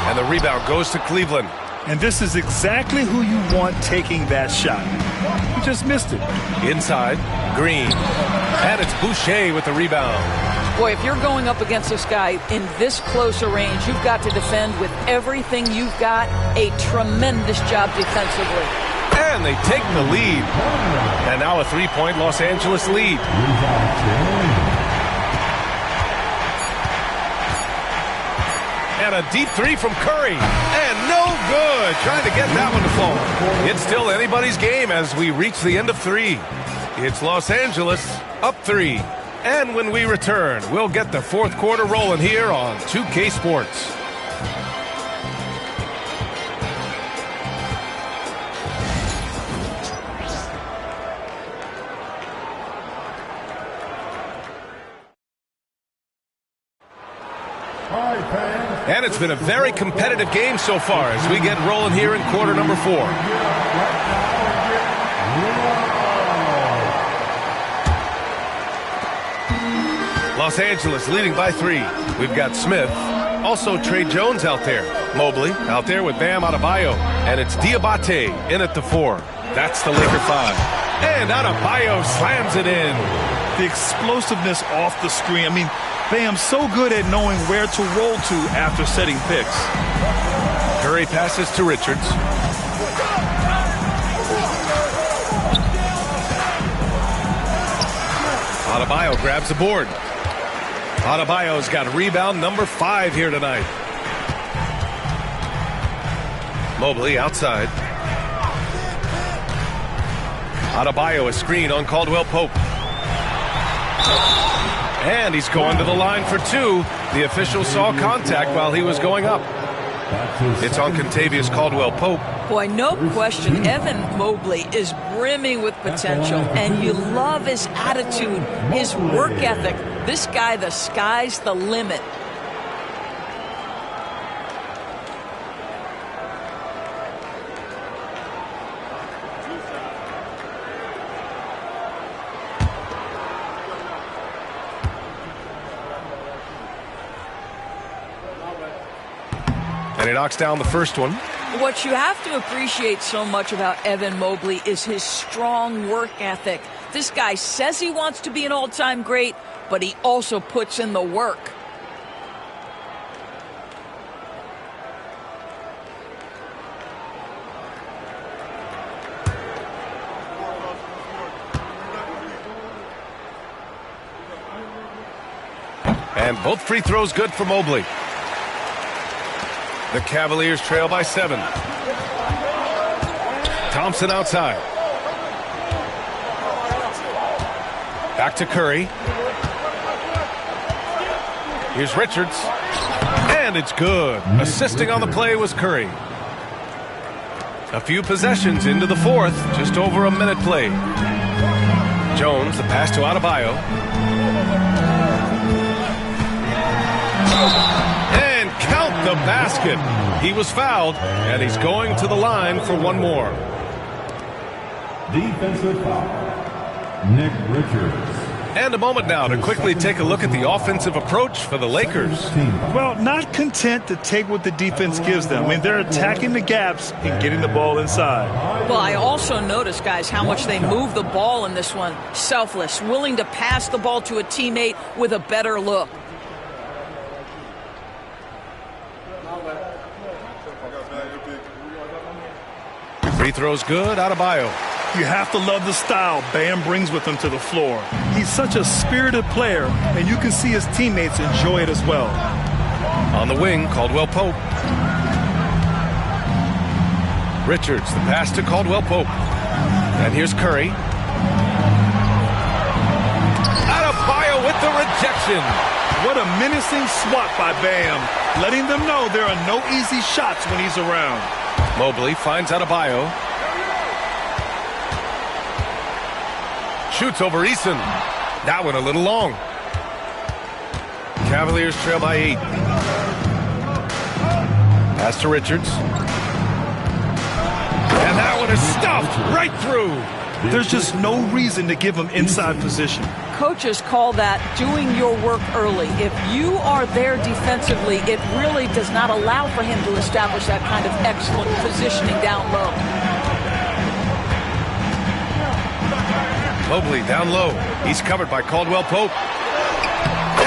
And the rebound goes to Cleveland.
And this is exactly who you want taking that shot. You just missed it.
Inside, Green. And it's Boucher with the rebound.
Boy, if you're going up against this guy in this close a range, you've got to defend with everything you've got. A tremendous job defensively.
And they take the lead. And now a 3-point Los Angeles lead. And a deep three from Curry. And no good. Trying to get that one to fall. It's still anybody's game as we reach the end of 3. It's Los Angeles up 3. And when we return, we'll get the fourth quarter rolling here on 2K Sports. And it's been a very competitive game so far as we get rolling here in quarter number 4. Los Angeles leading by 3. We've got Smith, also Trey Jones out there. Mobley out there with Bam Adebayo. And it's Diabate in at the 4. That's the Laker 5. And Adebayo slams it in.
The explosiveness off the screen. I mean, Bam's so good at knowing where to roll to after setting picks.
Curry passes to Richards. Adebayo grabs the board. Adebayo's got rebound number 5 here tonight. Mobley outside. Adebayo a screen on Caldwell Pope. And he's going to the line for 2. The official saw contact while he was going up. It's on Kentavious Caldwell-Pope.
Boy, no question, Evan Mobley is brimming with potential, and you love his attitude, his work ethic. This guy, the sky's the limit.
And he knocks down the first one.
What you have to appreciate so much about Evan Mobley is his strong work ethic. This guy says he wants to be an all-time great, but he also puts in the work.
And both free throws good for Mobley. The Cavaliers trail by 7. Thompson outside. Back to Curry. Here's Richards. And it's good. Assisting on the play was Curry. A few possessions into the fourth. Just over a minute played. Jones, the pass to Adebayo. And count the basket. He was fouled, and he's going to the line for one more.
Defensive foul, Nick Richards.
And a moment now to quickly take a look at the offensive approach for the Lakers.
Well, not content to take what the defense gives them. I mean, they're attacking the gaps and getting the ball inside.
Well, I also noticed, guys, how much they move the ball in this one. Selfless, willing to pass the ball to a teammate with a better look.
Free throws good, Adebayo.
You have to love the style Bam brings with him to the floor. He's such a spirited player, and you can see his teammates enjoy it as well.
On the wing, Caldwell Pope. Richards, the pass to Caldwell Pope. And here's Curry. Adebayo with the rejection.
What a menacing swat by Bam, letting them know there are no easy shots when he's around.
Mobley finds Adebayo. Shoots over Eason. That one a little long. Cavaliers trail by 8. Pass to Richards. And that one is stuffed right through.
There's just no reason to give him inside position.
Coaches call that doing your work early. If you are there defensively, it really does not allow for him to establish that kind of excellent positioning down low.
Mobley down low. He's covered by Caldwell Pope.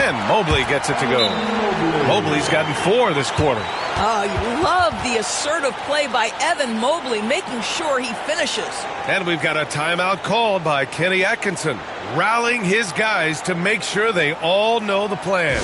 And Mobley gets it to go. Mobley's gotten 4 this quarter.
Oh, you love the assertive play by Evan Mobley, making sure he finishes.
And we've got a timeout called by Kenny Atkinson, rallying his guys to make sure they all know the plan.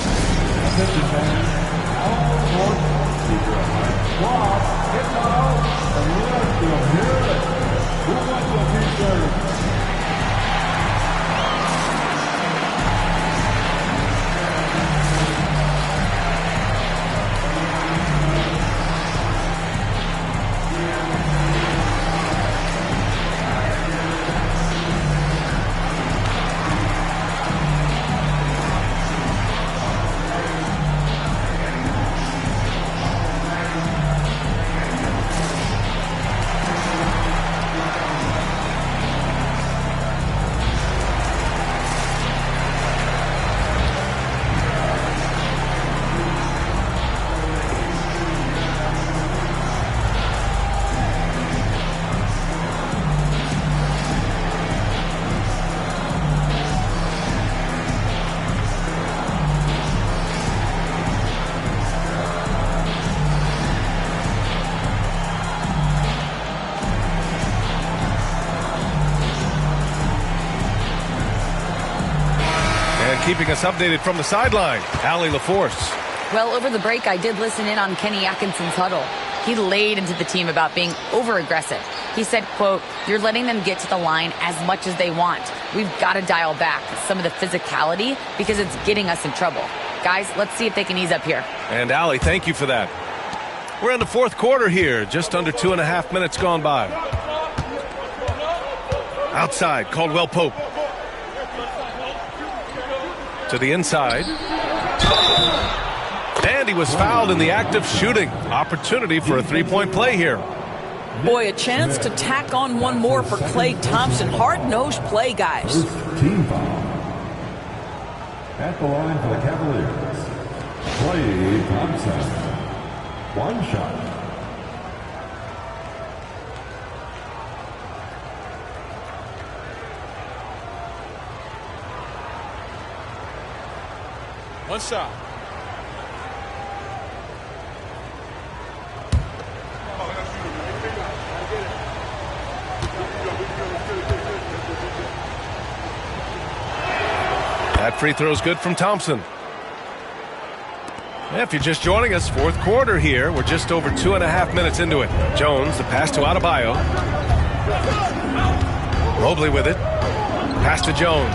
keeping us updated from the sideline. Allie LaForce.
Well, over the break, I did listen in on Kenny Atkinson's huddle. He laid into the team about being over-aggressive. He said, quote, "You're letting them get to the line as much as they want. We've got to dial back some of the physicality because it's getting us in trouble. Guys, let's see if they can ease up here."
And Allie, thank you for that. We're in the fourth quarter here. Just under 2.5 minutes gone by. Outside, Caldwell Pope. To the inside. And he was fouled in the act of shooting. Opportunity for a three-point play here.
Boy, a chance to tack on one more for Klay Thompson. Hard-nosed play, guys.
Team foul. At the line for the Cavaliers, Klay Thompson. One shot.
One shot.
That free throw is good from Thompson. If you're just joining us, fourth quarter here. We're just over 2.5 minutes into it. Jones, the pass to Adebayo. Mobley with it. Pass to Jones.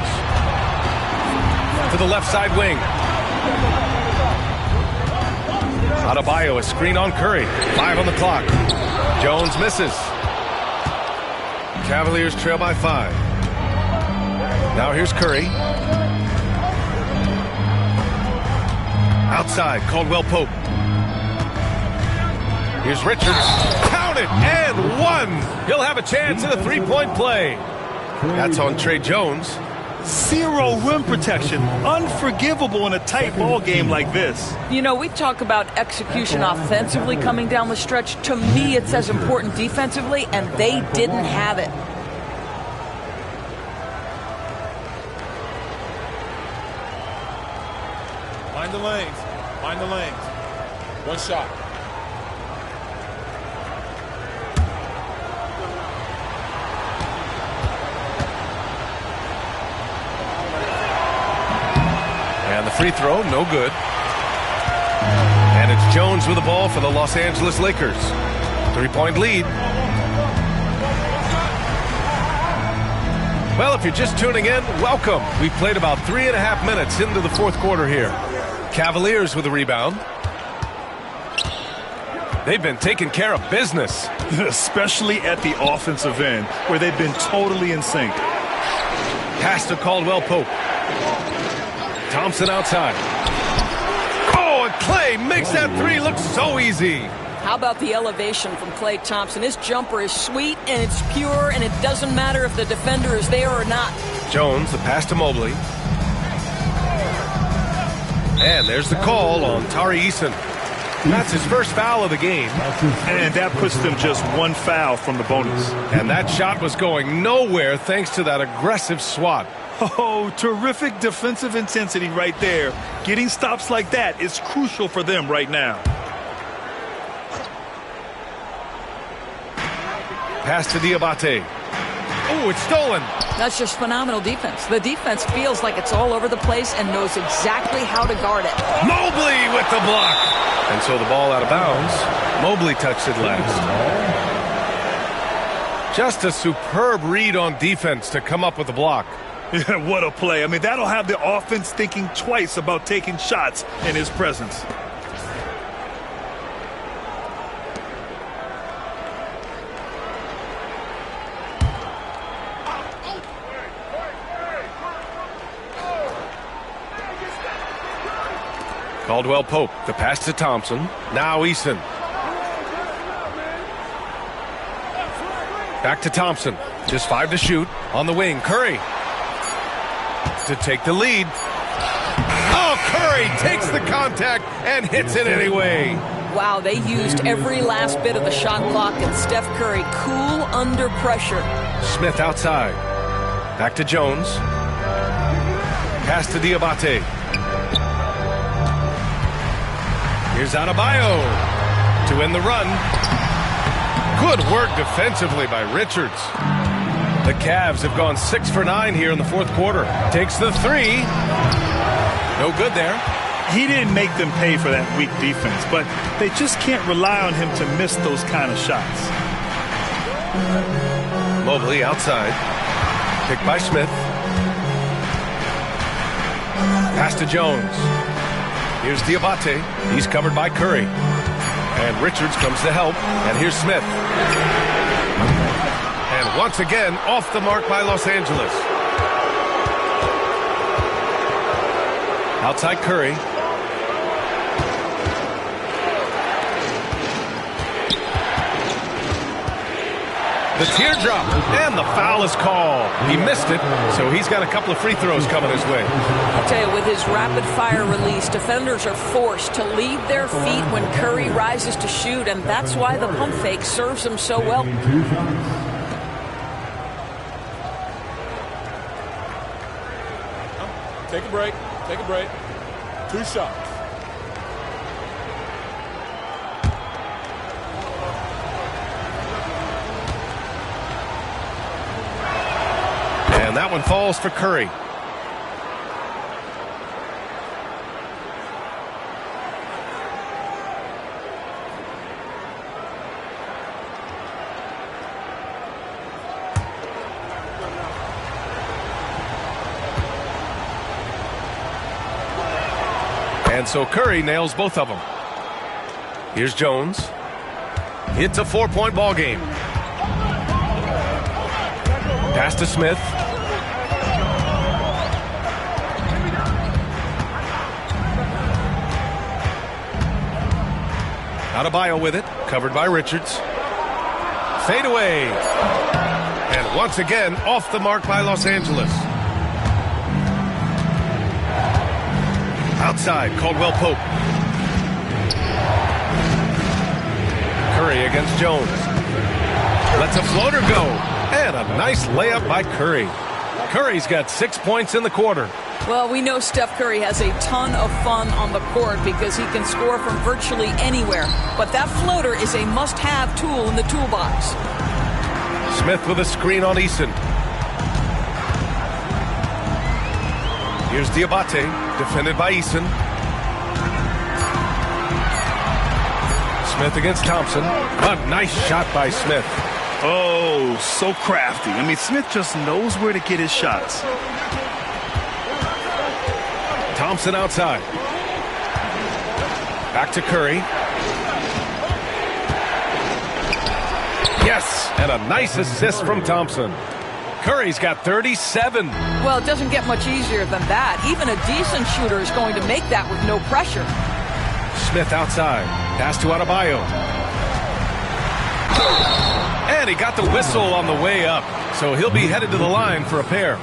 To the left side wing. Adebayo, a screen on Curry. 5 on the clock. Jones misses. Cavaliers trail by 5. Now here's Curry. Outside, Caldwell Pope. Here's Richards. Count it, and one. He'll have a chance at a three-point play. That's on Trey Jones.
Zero rim protection. Unforgivable in a tight ball game like this.
You know, we talk about execution offensively coming down the stretch. To me, it's as important defensively, and they didn't have it.
Find the lanes. Find the lanes. One shot.
And the free throw, no good. And it's Jones with the ball for the Los Angeles Lakers. 3-point lead. Well, if you're just tuning in, welcome. We've played about 3.5 minutes into the fourth quarter here. Cavaliers with a rebound. They've been taking care of business.
Especially at the offensive end, where they've been totally in sync.
Pass to Caldwell Pope. Thompson outside. Oh, and Klay makes that three look so easy.
How about the elevation from Klay Thompson? His jumper is sweet, and it's pure, and it doesn't matter if the defender is there or not.
Jones, the pass to Mobley. And there's the call on Tari Eason. That's his first foul of the game.
And that puts them just one foul from the bonus.
And that shot was going nowhere thanks to that aggressive swat.
Oh, terrific defensive intensity right there. Getting stops like that is crucial for them right now.
Pass to Diabate. Oh, it's stolen.
That's just phenomenal defense. The defense feels like it's all over the place and knows exactly how to guard it.
Mobley with the block. And so the ball out of bounds. Mobley touched it last. Just a superb read on defense to come up with the block.
What a play. I mean, that'll have the offense thinking twice about taking shots in his presence.
Caldwell Pope, the pass to Thompson. Now Eason. Back to Thompson. Just 5 to shoot. On the wing, Curry. To take the lead. Oh, Curry takes the contact and hits it anyway.
Wow, they used every last bit of the shot clock, and Steph Curry cool under pressure.
Smith outside. Back to Jones. Pass to Diabate. Here's Adebayo to end the run. Good work defensively by Richards. The Cavs have gone 6 for 9 here in the fourth quarter. Takes the three. No good there.
He didn't make them pay for that weak defense, but they just can't rely on him to miss those kind of shots.
Mobley outside. Picked by Smith. Pass to Jones. Here's Diabate. He's covered by Curry. And Richards comes to help. And here's Smith. And once again, off the mark by Los Angeles. Outside Curry. The teardrop, and the foul is called. He missed it, so he's got a couple of free throws coming his way.
I'll tell you, with his rapid-fire release, defenders are forced to leave their feet when Curry rises to shoot, and that's why the pump fake serves him so well.
Take a break. Take a break. 2 shots.
And that one falls for Curry. And so Curry nails both of them. Here's Jones. It's a 4-point ball game. Pass to Smith. Adebayo with it, covered by Richards. Fade away. And once again, off the mark by Los Angeles. Outside, Caldwell Pope. Curry against Jones. Lets a floater go. And a nice layup by Curry. Curry's got 6 points in the quarter.
Well, we know Steph Curry has a ton of fun on the court because he can score from virtually anywhere. But that floater is a must-have tool in the toolbox.
Smith with a screen on Eason. Here's Diabate, defended by Eason. Smith against Thompson. A nice shot by Smith.
Oh, so crafty. I mean, Smith just knows where to get his shots.
Thompson outside. Back to Curry. Yes, and a nice assist from Thompson. Curry's got 37.
Well, it doesn't get much easier than that. Even a decent shooter is going to make that with no pressure.
Smith outside. Pass to Adebayo. And he got the whistle on the way up, so he'll be headed to the line for a pair.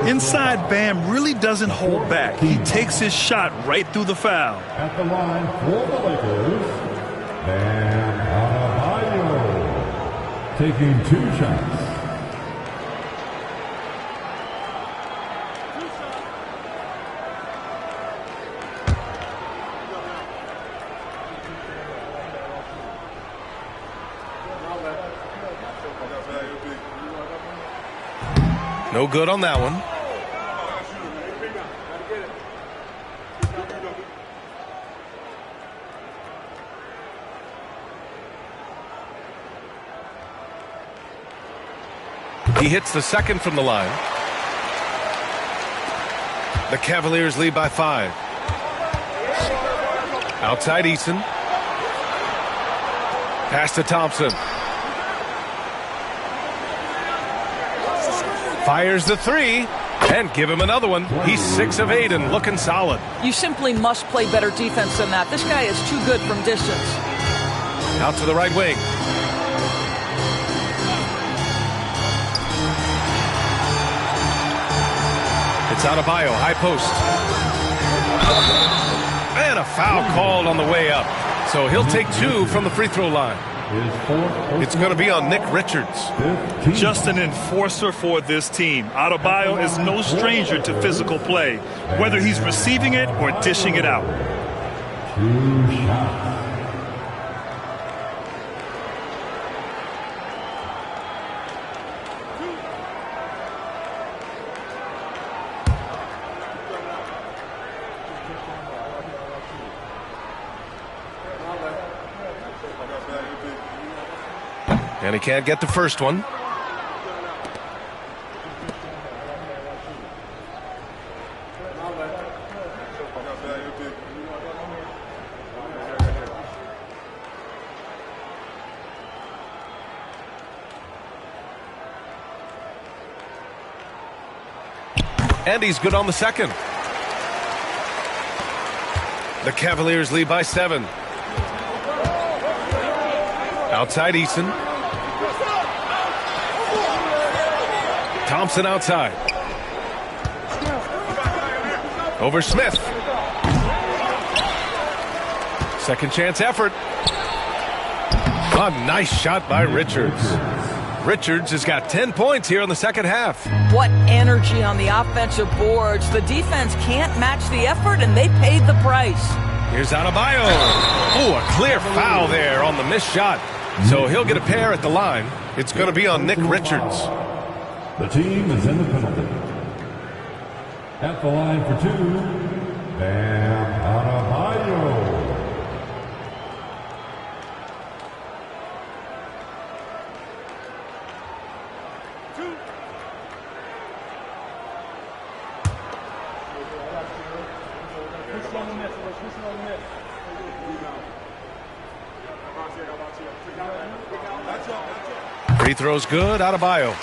Inside, Bam really doesn't hold back. He takes his shot right through the foul.
At the line for the Lakers, Bam Adebayo, taking 2 shots.
No good on that one. He hits the second from the line. The Cavaliers lead by 5. Outside Eason. Pass to Thompson. Fires the 3 and give him another one. He's 6 of 8 and looking solid.
You simply must play better defense than that. This guy is too good from distance.
Out to the right wing. It's Adebayo, high post. And a foul called on the way up. So he'll take 2 from the free throw line. It's going to be on Nick Richards.
Just an enforcer for this team. Adebayo is no stranger to physical play, whether he's receiving it or dishing it out.
2 shots.
And he can't get the first one. And he's good on the second. The Cavaliers lead by 7. Outside Eason. Thompson outside. Over Smith. Second chance effort. A nice shot by Richards. Richards has got 10 points here in the second half.
What energy on the offensive boards. The defense can't match the effort, and they paid the price.
Here's Adebayo. Oh, a clear foul there on the missed shot. So he'll get a pair at the line. It's going to be on Nick Richards.
The team is in the penalty. At the line for 2, Bam Adebayo.
Free throw's good. Adebayo.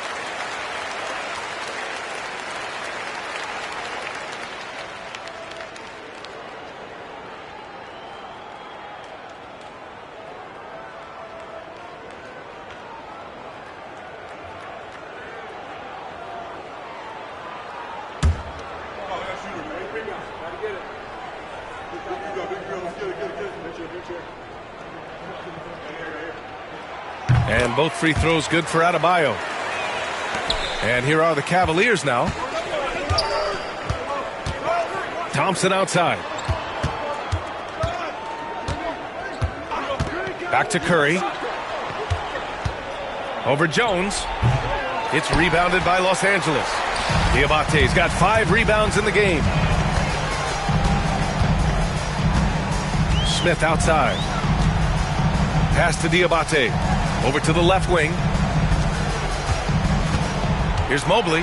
And both free throws good for Adebayo. And here are the Cavaliers now. Thompson outside. Back to Curry. Over Jones. It's rebounded by Los Angeles. Diabate's got 5 rebounds in the game. Smith outside. Pass to Diabate. Over to the left wing. Here's Mobley.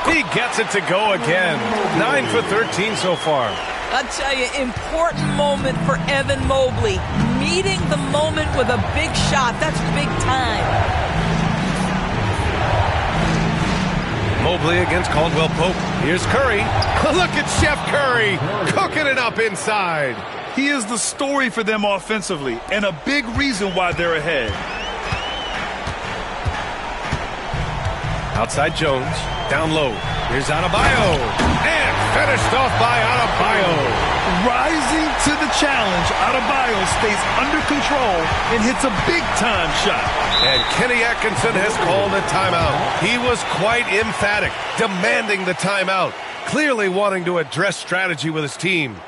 He gets it to go again. 9 for 13 so far.
I'll tell you, important moment for Evan Mobley. Meeting the moment with a big shot. That's big time.
Mobley against Caldwell Pope. Here's Curry. Look at Chef Curry cooking it up inside.
He is the story for them offensively and a big reason why they're ahead.
Outside Jones. Down low. Here's Adebayo. And finished off by Adebayo.
Rising to the challenge, Adebayo stays under control and hits a big-time shot.
And Kenny Atkinson has called a timeout. He was quite emphatic, demanding the timeout, clearly wanting to address strategy with his team.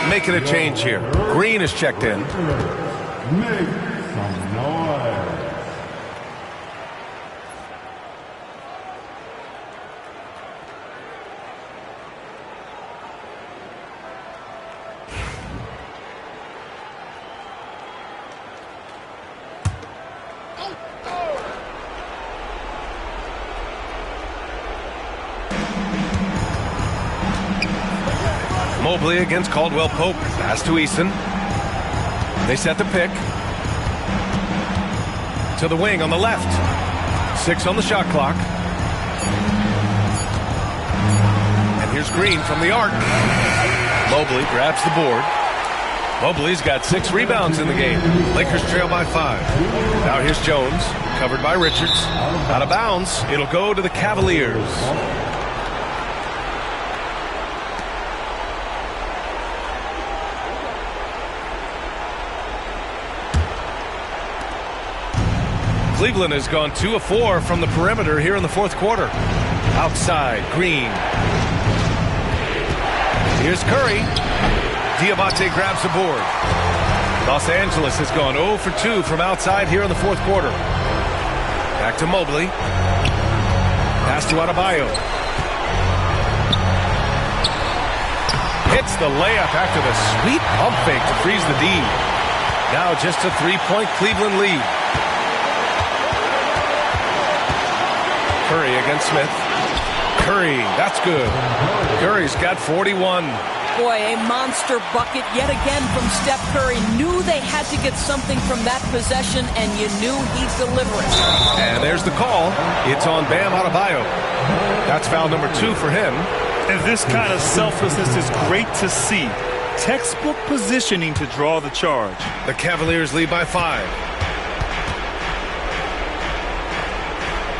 Making a change here. Green is checked in.
Make some noise.
Mobley against Caldwell Pope. Pass to Eason. They set the pick. To the wing on the left. 6 on the shot clock. And here's Green from the arc. Mobley grabs the board. Mobley's got 6 rebounds in the game. Lakers trail by 5. Now here's Jones, covered by Richards. Out of bounds. It'll go to the Cavaliers. Cleveland has gone 2 of 4 from the perimeter here in the fourth quarter. Outside, Green. Here's Curry. Diamante grabs the board. Los Angeles has gone 0 for 2 from outside here in the fourth quarter. Back to Mobley. Pass to Adebayo. Hits the layup after the sweet pump fake to freeze the D. Now just a 3-point Cleveland lead. Curry against Smith. Curry, that's good. Curry's got 41.
Boy, a monster bucket yet again from Steph Curry. Knew they had to get something from that possession, and you knew he'd deliver it.
And there's the call. It's on Bam Adebayo. That's foul number 2 for him.
And this kind of selflessness is great to see. Textbook positioning to draw the charge.
The Cavaliers lead by 5.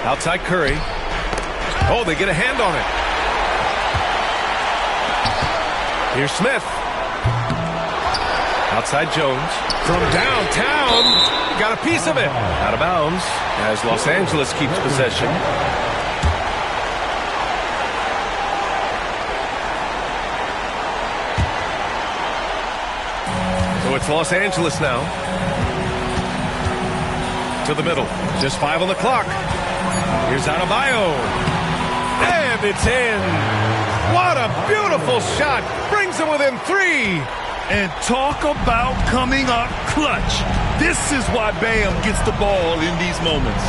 Outside Curry. Oh, they get a hand on it. Here's Smith. Outside Jones. From downtown. Got a piece of it. Out of bounds as Los Angeles keeps possession. So it's Los Angeles now. To the middle. Just 5 on the clock. Here's Adebayo. And it's in. What a beautiful shot. Brings them within 3.
And talk about coming up clutch. This is why Bam gets the ball in these moments.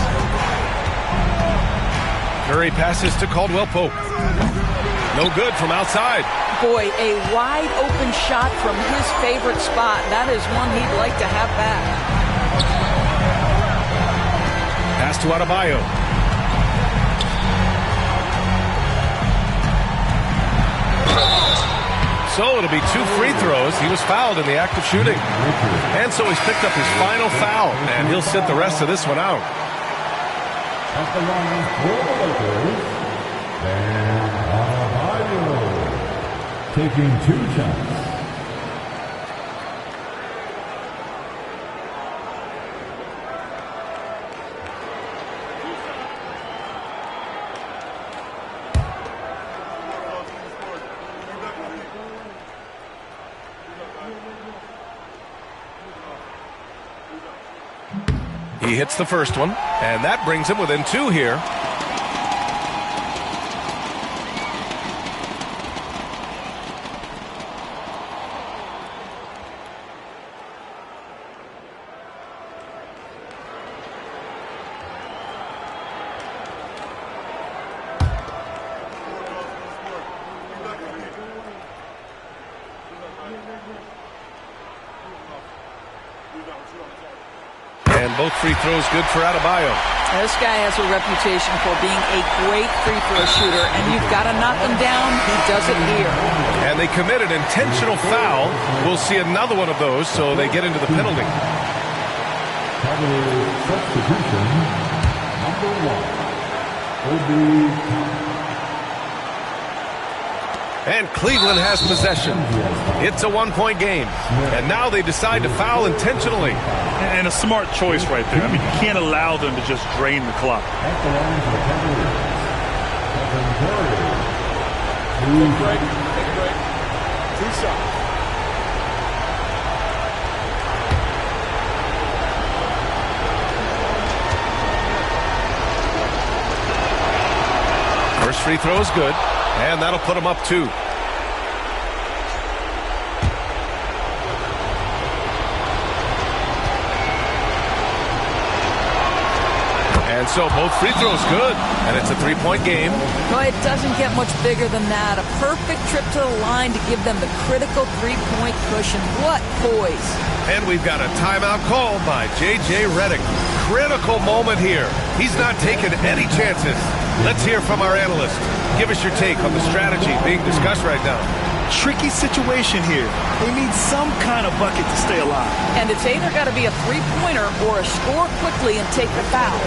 Curry passes to Caldwell Pope. No good from outside.
Boy, a wide open shot from his favorite spot. That is one he'd like to have back.
Pass to Adebayo. So it'll be 2 free throws. He was fouled in the act of shooting. And so he's picked up his final foul, and he'll sit the rest of this one out.
At the line for the Lakers, Bam Adebayo, taking 2 shots.
He hits the first one, and that brings him within 2 here. And both free throws good for Adebayo.
This guy has a reputation for being a great free throw shooter, and you've got to knock him down. He does it here.
And they commit an intentional foul. We'll see another one of those, so they get into the penalty.
Substitution number 1.
And Cleveland has possession. It's a 1-point game. And now they decide to foul intentionally.
And a smart choice right there. I mean, you can't allow them to just drain the clock.
First free throw is good. And that'll put him up 2. And so both free throws good, and it's a 3-point game.
Well, it doesn't get much bigger than that. A perfect trip to the line to give them the critical 3-point cushion. What poise.
And we've got a timeout called by J.J. Redick. Critical moment here. He's not taking any chances. Let's hear from our analyst. Give us your take on the strategy being discussed right now.
Tricky situation here. They need some kind of bucket to stay alive.
And it's either got to be a three-pointer or a score quickly and take the foul.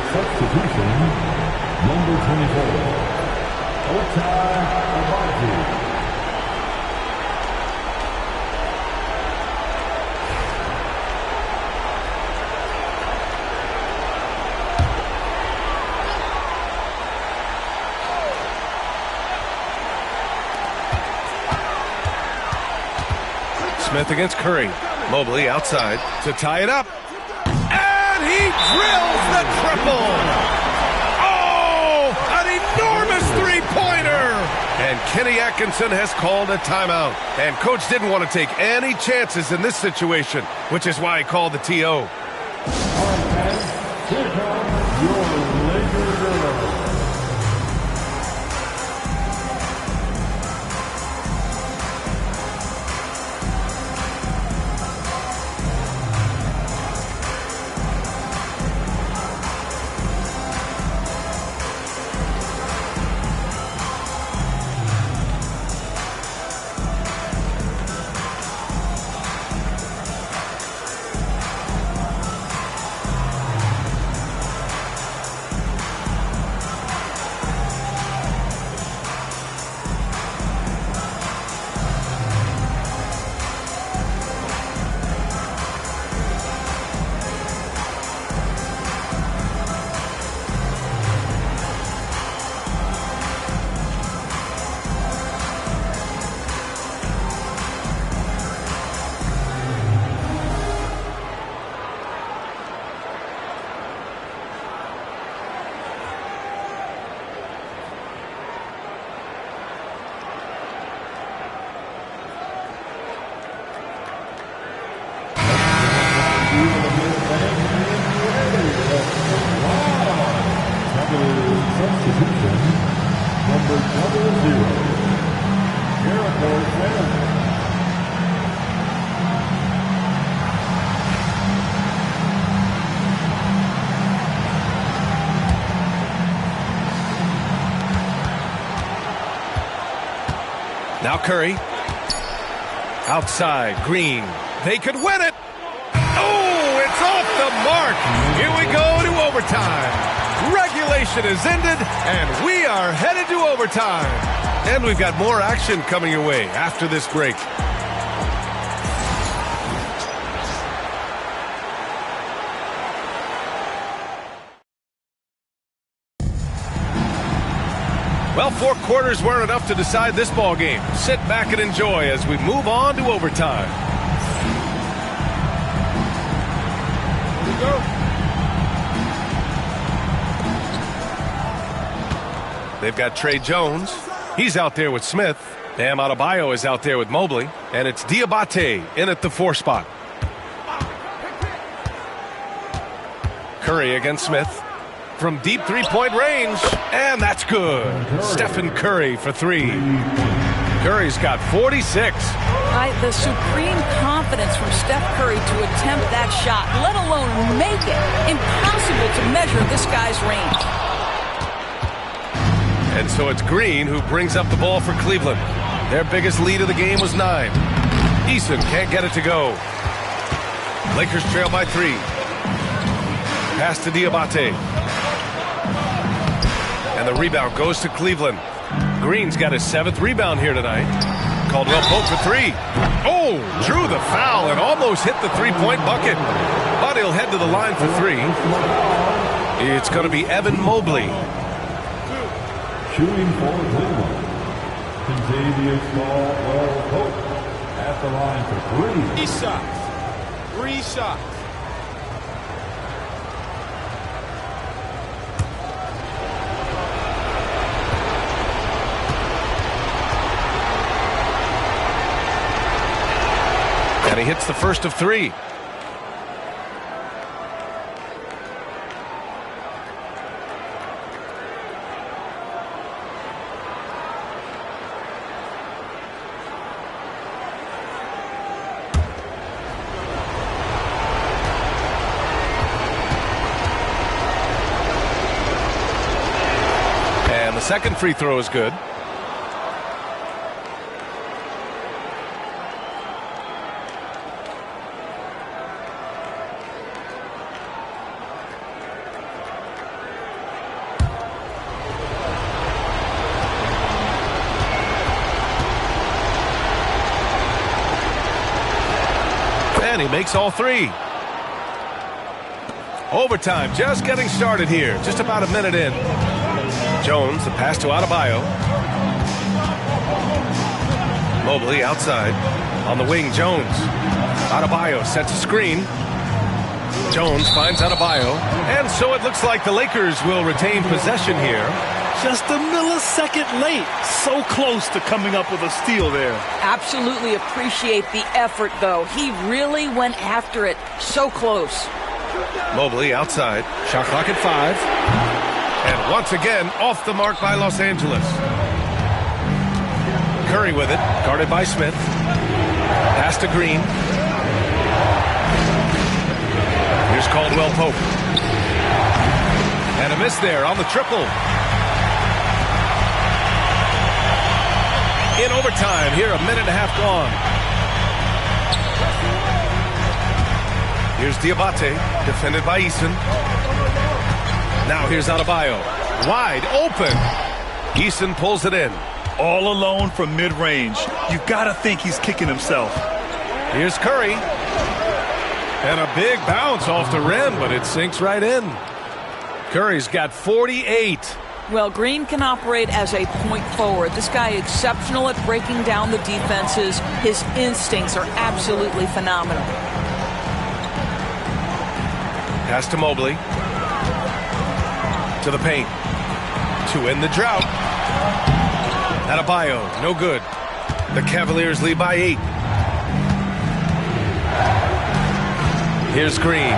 Substitution, number 24, Otai Abaji.
Smith against Curry. Mobley outside to tie it up. And he drills the triple. Oh, an enormous three-pointer. And Kenny Atkinson has called a timeout. And coach didn't want to take any chances in this situation, which is why he called the TO.
Here comes your Laker girl.
Now Curry. Outside, Green. They could win it. Oh, it's off the mark. Here we go to overtime. Regulation is ended, and we are headed to overtime. And we've got more action coming your way after this break. Well, 4 quarters weren't enough to decide this ball game. Sit back and enjoy as we move on to overtime. Here we go. They've got Trey Jones. He's out there with Smith. Bam Adebayo is out there with Mobley. And it's Diabate in at the 4 spot. Curry against Smith. From deep three-point range, and that's good. Stephen Curry for 3. Curry's got 46.
The supreme confidence from Steph Curry to attempt that shot, let alone make it. Impossible impossible to measure this guy's range.
And so it's Green who brings up the ball for Cleveland. Their biggest lead of the game was 9. Eason can't get it to go. Lakers trail by 3. Pass to Diabate. And the rebound goes to Cleveland. Green's got his 7th rebound here tonight. Caldwell Pope for 3. Oh, drew the foul and almost hit the three-point bucket. But he'll head to the line for 3. It's going to be Evan Mobley.
Shooting for Cleveland, Contavious Caldwell Pope at the line for 3.
3 shots. 3 shots.
And he hits the first of 3. And the second free throw is good. And he makes all 3. Overtime just getting started here. Just about a minute in. Jones, the pass to Adebayo. Mobley outside. On the wing, Jones. Adebayo sets a screen. Jones finds Adebayo. And so it looks like the Lakers will retain possession here.
Just a millisecond late. So close to coming up with a steal there.
Absolutely appreciate the effort, though. He really went after it. So close.
Mobley outside. Shot clock at 5. And once again, off the mark by Los Angeles. Curry with it, guarded by Smith. Pass to Green. Here's Caldwell Pope. And a miss there on the triple. In overtime, here a minute and a half gone. Here's Diabate, defended by Eason. Now here's Adebayo. Wide open. Eason pulls it in.
All alone from mid-range. You gotta think he's kicking himself.
Here's Curry. And a big bounce off the rim, but it sinks right in. Curry's got 48.
Well, Green can operate as a point forward. This guy exceptional at breaking down the defenses. His instincts are absolutely phenomenal.
Pass to Mobley. To the paint. To end the drought. Adebayo, no good. The Cavaliers lead by 8. Here's Green.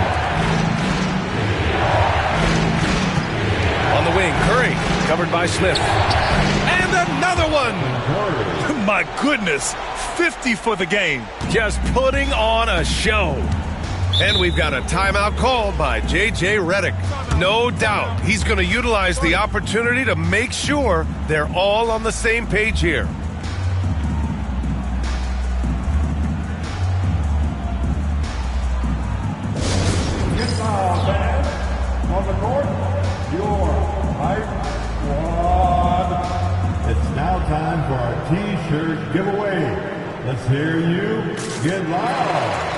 On the wing, Curry, covered by Smith. And another one!
My goodness, 50 for the game.
Just putting on a show. And we've got a timeout called by J.J. Redick. No doubt he's going to utilize the opportunity to make sure they're all on the same page here.
It's all bad. On the court, your hype squad. It's now time for our T-shirt giveaway. Let's hear you get loud.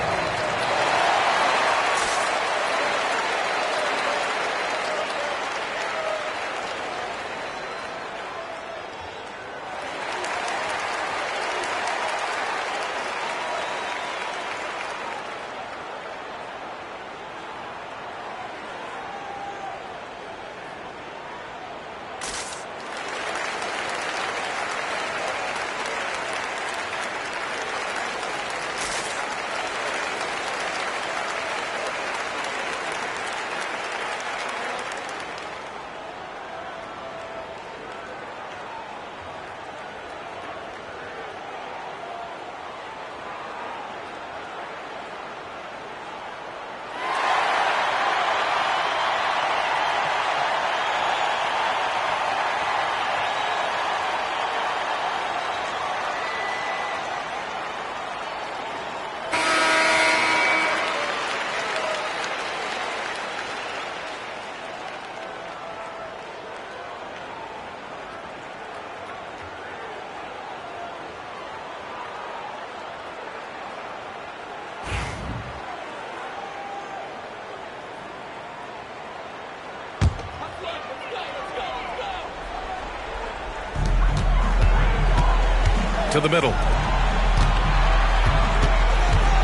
To the middle.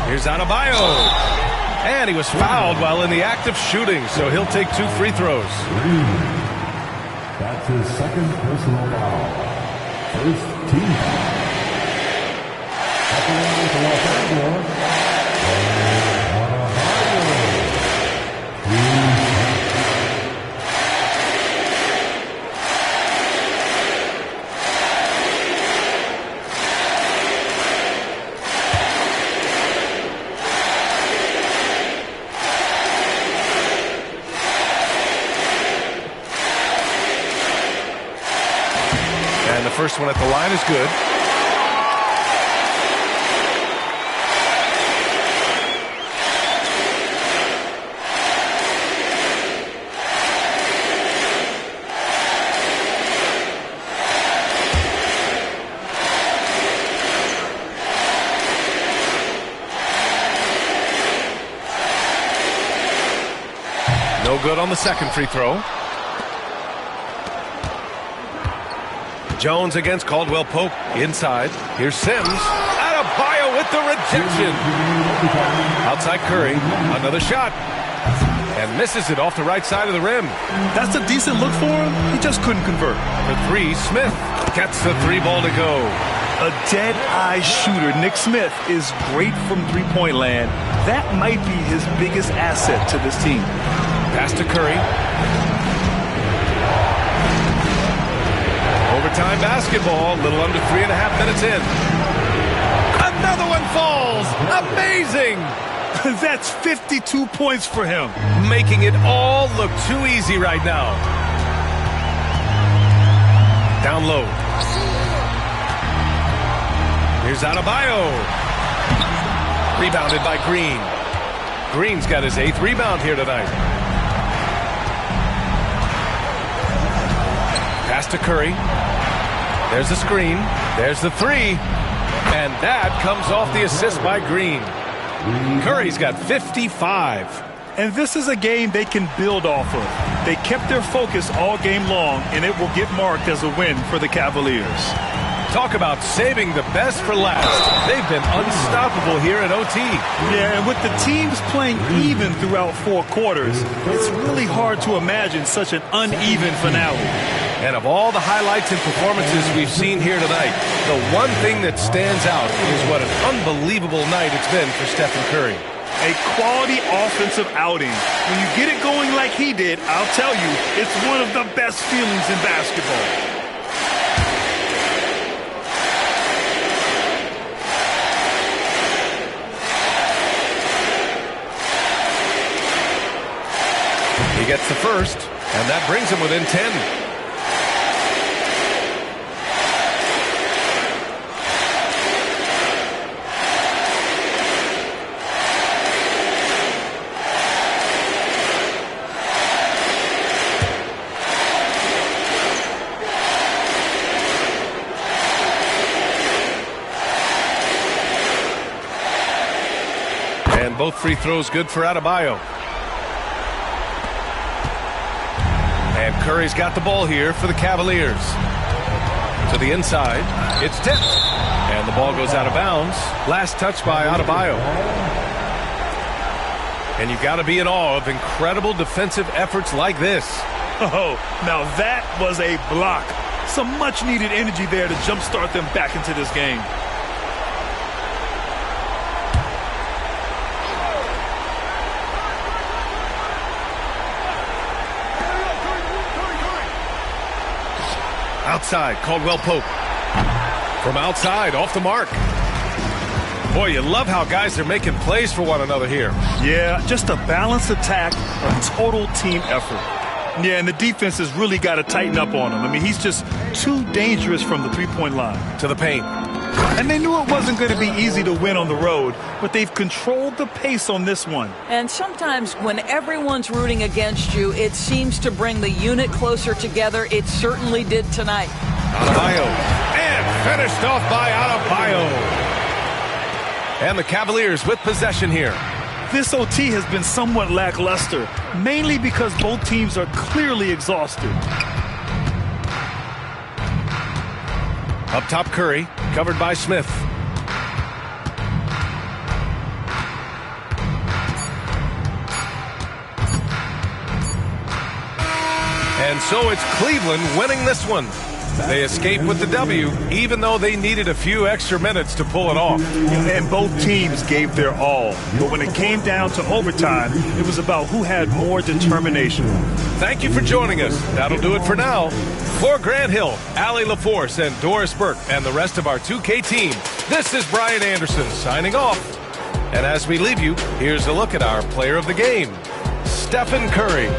Here's Adebayo. And he was fouled while in the act of shooting, so he'll take 2 free throws.
That's his second personal foul. First team foul. At the line for Los Angeles,
first one at the line is good. No good on the second free throw. Jones against Caldwell Pope inside. Here's Sims. Adebayo with the rejection. Outside Curry. Another shot. And misses it off the right side of the rim.
That's a decent look for him. He just couldn't convert.
For 3, Smith gets the 3-ball to go.
A dead-eye shooter. Nick Smith is great from three-point land. That might be his biggest asset to this team.
Pass to Curry. Overtime basketball, a little under 3.5 minutes in. Another one falls. Amazing.
That's 52 points for him.
Making it all look too easy right now. Down low. Here's Adebayo. Rebounded by Green. Green's got his 8th rebound here tonight. Pass to Curry. There's the screen. There's the 3. And that comes off the assist by Green. Curry's got 55.
And this is a game they can build off of. They kept their focus all game long, and it will get marked as a win for the Cavaliers.
Talk about saving the best for last. They've been unstoppable here at OT.
Yeah, and with the teams playing even throughout 4 quarters, it's really hard to imagine such an uneven finale.
And of all the highlights and performances we've seen here tonight, the one thing that stands out is what an unbelievable night it's been for Stephen Curry.
A quality offensive outing. When you get it going like he did, I'll tell you, it's one of the best feelings in basketball.
He gets the first, and that brings him within 10. And both free throws good for Adebayo. And Curry's got the ball here for the Cavaliers. To the inside. It's tipped. And the ball goes out of bounds. Last touch by Adebayo. And you've got to be in awe of incredible defensive efforts like this.
Oh, now that was a block. Some much-needed energy there to jumpstart them back into this game.
Outside, Caldwell Pope. From outside, off the mark. Boy, you love how guys are making plays for one another here.
Yeah, just a balanced attack, a total team effort. Yeah, and the defense has really got to tighten up on him. I mean, he's just too dangerous from the three-point line.
To the paint.
And they knew it wasn't going to be easy to win on the road, but they've controlled the pace on this one.
And sometimes when everyone's rooting against you, it seems to bring the unit closer together. It certainly did tonight.
Adebayo. And finished off by Adebayo. And the Cavaliers with possession here.
This OT has been somewhat lackluster, mainly because both teams are clearly exhausted.
Up top, Curry, covered by Smith. And so it's Cleveland winning this one. They escape with the W, even though they needed a few extra minutes to pull it off.
And both teams gave their all. But when it came down to overtime, it was about who had more determination.
Thank you for joining us. That'll do it for now. For Grant Hill, Allie LaForce, and Doris Burke, and the rest of our 2K team, this is Brian Anderson signing off. And as we leave you, here's a look at our player of the game, Stephen Curry.